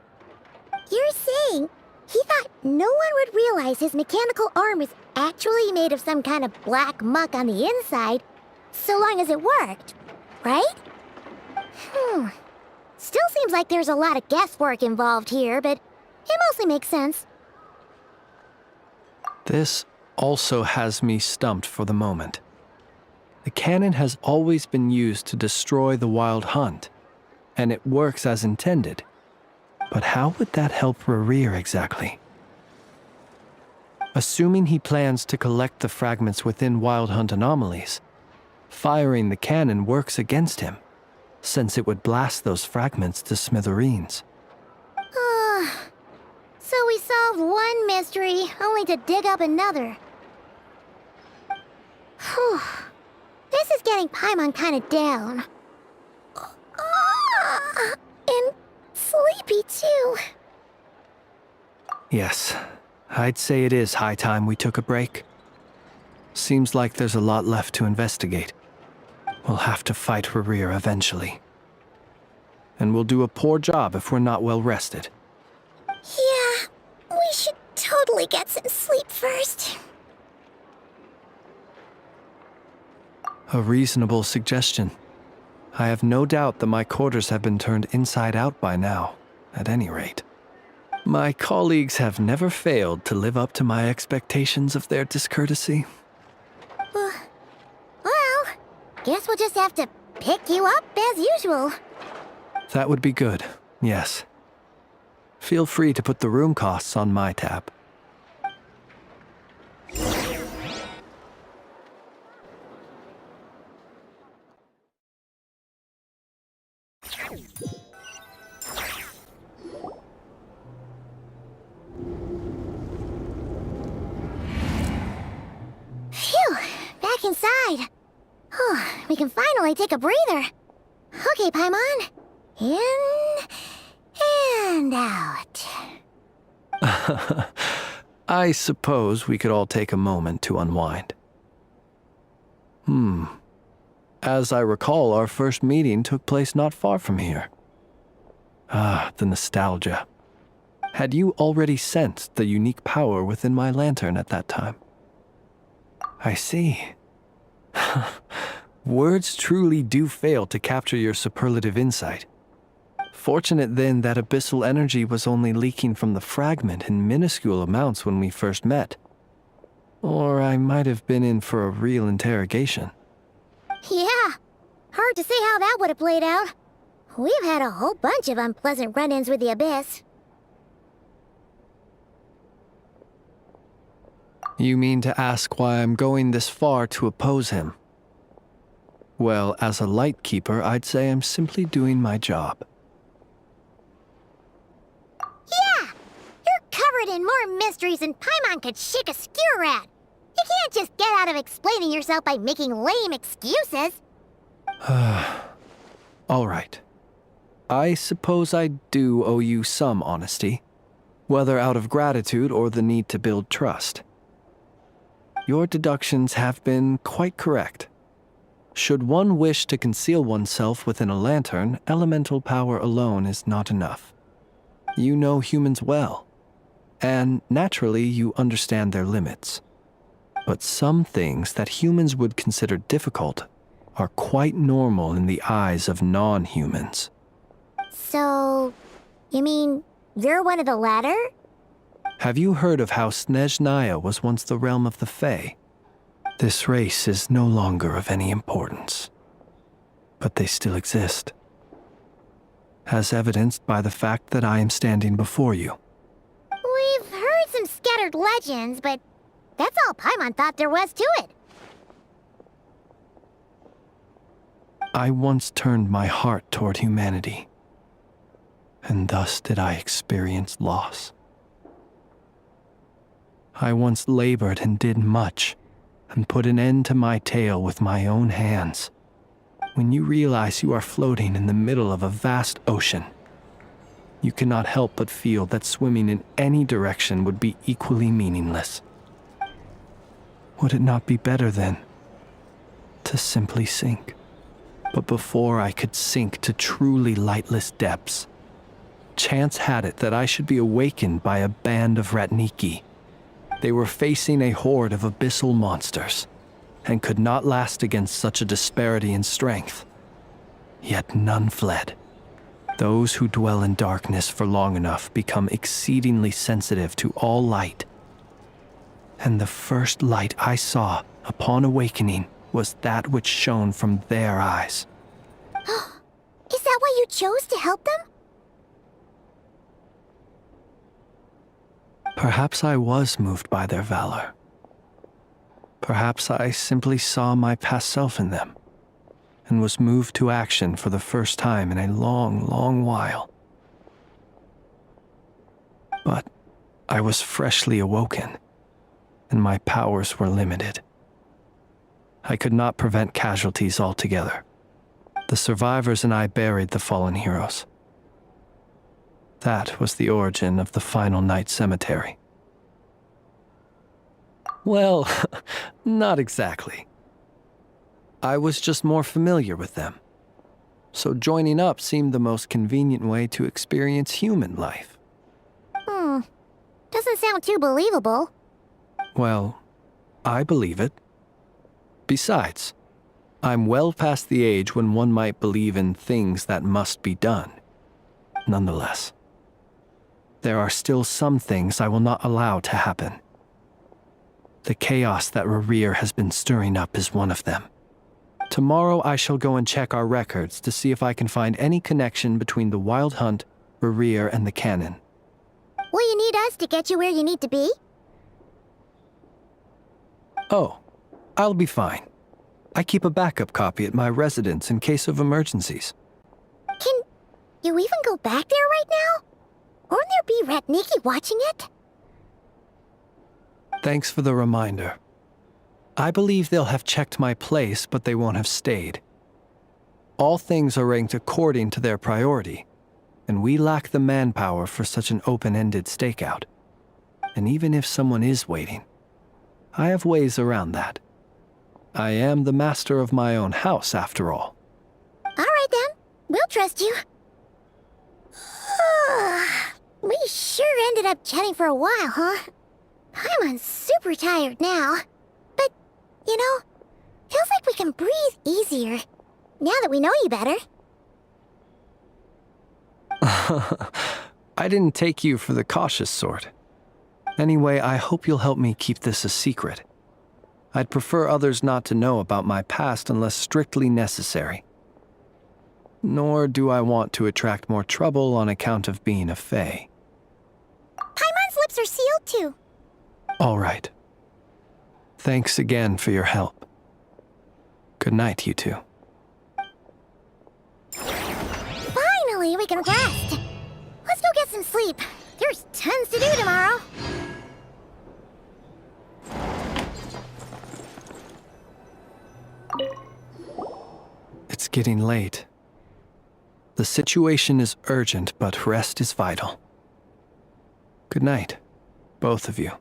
You're saying he thought no one would realize his mechanical arm was actually made of some kind of black muck on the inside, so long as it worked, right? Still seems like there's a lot of guesswork involved here, but it mostly makes sense. This also has me stumped for the moment. The cannon has always been used to destroy the wild hunt, and it works as intended. But how would that help Rerir exactly? Assuming he plans to collect the fragments within wild hunt anomalies, firing the cannon works against him, since it would blast those fragments to smithereens. So we solved one mystery, only to dig up another. Whew. This is getting Paimon kind of down. And sleepy, too. Yes, I'd say it is high time we took a break. Seems like there's a lot left to investigate. We'll have to fight Rerir eventually. And we'll do a poor job if we're not well rested. Yeah, we should totally get some sleep first. A reasonable suggestion. I have no doubt that my quarters have been turned inside out by now, at any rate. My colleagues have never failed to live up to my expectations of their discourtesy. Well, guess we'll just have to pick you up as usual. That would be good, yes. Feel free to put the room costs on my tab. Phew! Back inside. Whew, we can finally take a breather. Okay, Paimon. In and out. I suppose we could all take a moment to unwind. As I recall, our first meeting took place not far from here. Ah, the nostalgia. Had you already sensed the unique power within my lantern at that time? I see. Words truly do fail to capture your superlative insight. Fortunate then that abyssal energy was only leaking from the fragment in minuscule amounts when we first met. Or I might have been in for a real interrogation. Yeah. Hard to say how that would have played out. We've had a whole bunch of unpleasant run-ins with the Abyss. You mean to ask why I'm going this far to oppose him? Well, as a light keeper, I'd say I'm simply doing my job. Yeah! You're covered in more mysteries than Paimon could shake a skewer at. You can't just get out of explaining yourself by making lame excuses. All right. I suppose I do owe you some honesty, whether out of gratitude or the need to build trust. Your deductions have been quite correct. Should one wish to conceal oneself within a lantern, elemental power alone is not enough. You know humans well, and naturally you understand their limits. But some things that humans would consider difficult are quite normal in the eyes of non-humans. So, you mean you're one of the latter? Have you heard of how Snezhnaya was once the realm of the Fae? This race is no longer of any importance, but they still exist, as evidenced by the fact that I am standing before you. We've heard some scattered legends, but that's all Paimon thought there was to it. I once turned my heart toward humanity, and thus did I experience loss. I once labored and did much, and put an end to my tale with my own hands. When you realize you are floating in the middle of a vast ocean, you cannot help but feel that swimming in any direction would be equally meaningless. Would it not be better, then, to simply sink? But before I could sink to truly lightless depths, chance had it that I should be awakened by a band of Ratniki. They were facing a horde of abyssal monsters, and could not last against such a disparity in strength. Yet none fled. Those who dwell in darkness for long enough become exceedingly sensitive to all light. And the first light I saw upon awakening was that which shone from their eyes. Is that why you chose to help them? Perhaps I was moved by their valor. Perhaps I simply saw my past self in them, and was moved to action for the first time in a long, long while. But I was freshly awoken, and my powers were limited. I could not prevent casualties altogether. The survivors and I buried the fallen heroes. That was the origin of the final night cemetery. Well, not exactly. I was just more familiar with them, so joining up seemed the most convenient way to experience human life. Doesn't sound too believable. Well, I believe it. Besides, I'm well past the age when one might believe in things that must be done. Nonetheless, there are still some things I will not allow to happen. The chaos that Rerir has been stirring up is one of them. Tomorrow I shall go and check our records to see if I can find any connection between the Wild Hunt, Rerir, and the Canon. Will you need us to get you where you need to be? Oh, I'll be fine. I keep a backup copy at my residence in case of emergencies. Can still back there right now? Wouldn't there be Ratniki watching it? Thanks for the reminder. I believe they'll have checked my place, but they won't have stayed. All things are ranked according to their priority, and we lack the manpower for such an open-ended stakeout. And even if someone is waiting, I have ways around that. I am the master of my own house, after all. All right then, we'll trust you. We sure ended up chatting for a while, huh? I'm super tired now. But, you know, feels like we can breathe easier, now that we know you better. I didn't take you for the cautious sort. Anyway, I hope you'll help me keep this a secret. I'd prefer others not to know about my past unless strictly necessary. Nor do I want to attract more trouble on account of being a fae. Paimon's lips are sealed too. All right. Thanks again for your help. Good night, you two. Finally, we can rest. Let's go get some sleep. There's tons to do tomorrow. It's getting late. The situation is urgent, but rest is vital. Good night, both of you.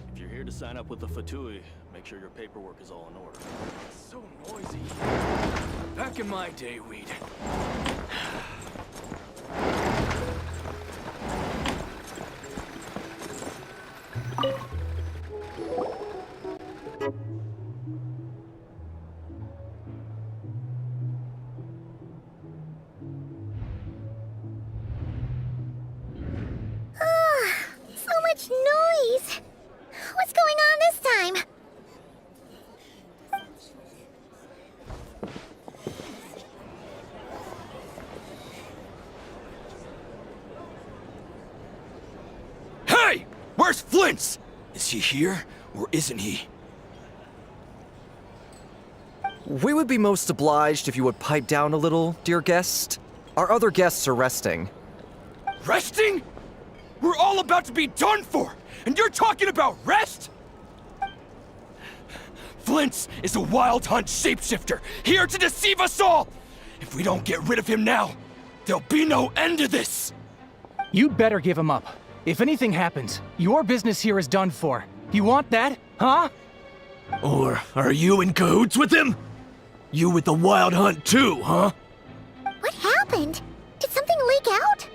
If you're here to sign up with the Fatui, make sure your paperwork is all in order. It's so noisy. Back in my day, we'd... So much noise. What's going on this time? Hey! Where's Flint's? Is he here, or isn't he? We would be most obliged if you would pipe down a little, dear guest. Our other guests are resting. Resting? We're all about to be done for, and you're talking about rest? Flint's is a wild hunt shapeshifter, here to deceive us all! If we don't get rid of him now, there'll be no end to this! You'd better give him up. If anything happens, your business here is done for. You want that, huh? Or are you in cahoots with him? You with the wild hunt too, huh? What happened? Did something leak out?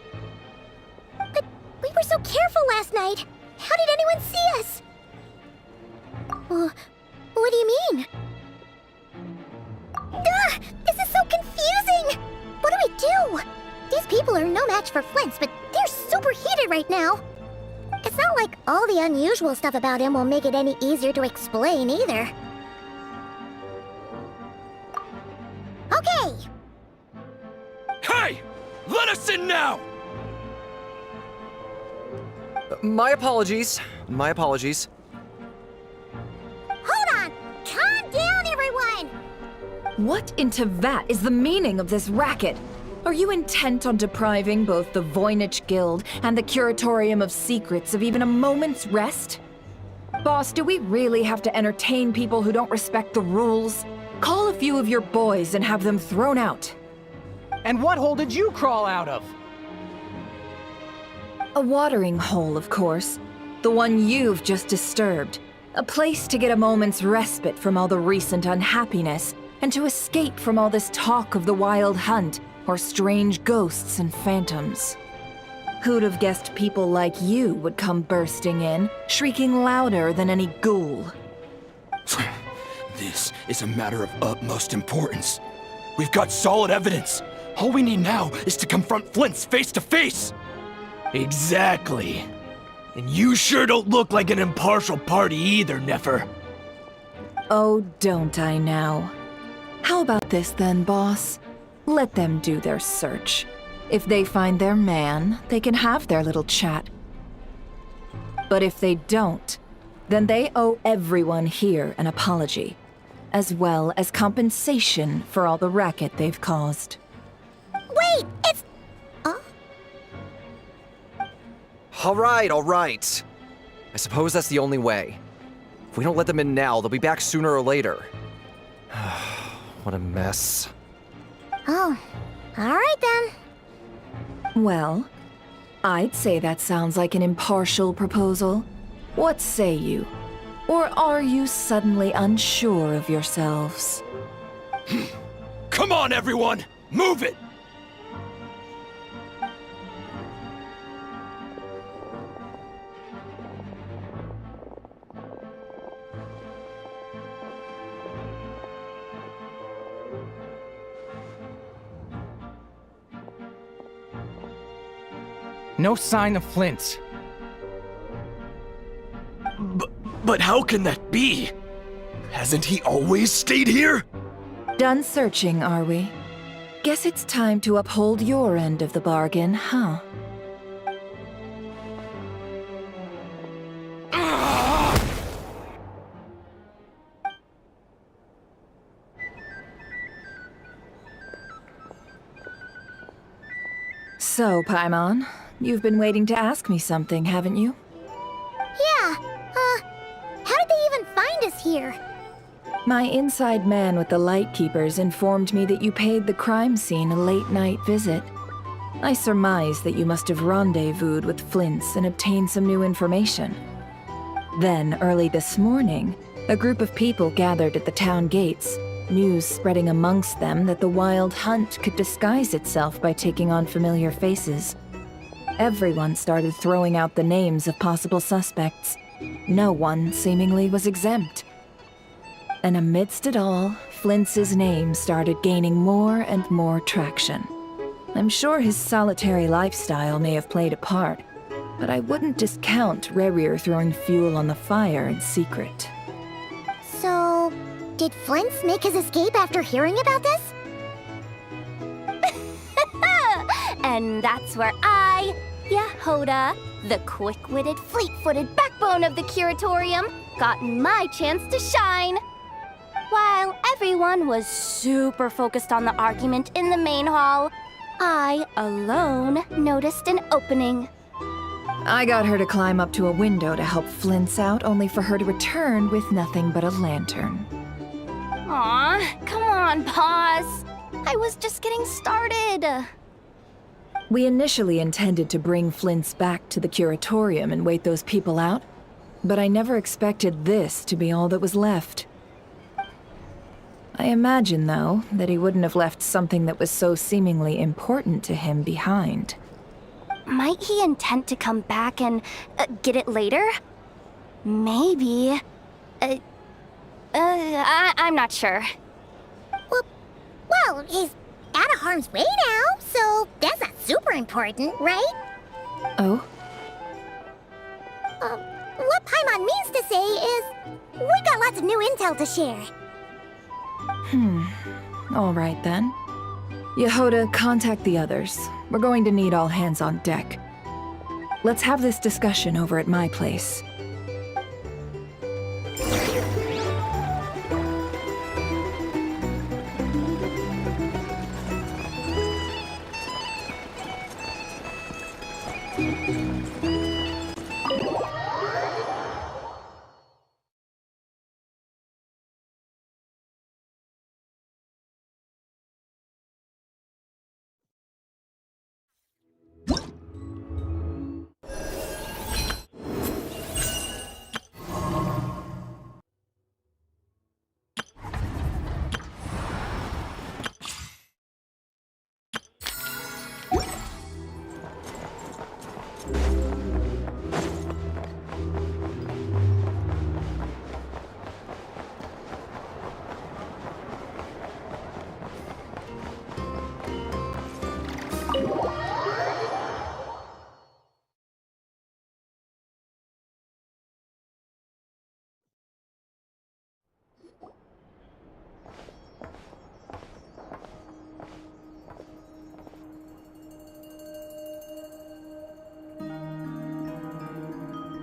But we were so careful last night. How did anyone see us? What do you mean? This is so confusing! What do we do? These people are no match for Flint's, but they're super heated right now. It's not like all the unusual stuff about him will make it any easier to explain either. Okay! Hey! Let us in now! My apologies. My apologies. Hold on! Calm down, everyone! What in Tevat is the meaning of this racket? Are you intent on depriving both the Voynich Guild and the Curatorium of Secrets of even a moment's rest? Boss, do we really have to entertain people who don't respect the rules? Call a few of your boys and have them thrown out. And what hole did you crawl out of? A watering hole, of course. The one you've just disturbed. A place to get a moment's respite from all the recent unhappiness, and to escape from all this talk of the wild hunt, or strange ghosts and phantoms. Who'd have guessed people like you would come bursting in, shrieking louder than any ghoul? This is a matter of utmost importance. We've got solid evidence. All we need now is to confront Flint's face to face. Exactly. And you sure don't look like an impartial party either, Nefer. Oh, don't I now? How about this then, boss? Let them do their search. If they find their man, they can have their little chat. But if they don't, then they owe everyone here an apology, as well as compensation for all the racket they've caused. Wait, it's... All right. I suppose that's the only way. If we don't let them in now, they'll be back sooner or later. What a mess. Oh, all right then. Well, I'd say that sounds like an impartial proposal. What say you? Or are you suddenly unsure of yourselves? Come on, everyone! Move it! No sign of Flint. But how can that be? Hasn't he always stayed here? Done searching, are we? Guess it's time to uphold your end of the bargain, huh? So, Paimon, you've been waiting to ask me something, haven't you? Yeah, how did they even find us here? My inside man with the Lightkeepers informed me that you paid the crime scene a late-night visit. I surmise that you must have rendezvoused with Flint's and obtained some new information. Then, early this morning, a group of people gathered at the town gates, news spreading amongst them that the Wild Hunt could disguise itself by taking on familiar faces. Everyone started throwing out the names of possible suspects. No one, seemingly, was exempt. And amidst it all, Flint's name started gaining more and more traction. I'm sure his solitary lifestyle may have played a part, but I wouldn't discount Rerir throwing fuel on the fire in secret. So, did Flint make his escape after hearing about this? And that's where I, Yehoda, the quick-witted, fleet-footed backbone of the Curatorium, got my chance to shine. While everyone was super focused on the argument in the main hall, I, alone, noticed an opening. I got her to climb up to a window to help Flint's out, only for her to return with nothing but a lantern. Aw, come on, Boss. I was just getting started. We initially intended to bring Flint's back to the Curatorium and wait those people out, but I never expected this to be all that was left. I imagine, though, that he wouldn't have left something that was so seemingly important to him behind. Might he intend to come back and get it later? Maybe. I'm not sure. Well, he's out of harm's way now, so that's not super important, right? Oh? What Paimon means to say is, we got lots of new intel to share. All right then. Yehoda, contact the others. We're going to need all hands on deck. Let's have this discussion over at my place.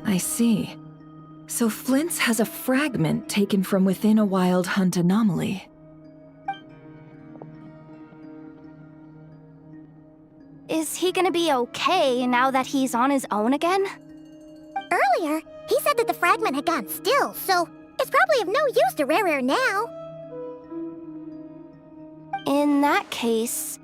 I see. So Flint's has a fragment taken from within a wild hunt anomaly. Is he gonna be okay now that he's on his own again? Earlier, he said that the fragment had gone still, so it's probably of no use to Rare now. In that case,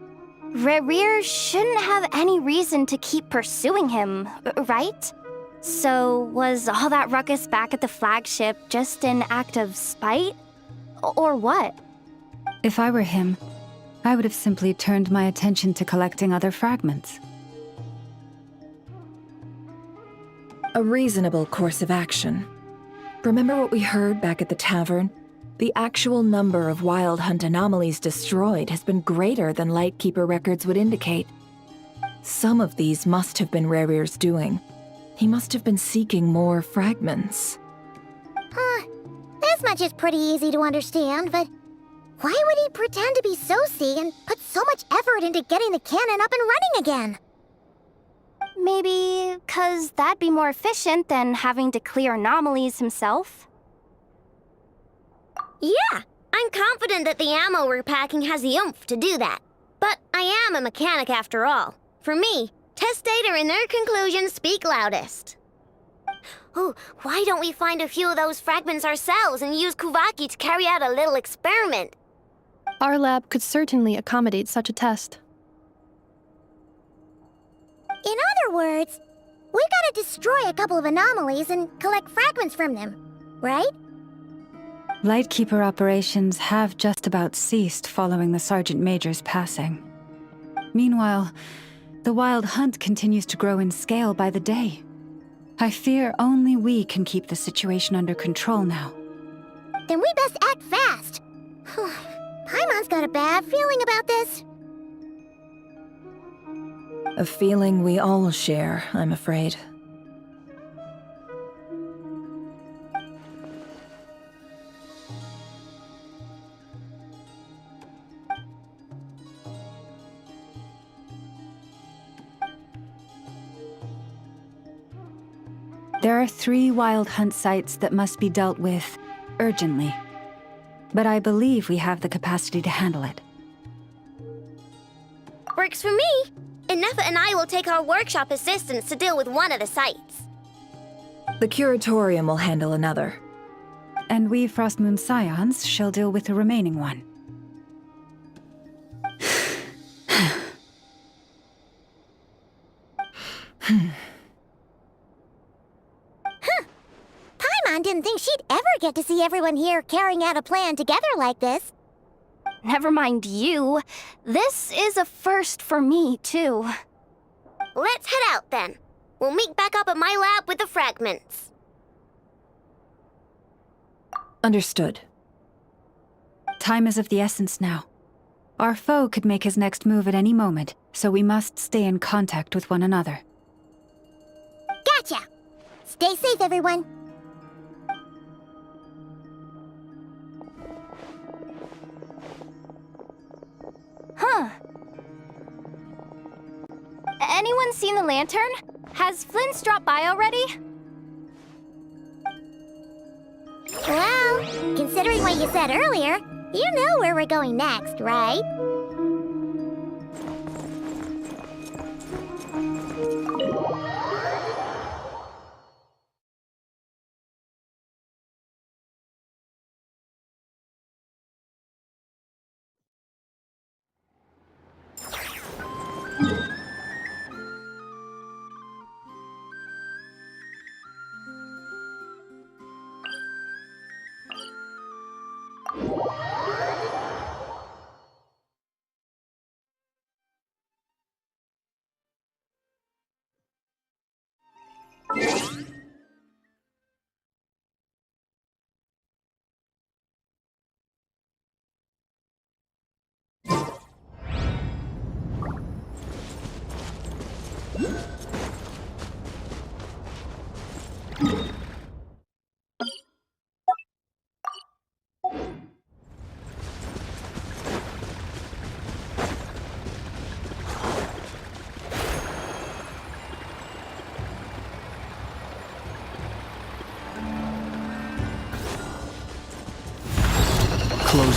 Rare shouldn't have any reason to keep pursuing him, right? So was all that ruckus back at the flagship just an act of spite? Or what? If I were him, I would have simply turned my attention to collecting other fragments. A reasonable course of action. Remember what we heard back at the tavern? The actual number of wild hunt anomalies destroyed has been greater than Lightkeeper records would indicate. Some of these must have been Rare's doing. He must have been seeking more fragments. This much is pretty easy to understand, but why would he pretend to be Soci and put so much effort into getting the cannon up and running again? Maybe 'cause that'd be more efficient than having to clear anomalies himself? Yeah, I'm confident that the ammo we're packing has the oomph to do that. But I am a mechanic after all. For me, test data and their conclusions speak loudest. Ooh, why don't we find a few of those fragments ourselves and use Kuvaki to carry out a little experiment? Our lab could certainly accommodate such a test. In other words, we gotta destroy a couple of anomalies and collect fragments from them, right? Lightkeeper operations have just about ceased following the Sergeant Major's passing. Meanwhile, the Wild Hunt continues to grow in scale by the day. I fear only we can keep the situation under control now. Then we best act fast. Paimon's got a bad feeling about this. A feeling we all share, I'm afraid. There are 3 Wild Hunt sites that must be dealt with urgently. But I believe we have the capacity to handle it. Works for me. Nefa and I will take our workshop assistants to deal with one of the sites. The Curatorium will handle another. And we Frostmoon Scions shall deal with the remaining one. Paimon didn't think she'd ever get to see everyone here carrying out a plan together like this. Never mind you. This is a first for me, too. Let's head out, then. We'll meet back up at my lab with the fragments. Understood. Time is of the essence now. Our foe could make his next move at any moment, so we must stay in contact with one another. Gotcha! Stay safe, everyone. Huh. Anyone seen the lantern? Has Flint's dropped by already? Well, considering what you said earlier, you know where we're going next, right?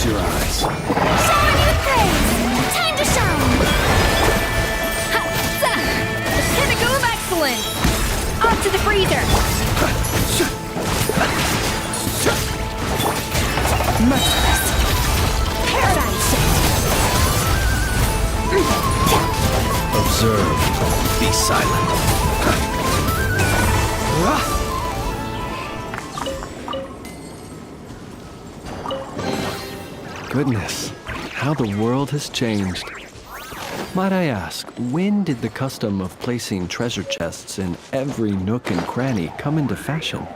your eyes. Shower me with praise! Time to shine! Ha-za! The pinnacle of excellence! Off to the freezer! Merciless! Paradise! Observe. Be silent. Goodness, how the world has changed. Might I ask, when did the custom of placing treasure chests in every nook and cranny come into fashion?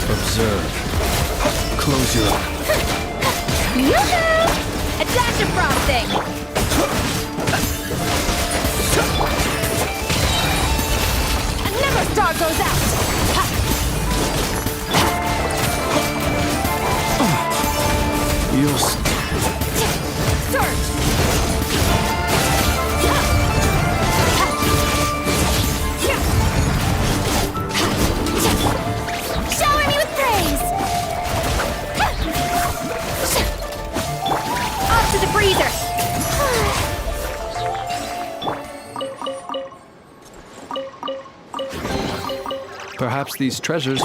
Observe. Close your eyes. Yoo-hoo! A dash of frosting! Another star goes out! You'll Surge! Shower me with praise! Off to the freezer! Perhaps these treasures...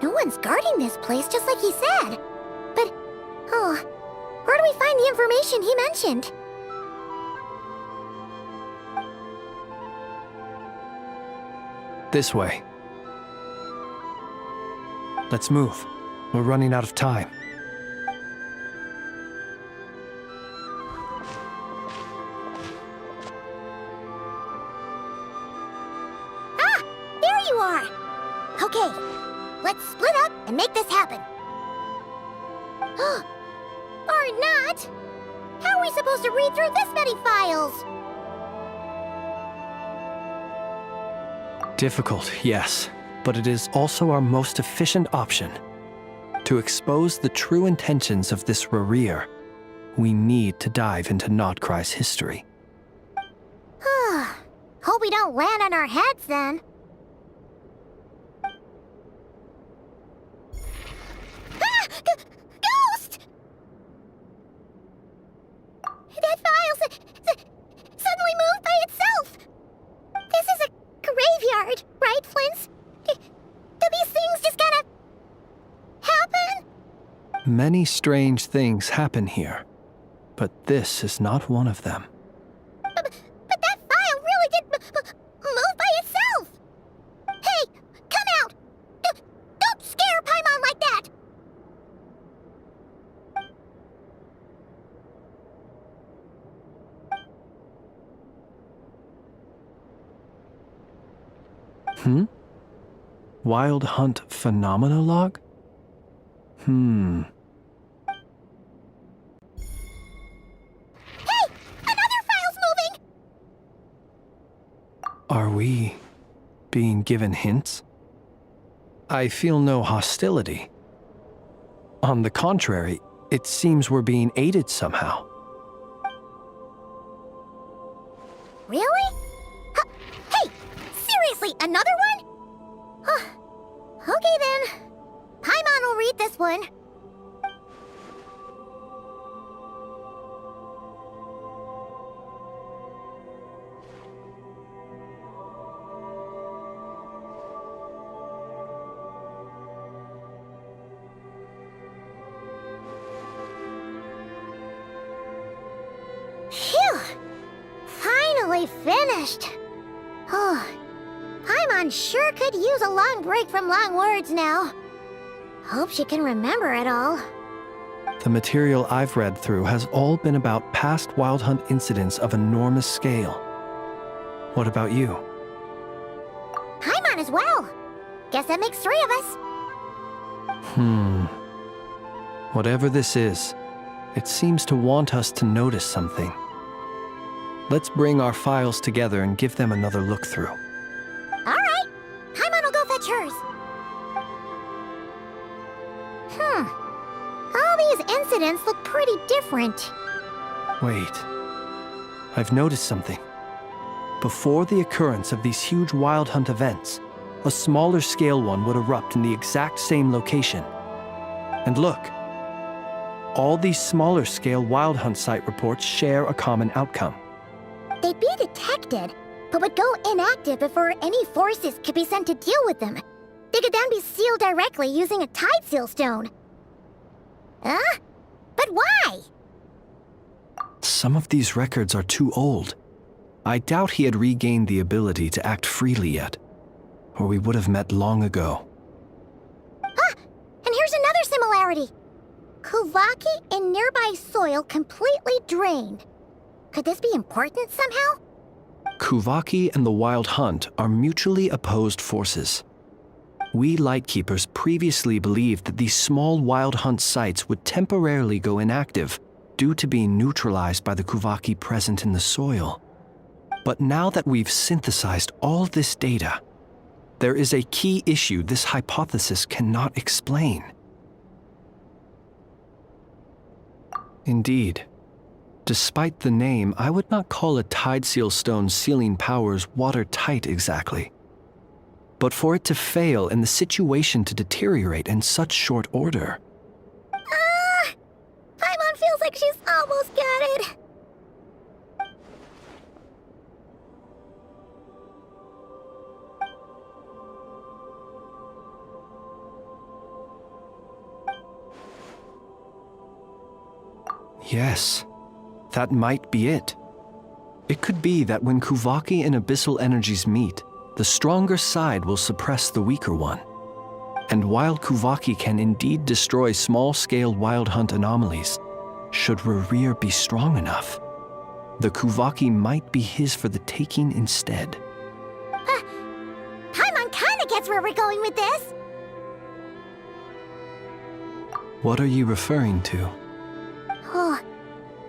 No one's guarding this place, just like he said. But, where do we find the information he mentioned? This way. Let's move. We're running out of time. Ah! There you are! Okay, let's split up and make this happen. Or not! How are we supposed to read through this many files? Difficult, yes, but it is also our most efficient option. To expose the true intentions of this Rereer, we need to dive into Notcry's history. Hope we don't land on our heads then. Ah! Ghost! That file suddenly moved by itself! This is a graveyard, right, Flint? Do these things just kind of happen? Many strange things happen here, but this is not one of them. But that file really did move by itself! Hey, come out! Don't scare Paimon like that! Wild Hunt Phenomenologue? Hey! Another file's moving! Are we being given hints? I feel no hostility. On the contrary, it seems we're being aided somehow. Really? Hey! Seriously, another one? Okay then. Paimon will read this one. Phew! Finally finished. Oh, Paimon sure could use a long break from long words now. Hope she can remember it all. The material I've read through has all been about past Wild Hunt incidents of enormous scale. What about you? Paimon as well. Guess that makes 3 of us. Whatever this is, it seems to want us to notice something. Let's bring our files together and give them another look through. Alright. Paimon will go fetch hers. All these incidents look pretty different. Wait. I've noticed something. Before the occurrence of these huge Wild Hunt events, a smaller scale one would erupt in the exact same location. And look. All these smaller scale Wild Hunt site reports share a common outcome. They'd be detected, but would go inactive before any forces could be sent to deal with them. They could then be sealed directly using a tide seal stone. Huh? But why? Some of these records are too old. I doubt he had regained the ability to act freely yet, or we would have met long ago. Ah! And here's another similarity. Kuvaki and nearby soil completely drained. Could this be important somehow? Kuvaki and the Wild Hunt are mutually opposed forces. We Lightkeepers previously believed that these small Wild Hunt sites would temporarily go inactive due to being neutralized by the Kuvaki present in the soil. But now that we've synthesized all this data, there is a key issue this hypothesis cannot explain. Indeed. Despite the name, I would not call a tide seal stone's sealing powers watertight exactly. But for it to fail and the situation to deteriorate in such short order. Paimon feels like she's almost got it. Yes, that might be it. It could be that when Kuvaki and abyssal energies meet, the stronger side will suppress the weaker one. And while Kuvaki can indeed destroy small-scale wild hunt anomalies, should Rerir be strong enough, the Kuvaki might be his for the taking instead. Paimon kinda gets where we're going with this. What are you referring to? Oh,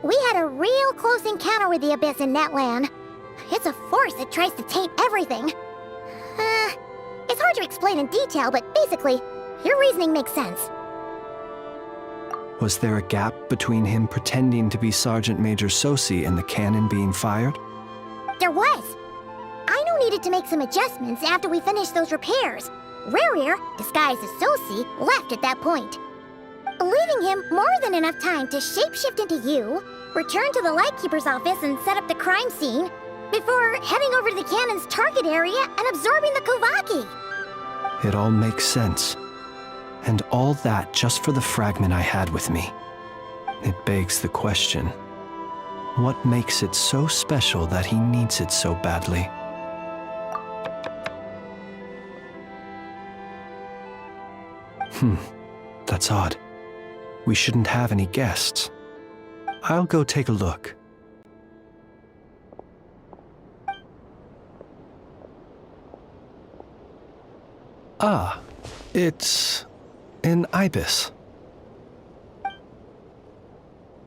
we had a real close encounter with the Abyss in Netland. It's a force that tries to taint everything. It's hard to explain in detail, but basically, your reasoning makes sense. Was there a gap between him pretending to be Sergeant Major Sosi and the cannon being fired? There was. Aino needed to make some adjustments after we finished those repairs. Rerir, disguised as Sosi, left at that point, leaving him more than enough time to shapeshift into you, return to the Lightkeeper's office and set up the crime scene, before heading over to the cannon's target area and absorbing the Kuvaki. It all makes sense. And all that just for the fragment I had with me. It begs the question, what makes it so special that he needs it so badly? That's odd. We shouldn't have any guests. I'll go take a look. Ah, it's an ibis.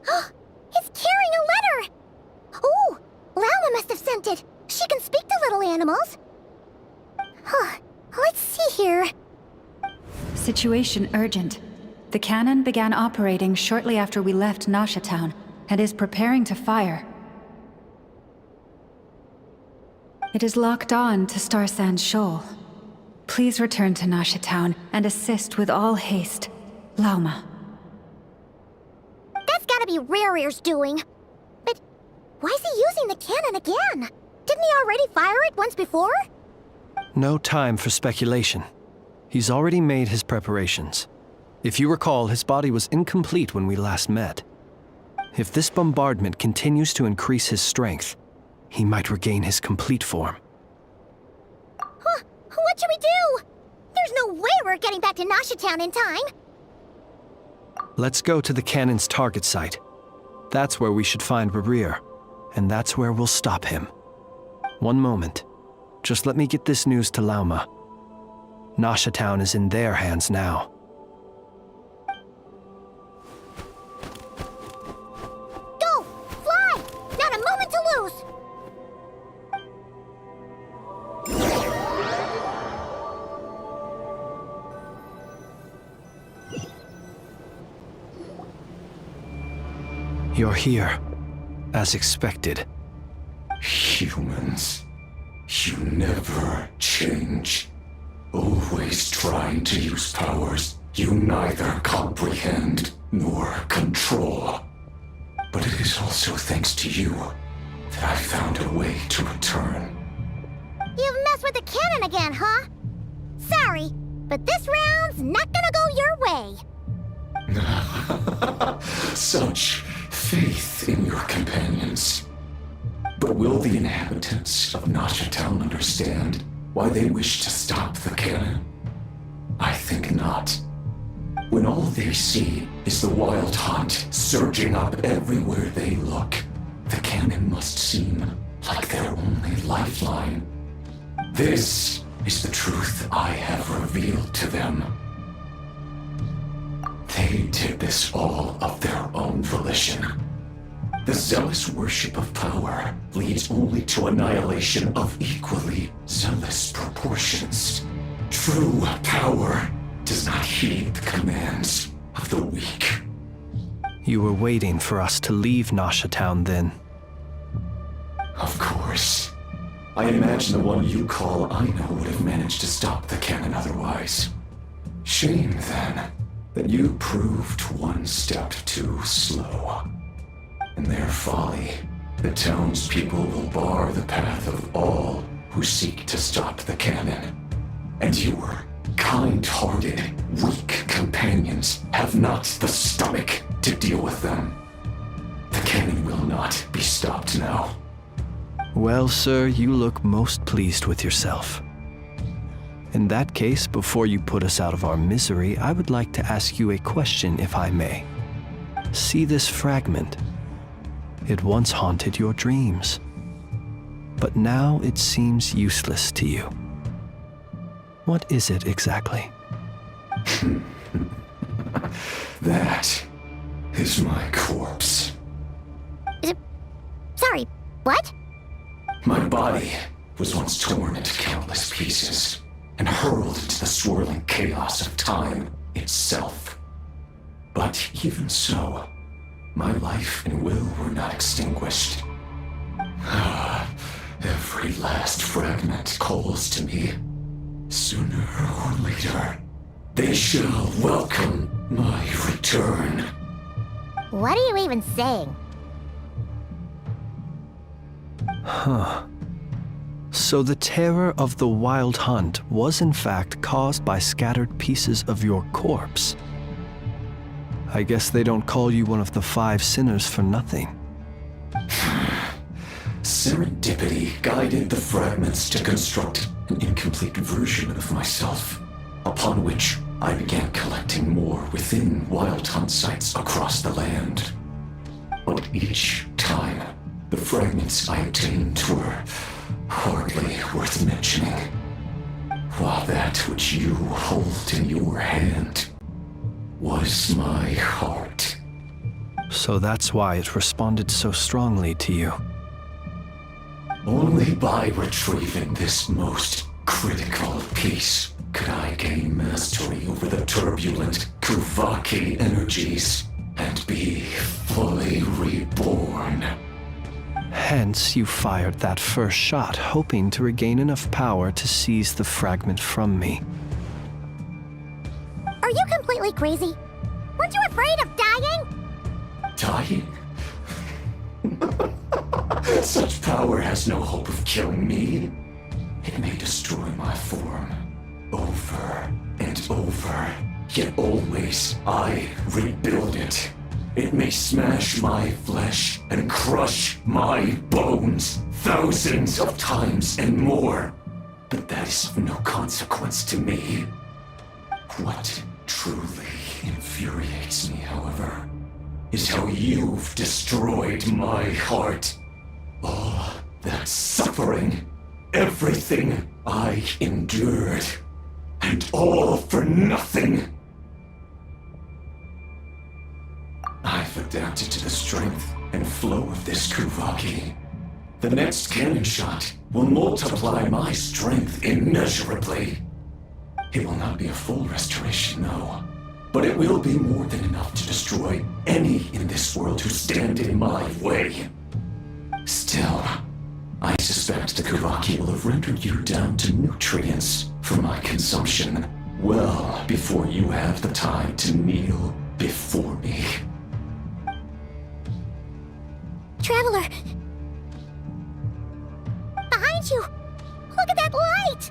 It's carrying a letter! Ooh, Lauma must have sent it. She can speak to little animals. Let's see here. Situation urgent. The cannon began operating shortly after we left Nasha Town and is preparing to fire. It is locked on to Star Sand Shoal. Please return to Nasha Town and assist with all haste. Lauma. That's gotta be Rerir's doing. But why is he using the cannon again? Didn't he already fire it once before? No time for speculation. He's already made his preparations. If you recall, his body was incomplete when we last met. If this bombardment continues to increase his strength, he might regain his complete form. What should we do? There's no way we're getting back to Nasha Town in time. Let's go to the cannon's target site. That's where we should find Rerir, and that's where we'll stop him. One moment. Just let me get this news to Lauma. Nasha Town is in their hands now. Go! Fly! Not a moment to lose! You're here, as expected. Humans, you never change. Always trying to use powers you neither comprehend nor control. But it is also thanks to you that I found a way to return. You've messed with the cannon again, huh? Sorry, but this round's not gonna go your way. Such faith in your companions. But will the inhabitants of Nasha Town understand why they wish to stop the cannon? I think not. When all they see is the wild hunt surging up everywhere they look, the cannon must seem like their only lifeline. This is the truth I have revealed to them. They did this all of their own volition. The zealous worship of power leads only to annihilation of equally zealous proportions. True power does not heed the commands of the weak. You were waiting for us to leave Nasha Town then. Of course. I imagine the one you call Aino would have managed to stop the cannon otherwise. Shame, then, that you proved one step too slow. In their folly, the townspeople will bar the path of all who seek to stop the cannon. And your kind-hearted, weak companions have not the stomach to deal with them. cannot be stopped now. Well, sir, you look most pleased with yourself. In that case, before you put us out of our misery, I would like to ask you a question, if I may. See this fragment? It once haunted your dreams, but now it seems useless to you. What is it exactly? That is my corpse. Sorry, what? My body was once torn into countless pieces and hurled into the swirling chaos of time itself. But even so, my life and will were not extinguished. Every last fragment calls to me. Sooner or later, they shall welcome my return. What are you even saying? Huh. So the terror of the Wild Hunt was in fact caused by scattered pieces of your corpse. I guess they don't call you one of the 5 sinners for nothing. Serendipity guided the fragments to construct an incomplete version of myself, upon which I began collecting more within Wild Hunt sites across the land. But each time, the fragments I obtained were hardly worth mentioning, while that which you hold in your hand was my heart. So that's why it responded so strongly to you. Only by retrieving this most critical piece could I gain mastery over the turbulent Kuvaki energies and be fully reborn. Hence, you fired that first shot, hoping to regain enough power to seize the fragment from me. Are you completely crazy? Weren't you afraid of dying? Dying? Such power has no hope of killing me. It may destroy my form over and over, yet always I rebuild it. It may smash my flesh and crush my bones thousands of times and more, but that is of no consequence to me. What truly infuriates me, however, is how you've destroyed my heart. All that suffering, everything I endured, and all for nothing. I've adapted to the strength and flow of this Kuvaki. The next cannon shot will multiply my strength immeasurably. It will not be a full restoration, no, but it will be more than enough to destroy any in this world who stand in my way. Still, I suspect the Kuvaki will have rendered you down to nutrients for my consumption well before you have the time to kneel before me. Traveler! Behind you! Look at that light!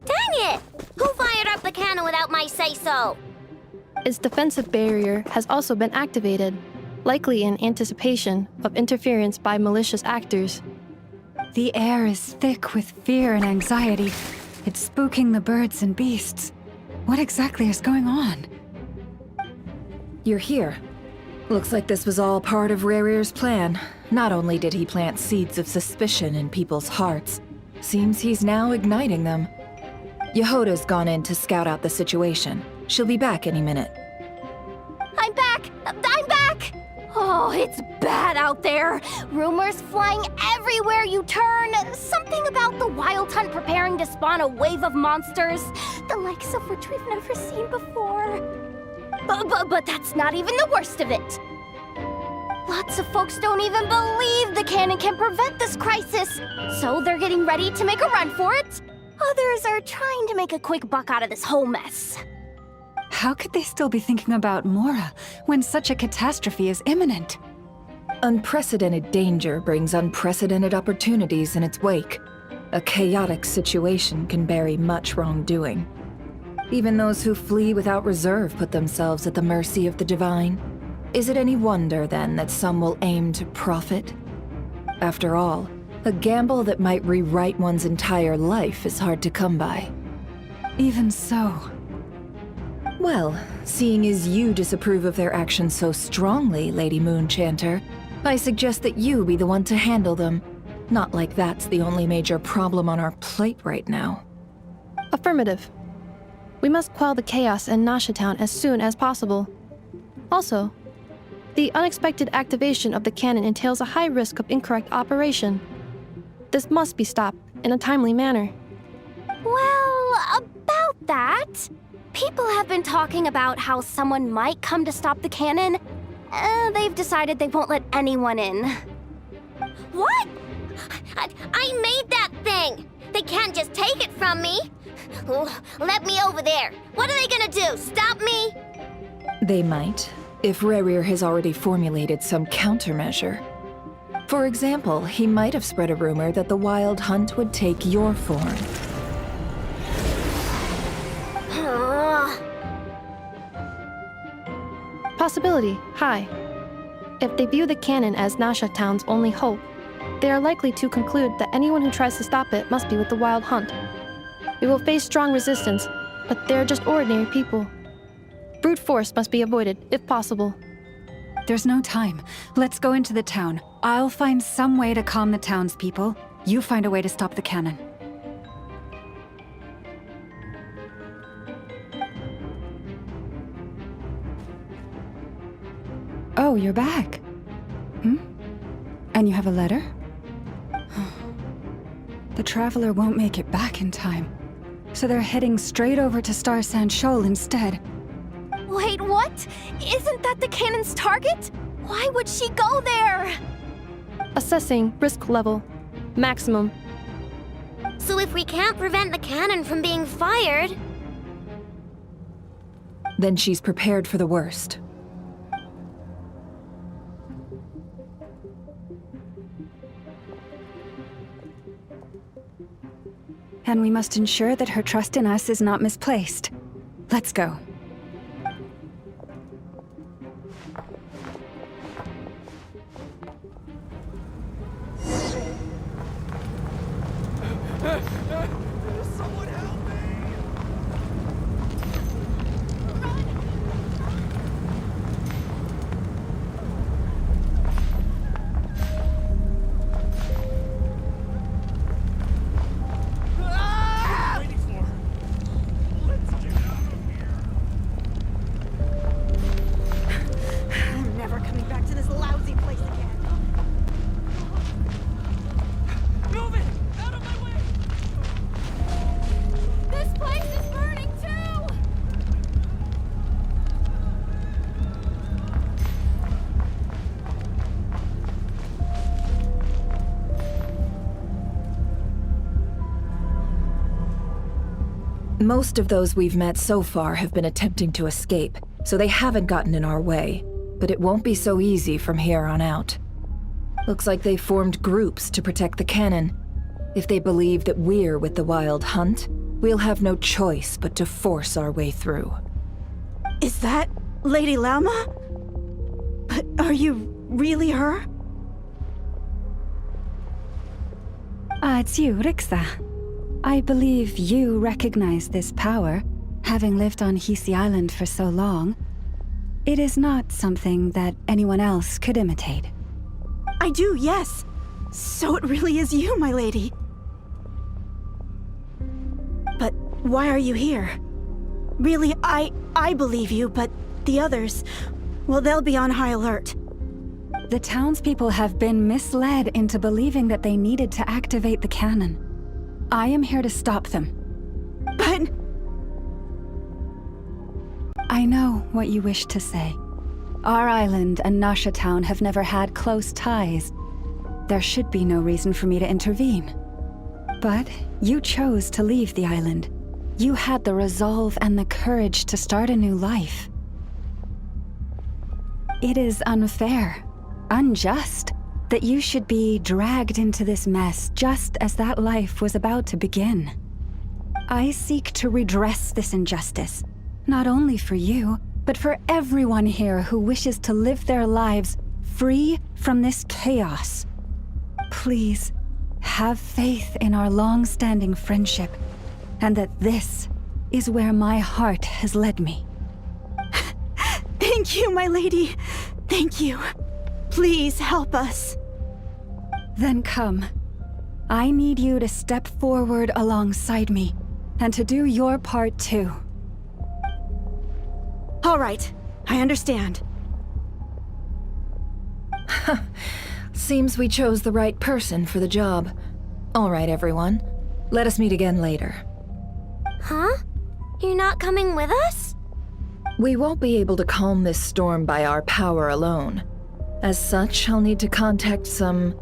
Dang it! Who fired up the cannon without my say-so? Its defensive barrier has also been activated, likely in anticipation of interference by malicious actors. The air is thick with fear and anxiety. It's spooking the birds and beasts. What exactly is going on? You're here. Looks like this was all part of Rarir's plan. Not only did he plant seeds of suspicion in people's hearts, seems he's now igniting them. Yehoda's gone in to scout out the situation. She'll be back any minute. I'm back! I'm back! Oh, it's bad out there. Rumors flying everywhere you turn. Something about the Wild Hunt preparing to spawn a wave of monsters, the likes of which we've never seen before. But that's not even the worst of it. Lots of folks don't even believe the cannon can prevent this crisis, so they're getting ready to make a run for it. Others are trying to make a quick buck out of this whole mess. How could they still be thinking about Mora when such a catastrophe is imminent? Unprecedented danger brings unprecedented opportunities in its wake. A chaotic situation can bury much wrongdoing. Even those who flee without reserve put themselves at the mercy of the divine. Is it any wonder, then, that some will aim to profit? After all, a gamble that might rewrite one's entire life is hard to come by. Even so. Well, seeing as you disapprove of their actions so strongly, Lady Moonchanter, I suggest that you be the one to handle them. Not like that's the only major problem on our plate right now. Affirmative. We must quell the chaos in Nasha Town as soon as possible. Also, the unexpected activation of the cannon entails a high risk of incorrect operation. This must be stopped in a timely manner. Well, about that, people have been talking about how someone might come to stop the cannon. They've decided they won't let anyone in. What? I made that thing! They can't just take it from me! Let me over there! What are they gonna do? Stop me? They might, if Rerir has already formulated some countermeasure. For example, he might have spread a rumor that the Wild Hunt would take your form. Possibility high. If they view the cannon as Nasha Town's only hope, they are likely to conclude that anyone who tries to stop it must be with the Wild Hunt. We will face strong resistance, but they're just ordinary people. Brute force must be avoided, if possible. There's no time. Let's go into the town. I'll find some way to calm the townspeople. You find a way to stop the cannon. Oh, you're back. And you have a letter? The Traveler won't make it back in time. So they're heading straight over to Star Sand Shoal instead. Wait, what? Isn't that the cannon's target? Why would she go there? Assessing risk level. Maximum. So if we can't prevent the cannon from being fired... Then she's prepared for the worst. And we must ensure that her trust in us is not misplaced. Let's go. Someone help me! I'm never coming back to this lousy place again. Move it! Out of my way! This place is burning too! Most of those we've met so far have been attempting to escape, so they haven't gotten in our way. But it won't be so easy from here on out. Looks like they formed groups to protect the cannon. If they believe that we're with the Wild Hunt, we'll have no choice but to force our way through. Is that Lady Lauma? But are you really her? It's you, Rixa. I believe you recognize this power, having lived on Hisi Island for so long. It is not something that anyone else could imitate. I do, yes. So it really is you, my lady. But why are you here? Really, I believe you, but the others, well, they'll be on high alert. The townspeople have been misled into believing that they needed to activate the cannon. I am here to stop them. But... I know what you wish to say, Our island and Nasha Town have never had close ties. There should be no reason for me to intervene. But you chose to leave the island. You had the resolve and the courage to start a new life. It is unfair, unjust, that you should be dragged into this mess just as that life was about to begin. I seek to redress this injustice, not only for you, but for everyone here who wishes to live their lives free from this chaos. Please, have faith in our long-standing friendship, and that this is where my heart has led me. Thank you, my lady. Thank you. Please help us. Then come. I need you to step forward alongside me, and to do your part too. All right, I understand. Seems we chose the right person for the job. All right, everyone. Let us meet again later. Huh? You're not coming with us? We won't be able to calm this storm by our power alone. As such, I'll need to contact some,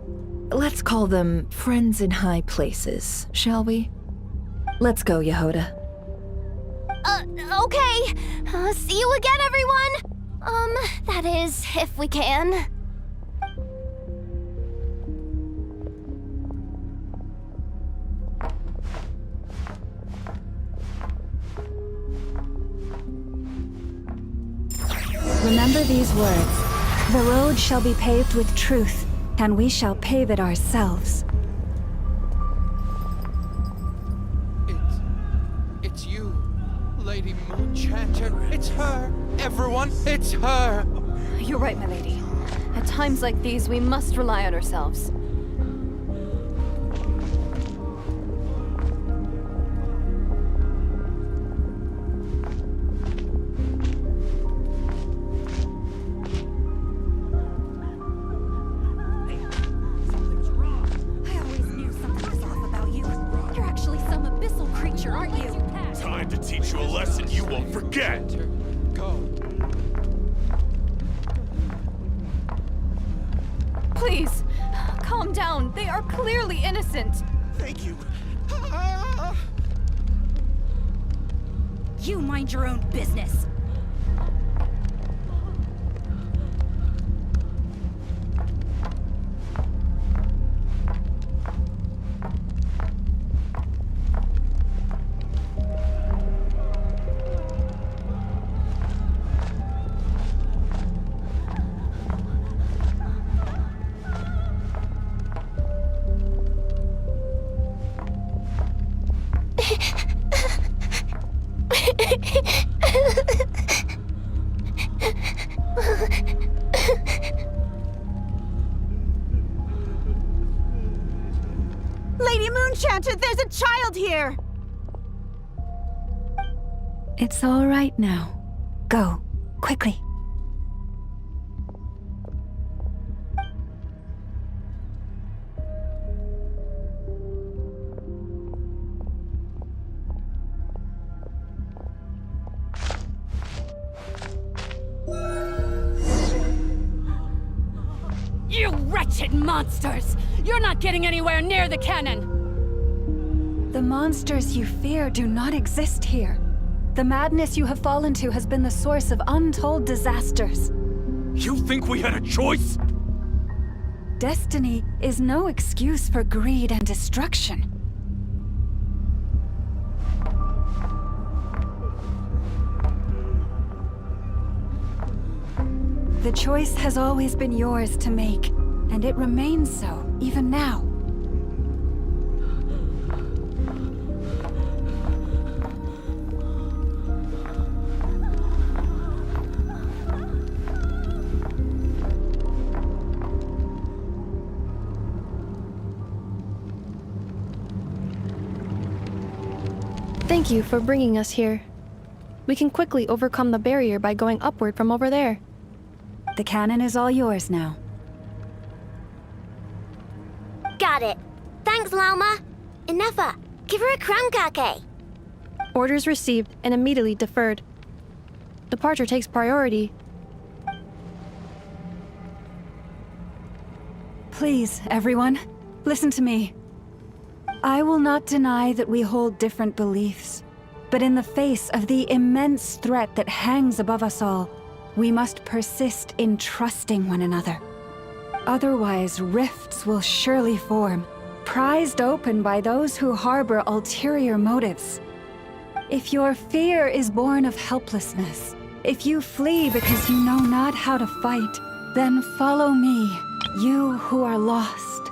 let's call them friends in high places, shall we? Let's go, Yehoda. Okay. See you again, everyone. That is, if we can. Remember these words. The road shall be paved with truth, and we shall pave it ourselves. It's you, Lady Moonchanter. It's her. Everyone, it's her. You're right, my lady. At times like these, we must rely on ourselves. Please, calm down. They are clearly innocent. Thank you. You mind your own business. Lady Moonchanter, there's a child here! It's all right now. Go, quickly. You wretched monsters! You're not getting anywhere near the cannon! The monsters you fear do not exist here. The madness you have fallen to has been the source of untold disasters. You think we had a choice? Destiny is no excuse for greed and destruction. The choice has always been yours to make, and it remains so, even now. Thank you for bringing us here. We can quickly overcome the barrier by going upward from over there. The cannon is all yours now. Got it. Thanks, Lauma. Inefa, give her a crown kake. Orders received and immediately deferred. Departure takes priority. Please, everyone, listen to me. I will not deny that we hold different beliefs, but in the face of the immense threat that hangs above us all, we must persist in trusting one another. Otherwise, rifts will surely form, prized open by those who harbor ulterior motives. If your fear is born of helplessness, if you flee because you know not how to fight, then follow me, you who are lost.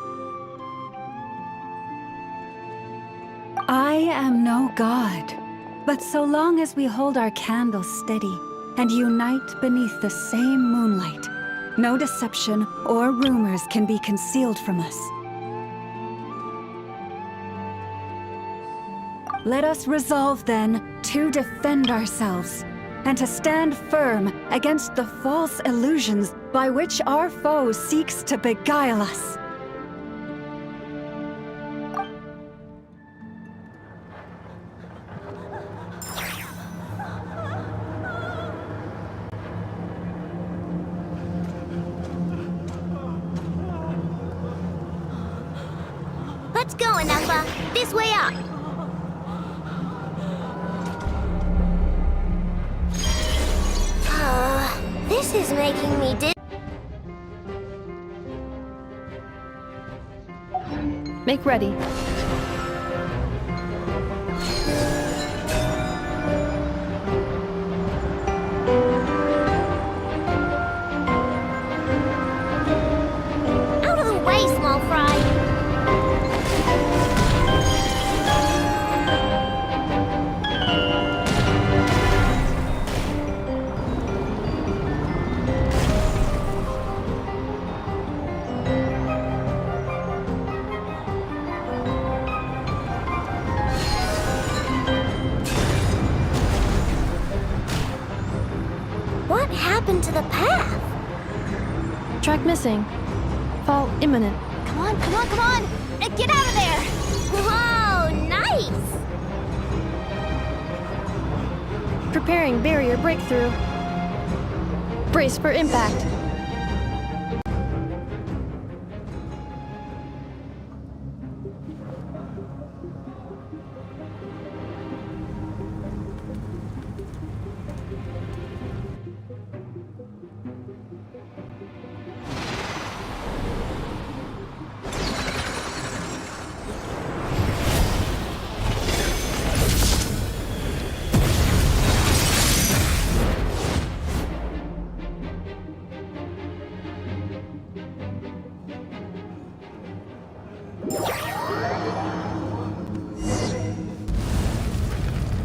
I am no god, but so long as we hold our candles steady and unite beneath the same moonlight, no deception or rumors can be concealed from us. Let us resolve then to defend ourselves and to stand firm against the false illusions by which our foe seeks to beguile us. Let's go, Anafa. This way up. This is making me dizzy. Make ready. Out of the way, small fry. What happened to the path? Track missing. Fall imminent. Come on, come on, come on! Get out of there! Whoa, nice! Preparing barrier breakthrough. Brace for impact.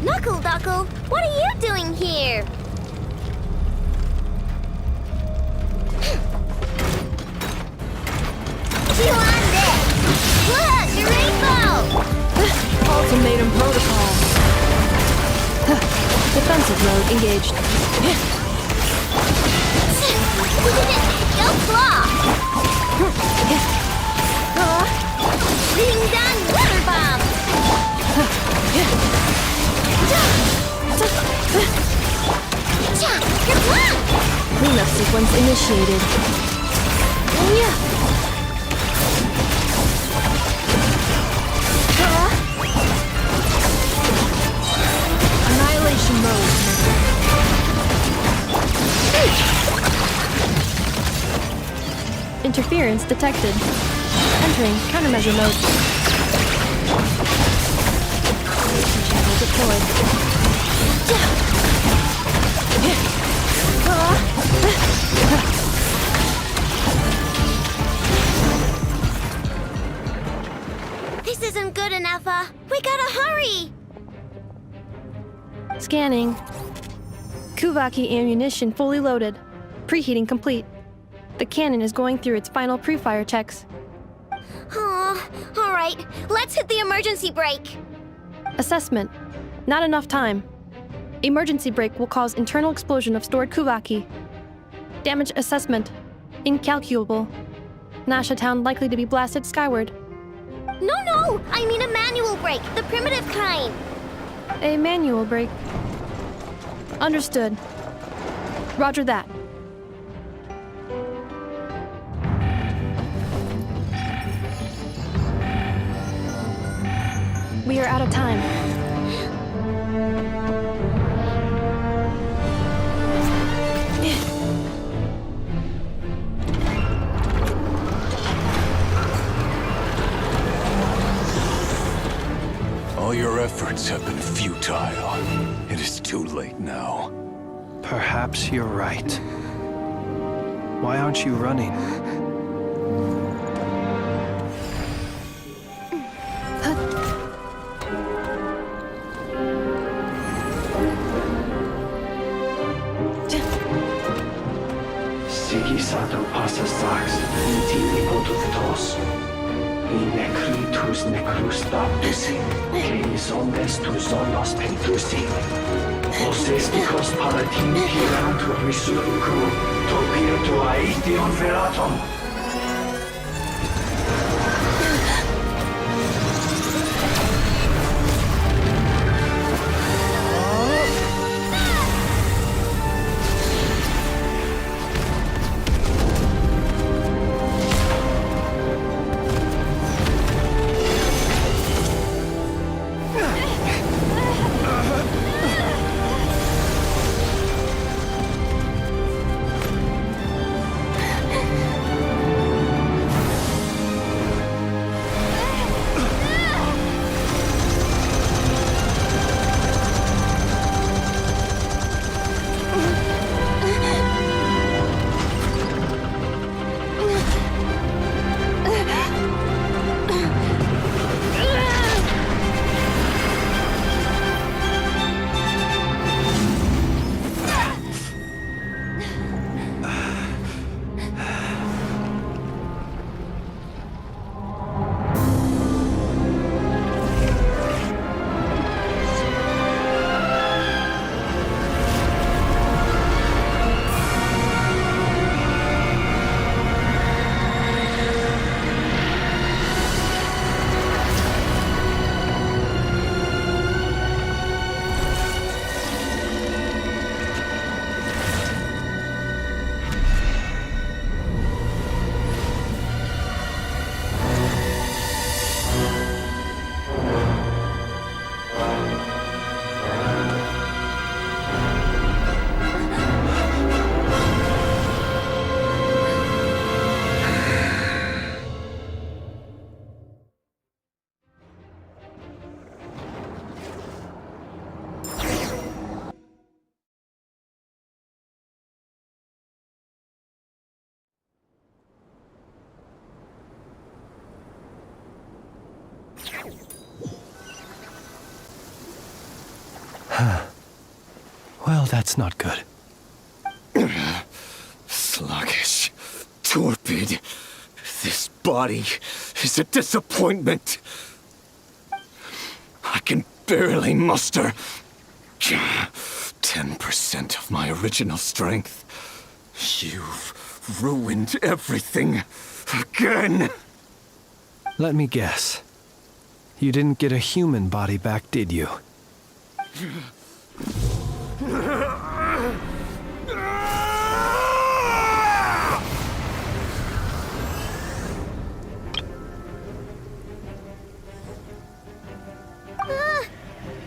Knuckle Duckle, what are you doing here? You on this! Look, your rainbow! Ultimatum protocol. Defensive mode engaged. Go claw! Ding dong weather bomb! You're blocked! Cleanup sequence initiated. Annihilation mode. Interference detected. Entering countermeasure mode. Channel deployed. This isn't good enough, we gotta hurry! Scanning. Kuvaki ammunition fully loaded. Preheating complete. The cannon is going through its final pre-fire checks. Oh, alright, let's hit the emergency brake! Assessment. Not enough time. Emergency brake will cause internal explosion of stored Kuvaki. Damage assessment. Incalculable. Nasha Town likely to be blasted skyward. No, I mean a manual brake, the primitive kind! A manual brake. Understood. Roger that. We are out of time. All your efforts have been futile. It is too late now. Perhaps you're right. Why aren't you running? Sigi sato passa sax, intimi potutos. In necritus necrus baptisi, celis omnes tu zonos pentusi. Os esticos palatini piratur resurcu, topirtu aetion veratum. Well, that's not good. Sluggish. Torpid. This body is a disappointment. I can barely muster 10% of my original strength. You've ruined everything again. Let me guess. You didn't get a human body back, did you?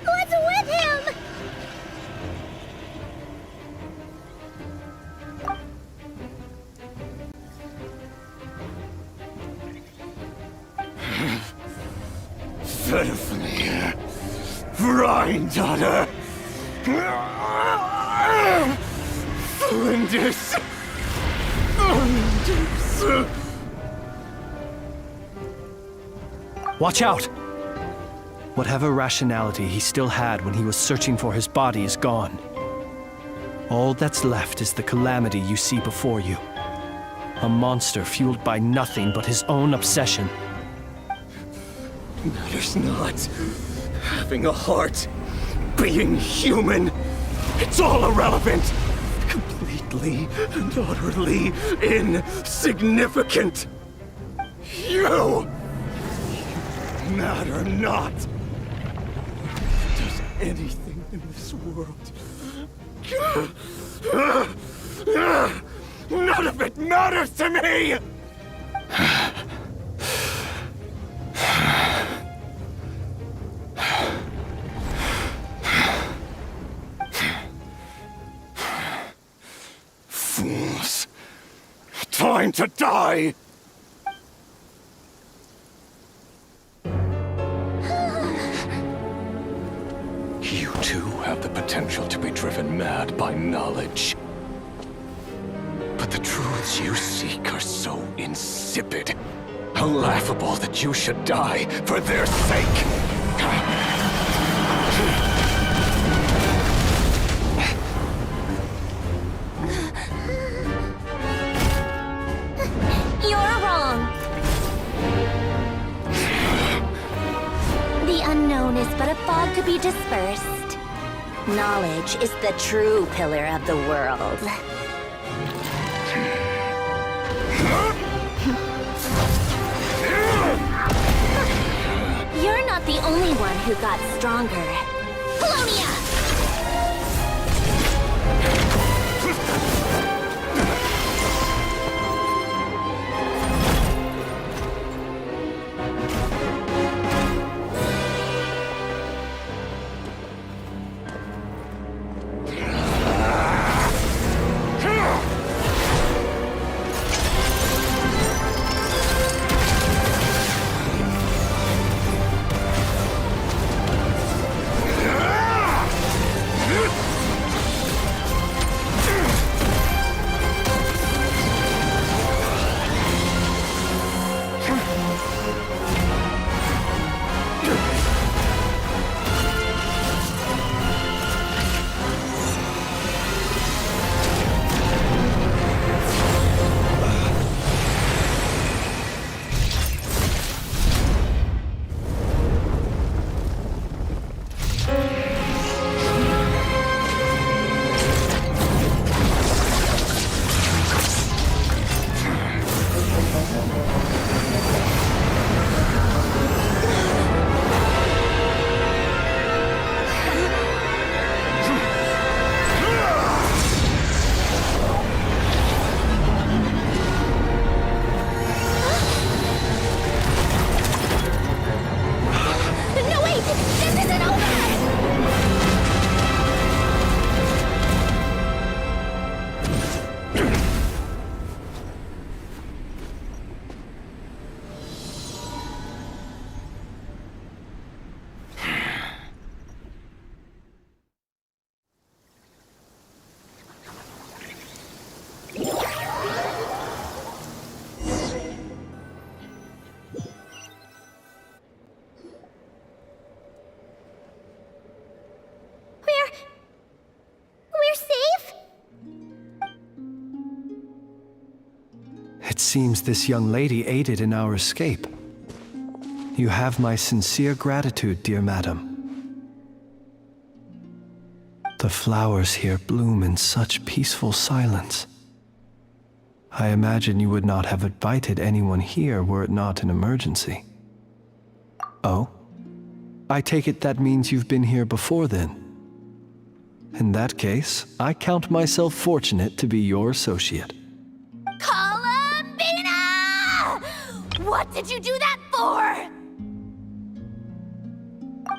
What's with him? Verfnir. Rheindaughter. Flinders. Flinders. Watch out! Whatever rationality he still had when he was searching for his body is gone. All that's left is the calamity you see before you. A monster fueled by nothing but his own obsession. Matters not. Having a heart. Being human. It's all irrelevant. Completely and utterly insignificant. You matter not. Does anything in this world. None of it matters to me! Fools. Time to die! You too have the potential to be driven mad by knowledge. But the truths you seek are so insipid, how laughable that you should die for their sake. You're wrong. The unknown is but a fog to be dispersed. Knowledge is the true pillar of the world. You're not the only one who got stronger. Polonia! It seems this young lady aided in our escape. You have my sincere gratitude, dear madam. The flowers here bloom in such peaceful silence. I imagine you would not have invited anyone here were it not an emergency. Oh? I take it that means you've been here before then. In that case, I count myself fortunate to be your associate. What did you do that for?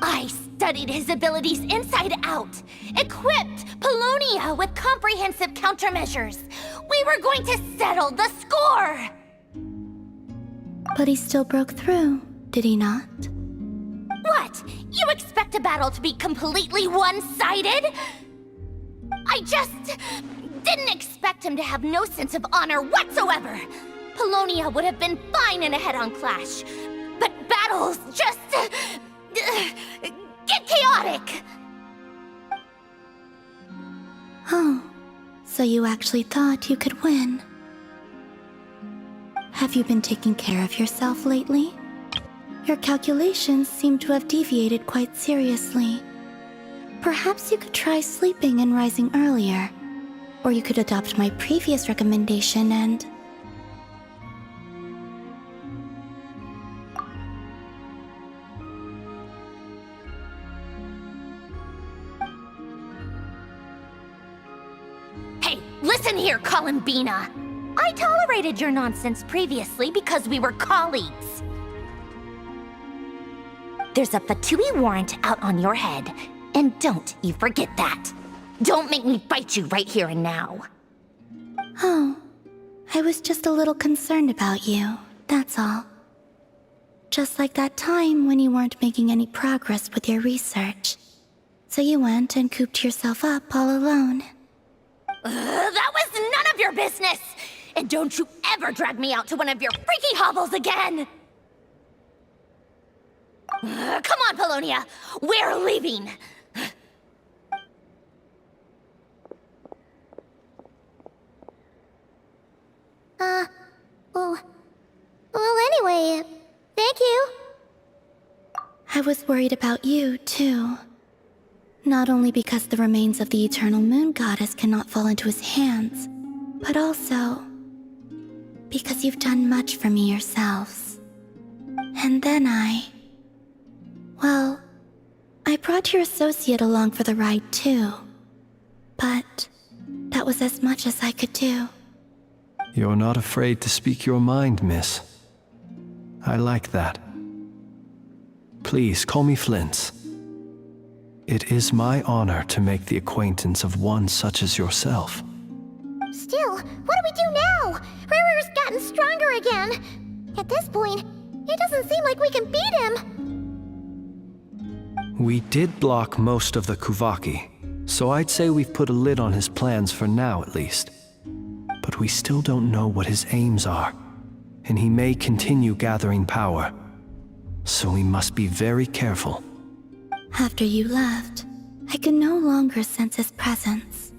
I studied his abilities inside out, equipped Polonia with comprehensive countermeasures. We were going to settle the score! But he still broke through, did he not? What? You expect a battle to be completely one-sided? I just didn't expect him to have no sense of honor whatsoever. Polonia would have been fine in a head-on clash, but battles just get chaotic. Oh, so you actually thought you could win. Have you been taking care of yourself lately? Your calculations seem to have deviated quite seriously. Perhaps you could try sleeping and rising earlier. Or you could adopt my previous recommendation and... Listen here, Columbina. I tolerated your nonsense previously because we were colleagues. There's a Fatui warrant out on your head, and don't you forget that. Don't make me fight you right here and now. Oh, I was just a little concerned about you, that's all. Just like that time when you weren't making any progress with your research. So you went and cooped yourself up all alone. That was none of your business! And don't you ever drag me out to one of your freaky hovels again! Come on, Polonia! We're leaving! Well, anyway, thank you. I was worried about you, too. Not only because the remains of the Eternal Moon Goddess cannot fall into his hands, but also because you've done much for me yourselves. And then well, I brought your associate along for the ride, too. But that was as much as I could do. You're not afraid to speak your mind, miss. I like that. Please, call me Flint's. It is my honor to make the acquaintance of one such as yourself. Still, what do we do now? Riri's gotten stronger again. At this point, it doesn't seem like we can beat him. We did block most of the Kuvaki, so I'd say we've put a lid on his plans for now at least. But we still don't know what his aims are, and he may continue gathering power. So we must be very careful. After you left, I could no longer sense his presence.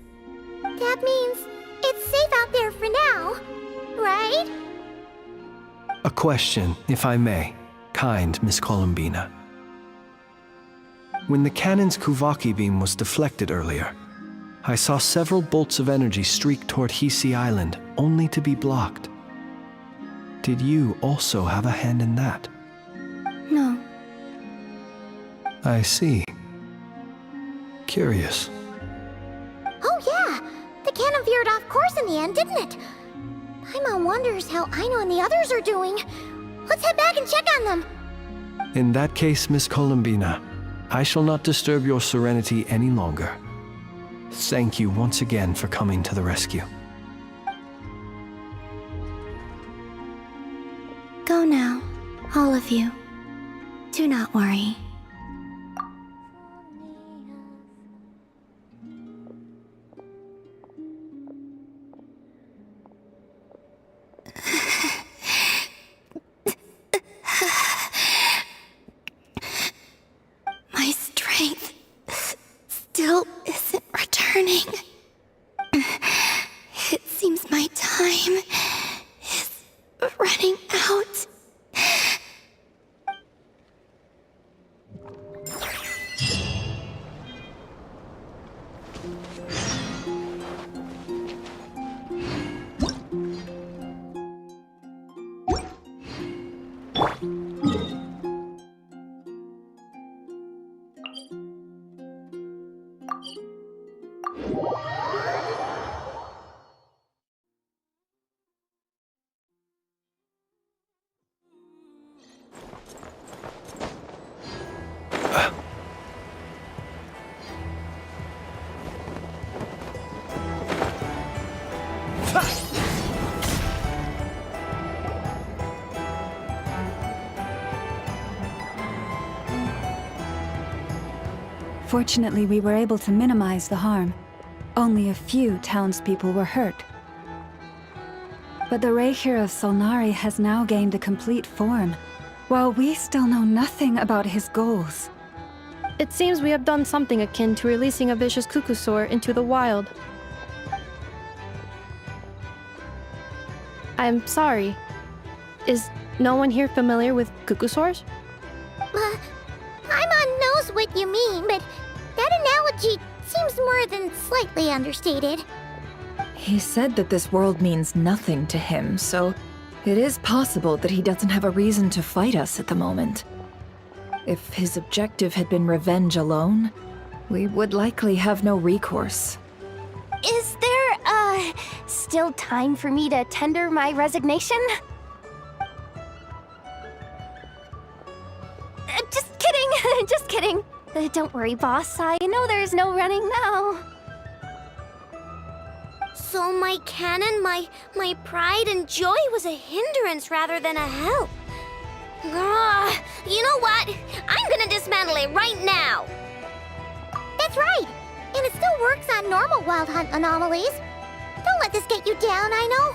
That means it's safe out there for now, right? A question, if I may, kind Miss Columbina. When the cannon's Kuvaki beam was deflected earlier, I saw several bolts of energy streak toward Hisi Island, only to be blocked. Did you also have a hand in that? No. I see. Curious. Oh yeah! The cannon veered off course in the end, didn't it? Paimon wonders how Aino and the others are doing. Let's head back and check on them. In that case, Miss Columbina, I shall not disturb your serenity any longer. Thank you once again for coming to the rescue. Go now, all of you. Do not worry. My strength still isn't returning. It seems my time is running out. Fortunately, we were able to minimize the harm. Only a few townspeople were hurt. But the Reikir of Solnari has now gained a complete form, while we still know nothing about his goals. It seems we have done something akin to releasing a vicious Kukusaur into the wild. I'm sorry. Is no one here familiar with Kukusaurs? Paimon knows what you mean, but that analogy seems more than slightly understated. He said that this world means nothing to him, so it is possible that he doesn't have a reason to fight us at the moment. If his objective had been revenge alone, we would likely have no recourse. Is there, still time for me to tender my resignation? Just kidding, just kidding. Don't worry, boss. I know there's no running now. So my cannon, my pride and joy was a hindrance rather than a help. Ugh, you know what? I'm gonna dismantle it right now. That's right. And it still works on normal wild hunt anomalies. Don't let this get you down, I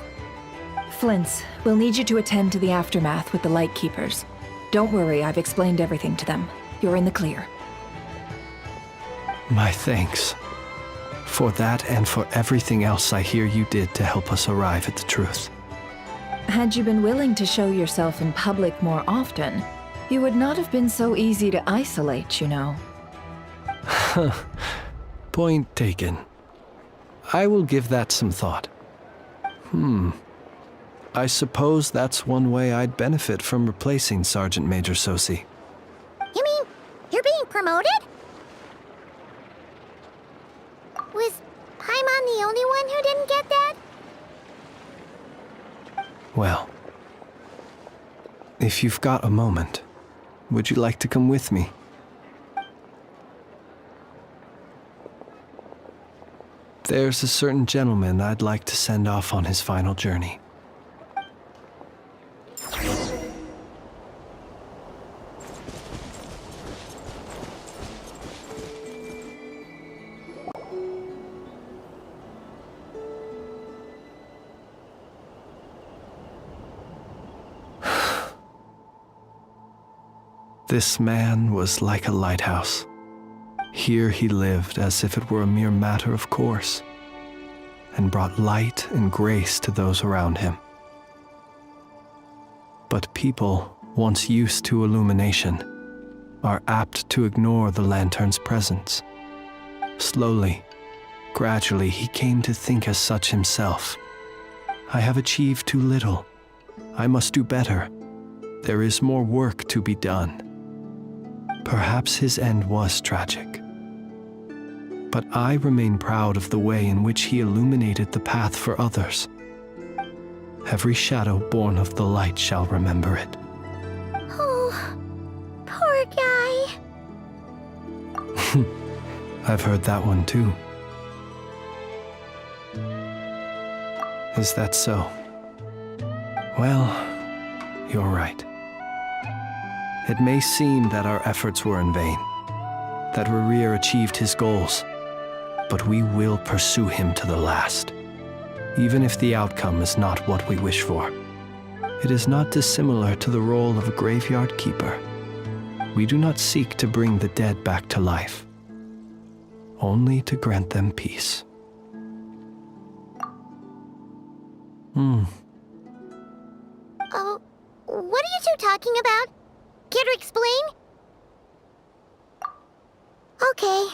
know. Flints, we'll need you to attend to the aftermath with the Lightkeepers. Don't worry, I've explained everything to them. You're in the clear. My thanks. For that and for everything else I hear you did to help us arrive at the truth. Had you been willing to show yourself in public more often, you would not have been so easy to isolate, you know. Point taken. I will give that some thought. I suppose that's one way I'd benefit from replacing Sergeant Major Sosi. You mean you're being promoted? Was Paimon the only one who didn't get that? Well, if you've got a moment, would you like to come with me? There's a certain gentleman I'd like to send off on his final journey. This man was like a lighthouse. Here he lived as if it were a mere matter of course, and brought light and grace to those around him. But people, once used to illumination, are apt to ignore the lantern's presence. Slowly, gradually, he came to think as such himself. I have achieved too little. I must do better. There is more work to be done. Perhaps his end was tragic. But I remain proud of the way in which he illuminated the path for others. Every shadow born of the light shall remember it. Oh, poor guy. I've heard that one too. Is that so? Well, you're right. It may seem that our efforts were in vain, that Rerir achieved his goals, but we will pursue him to the last, even if the outcome is not what we wish for. It is not dissimilar to the role of a graveyard keeper. We do not seek to bring the dead back to life, only to grant them peace. Oh, what are you two talking about? Care to explain? Okay.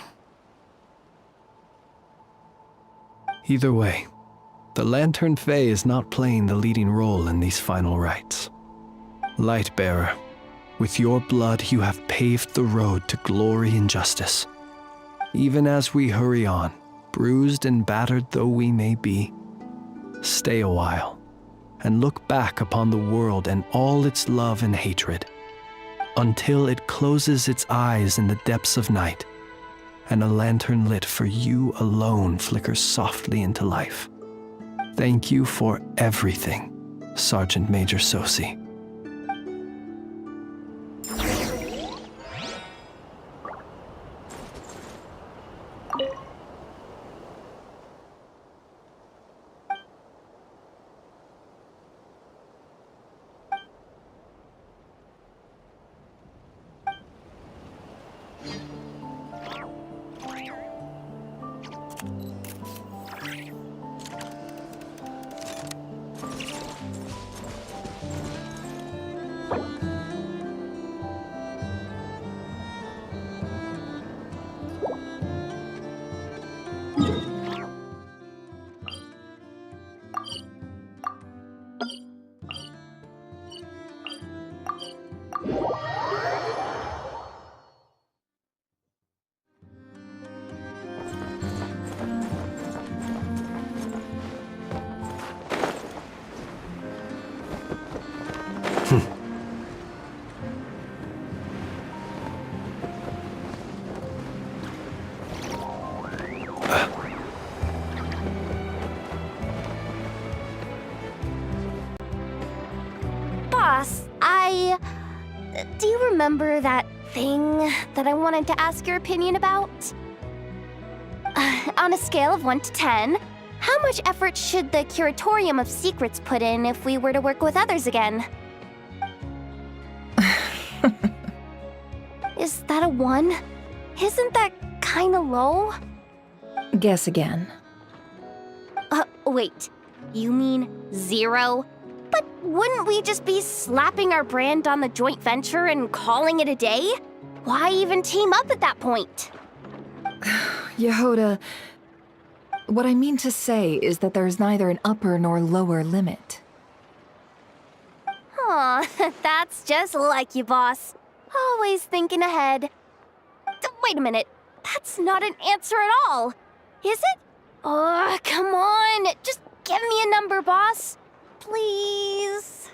Either way, the Lantern Fae is not playing the leading role in these final rites. Lightbearer, with your blood you have paved the road to glory and justice. Even as we hurry on, bruised and battered though we may be, stay a while and look back upon the world and all its love and hatred, until it closes its eyes in the depths of night, and a lantern lit for you alone flickers softly into life. Thank you for everything, Sergeant Major Sosi. Boss, do you remember that thing that I wanted to ask your opinion about? On a scale of 1 to 10, how much effort should the Curatorium of Secrets put in if we were to work with others again? Is that a 1? Isn't that kinda low? Guess again. Wait. You mean 0? But wouldn't we just be slapping our brand on the joint venture and calling it a day? Why even team up at that point? Yehoda, what I mean to say is that there's neither an upper nor lower limit. Aw, that's just like you, boss. Always thinking ahead. Wait a minute. That's not an answer at all. Is it? Oh, come on. Just give me a number, boss. Please.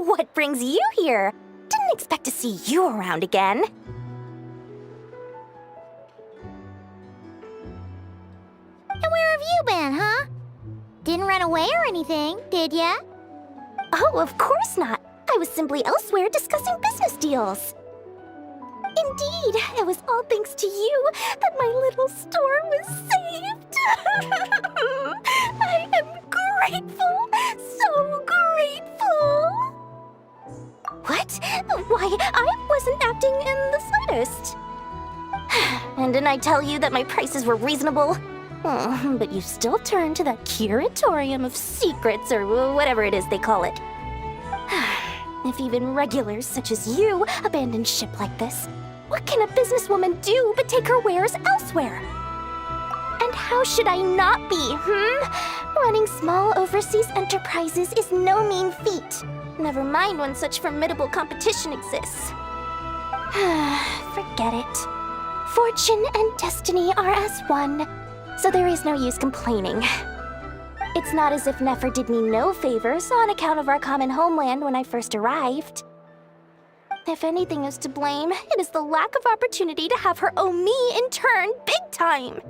What brings you here? Didn't expect to see you around again. And where have you been, huh? Didn't run away or anything, did ya? Oh, of course not. I was simply elsewhere discussing business deals. Indeed, it was all thanks to you that my little store was saved. I am grateful, so grateful. What? Why, I wasn't acting in the slightest. And didn't I tell you that my prices were reasonable? Oh, but you still turn to that Curatorium of Secrets, or whatever it is they call it. If even regulars such as you abandon ship like this, what can a businesswoman do but take her wares elsewhere? And how should I not be, Running small overseas enterprises is no mean feat. Never mind when such formidable competition exists. Forget it. Fortune and destiny are as one, so there is no use complaining. It's not as if Nefer did me no favors on account of our common homeland when I first arrived. If anything is to blame, it is the lack of opportunity to have her owe me in turn big time.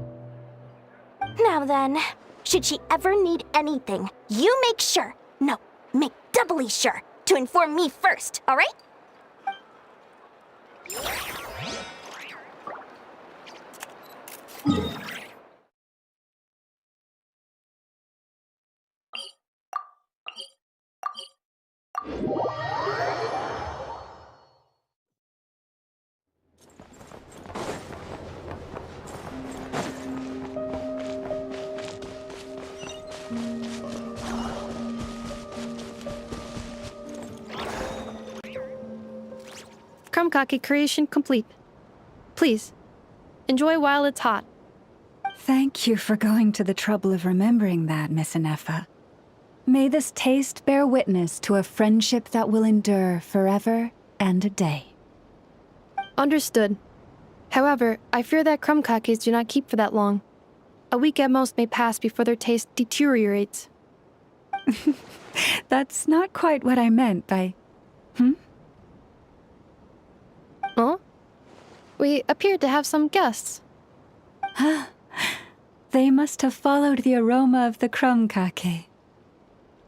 Now then, should she ever need anything, you make sure, no, make doubly sure, to inform me first, all right? Krumkake creation complete. Please, enjoy while it's hot. Thank you for going to the trouble of remembering that, Miss Anefa. May this taste bear witness to a friendship that will endure forever and a day. Understood. However, I fear that krumkakes do not keep for that long. A week at most may pass before their taste deteriorates. That's not quite what I meant by... Huh? We appeared to have some guests. They must have followed the aroma of the krumkake.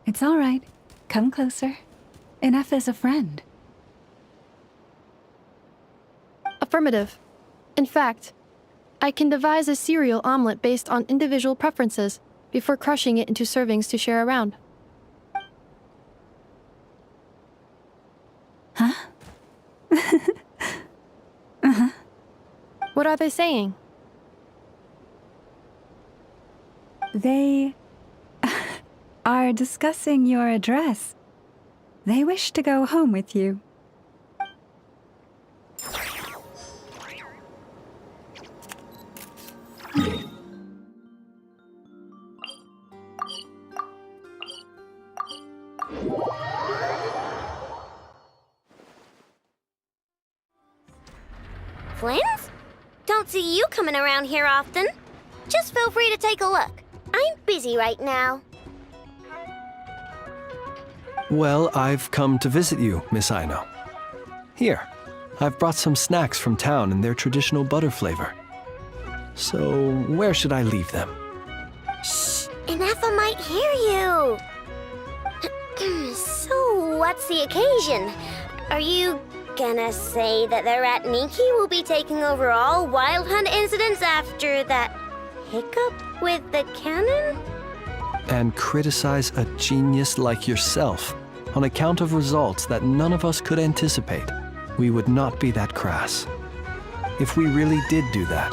It's all right. Come closer. Anefa's a friend. Affirmative. In fact, I can devise a cereal omelet based on individual preferences before crushing it into servings to share around. Huh? What are they saying? They are discussing your address. They wish to go home with you. Flynn's? Don't see you coming around here often. Just feel free to take a look. I'm busy right now. Well, I've come to visit you, Miss Aino. Here, I've brought some snacks from town in their traditional butter flavor. So, where should I leave them? Shh! Ineffa might hear you! So, what's the occasion? Are you gonna say that the Rat Niki will be taking over all Wild Hunt incidents after that hiccup with the cannon? And criticize a genius like yourself on account of results that none of us could anticipate? We would not be that crass. If we really did do that,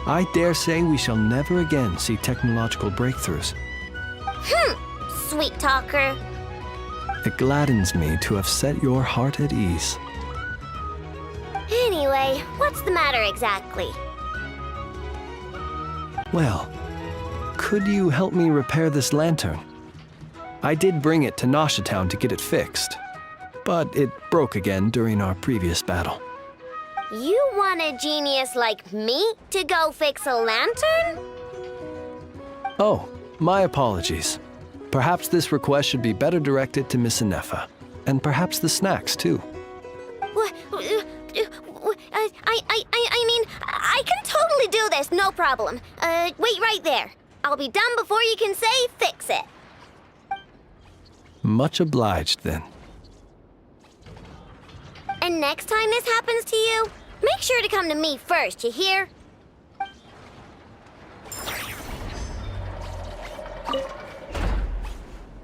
I dare say we shall never again see technological breakthroughs. Sweet talker. It gladdens me to have set your heart at ease. Anyway, what's the matter exactly? Well, could you help me repair this lantern? I did bring it to Nasha Town to get it fixed, but it broke again during our previous battle. You want a genius like me to go fix a lantern? Oh, my apologies. Perhaps this request should be better directed to Miss Ineffa, and perhaps the snacks too. What? I mean, I can totally do this, no problem. Wait right there. I'll be done before you can say fix it. Much obliged then. And next time this happens to you, make sure to come to me first, you hear?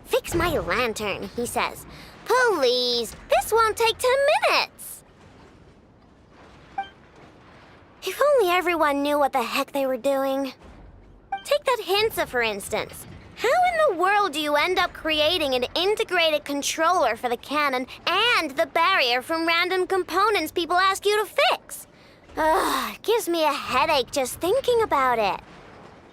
Fix my lantern, he says. Please, this won't take 10 minutes. If only everyone knew what the heck they were doing. Take that Hinsa, for instance. How in the world do you end up creating an integrated controller for the cannon and the barrier from random components people ask you to fix? Ugh, it gives me a headache just thinking about it.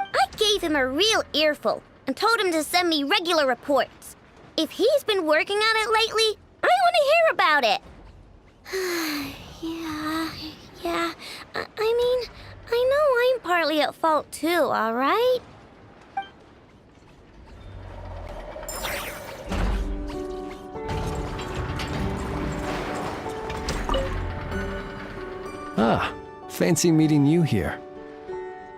I gave him a real earful and told him to send me regular reports. If he's been working on it lately, I want to hear about it. Yeah. I mean, I know I'm partly at fault too, all right? Ah, fancy meeting you here.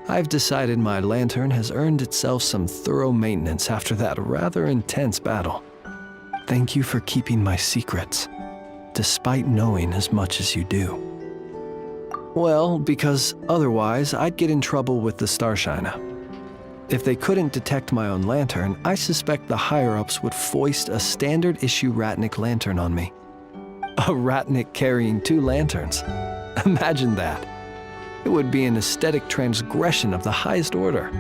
I've decided my lantern has earned itself some thorough maintenance after that rather intense battle. Thank you for keeping my secrets, despite knowing as much as you do. Well, because otherwise I'd get in trouble with the Starshiner. If they couldn't detect my own lantern, I suspect the higher-ups would foist a standard-issue Ratnik lantern on me. A Ratnik carrying 2 lanterns. Imagine that. It would be an aesthetic transgression of the highest order.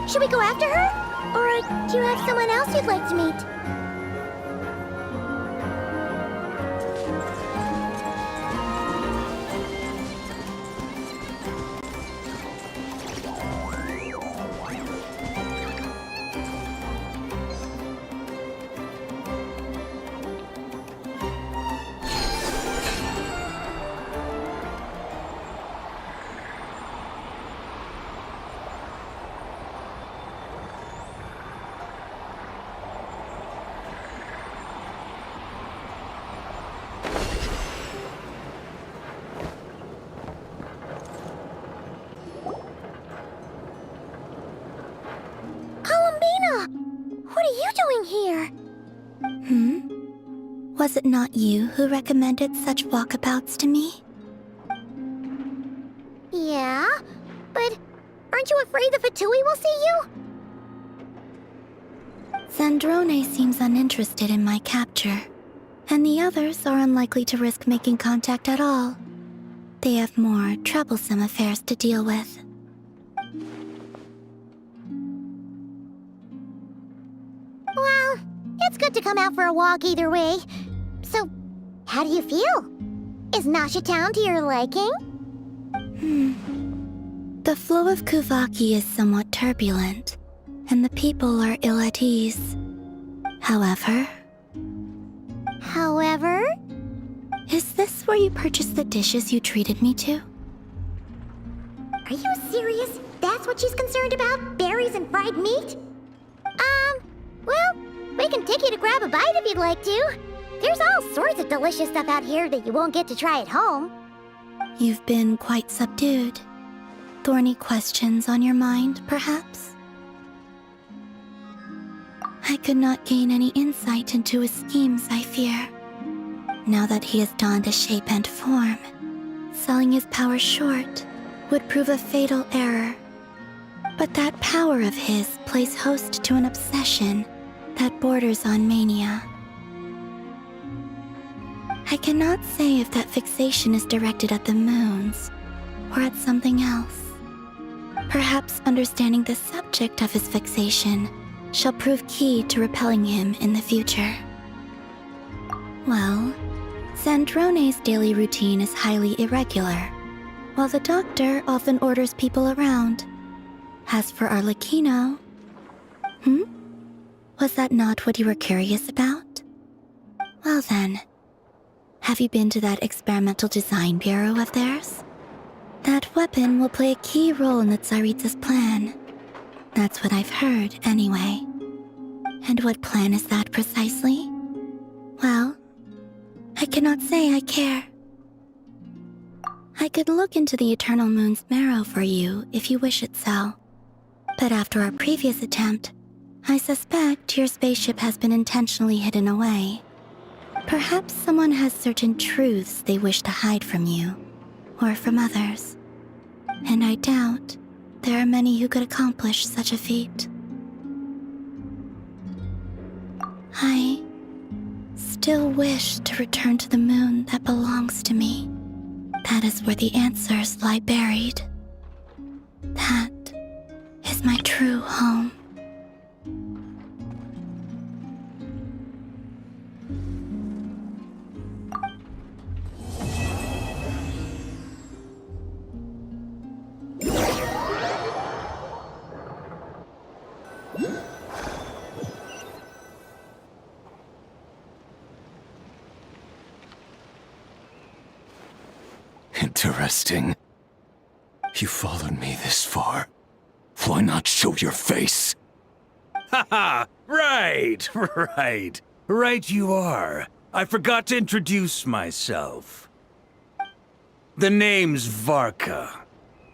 Should we go after her? Or do you have someone else you'd like to meet? Was it not you who recommended such walkabouts to me? Yeah, but aren't you afraid the Fatui will see you? Zandrone seems uninterested in my capture, and the others are unlikely to risk making contact at all. They have more troublesome affairs to deal with. Well, it's good to come out for a walk either way. So, how do you feel? Is Nasha Town to your liking? The flow of Kuvaki is somewhat turbulent, and the people are ill at ease. However... Is this where you purchased the dishes you treated me to? Are you serious? That's what she's concerned about? Berries and fried meat? Well, we can take you to grab a bite if you'd like to. There's all sorts of delicious stuff out here that you won't get to try at home. You've been quite subdued. Thorny questions on your mind, perhaps? I could not gain any insight into his schemes, I fear. Now that he has donned a shape and form, selling his power short would prove a fatal error. But that power of his plays host to an obsession that borders on mania. I cannot say if that fixation is directed at the moons or at something else. Perhaps understanding the subject of his fixation shall prove key to repelling him in the future. Well, Zandrone's daily routine is highly irregular, while the doctor often orders people around. As for Arlecchino... Was that not what you were curious about? Well then, have you been to that experimental design bureau of theirs? That weapon will play a key role in the Tsaritsa's plan. That's what I've heard, anyway. And what plan is that precisely? Well, I cannot say I care. I could look into the Eternal Moon's marrow for you if you wish it so. But after our previous attempt, I suspect your spaceship has been intentionally hidden away. Perhaps someone has certain truths they wish to hide from you, or from others. And I doubt there are many who could accomplish such a feat. I still wish to return to the moon that belongs to me. That is where the answers lie buried. That is my true home. Interesting. You followed me this far. Why not show your face? Haha! Right! Right you are. I forgot to introduce myself. The name's Varka,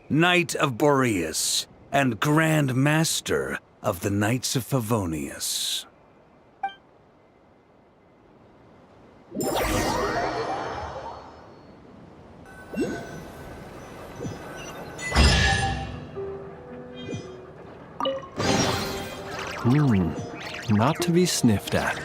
Knight of Boreas, and Grand Master of the Knights of Favonius. Not to be sniffed at.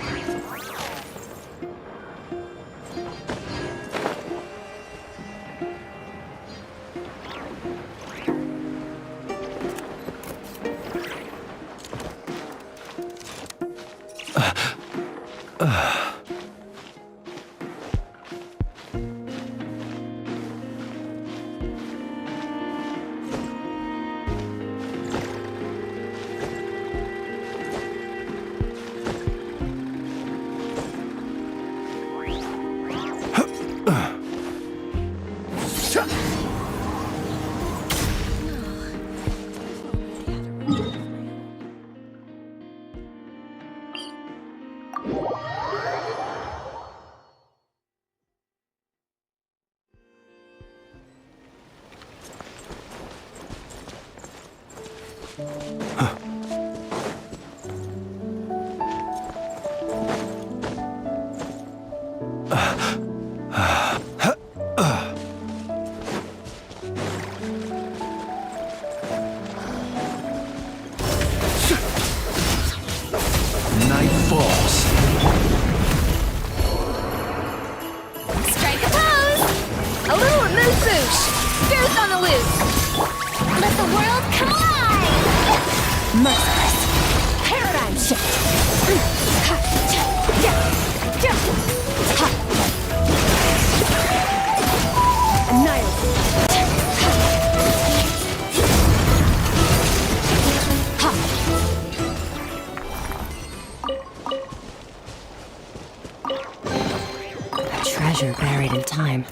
Night falls. Strike a pose! A little moose boosh! Goose on the loose! Let the world come alive! Merciless! Paradigm shift! A treasure buried in time.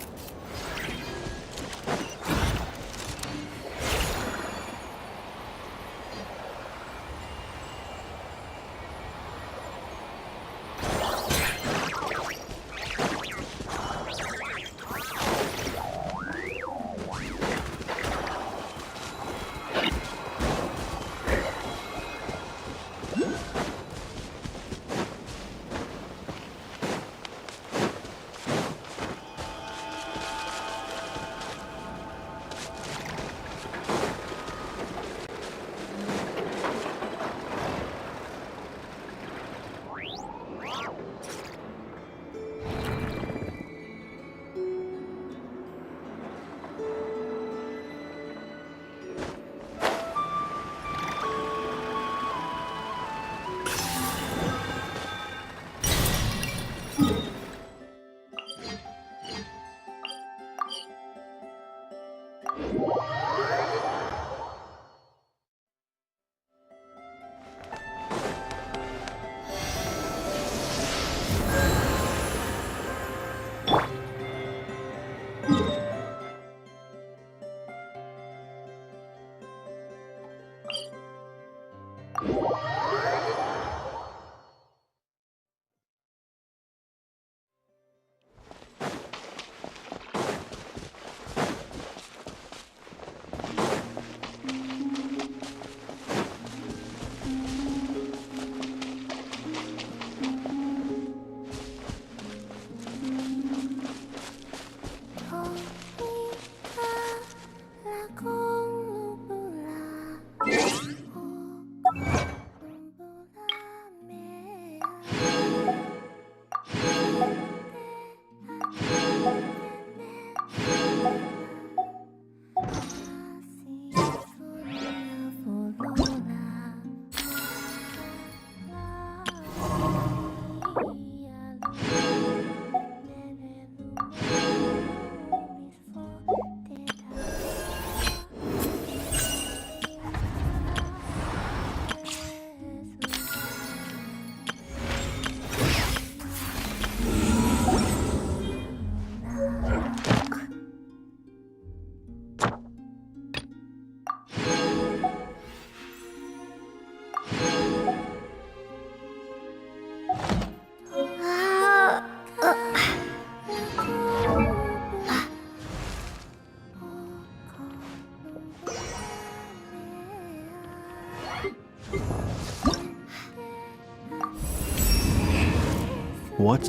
What?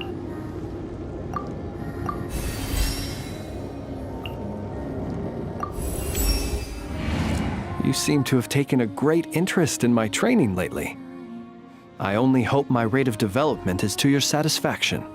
You seem to have taken a great interest in my training lately. I only hope my rate of development is to your satisfaction.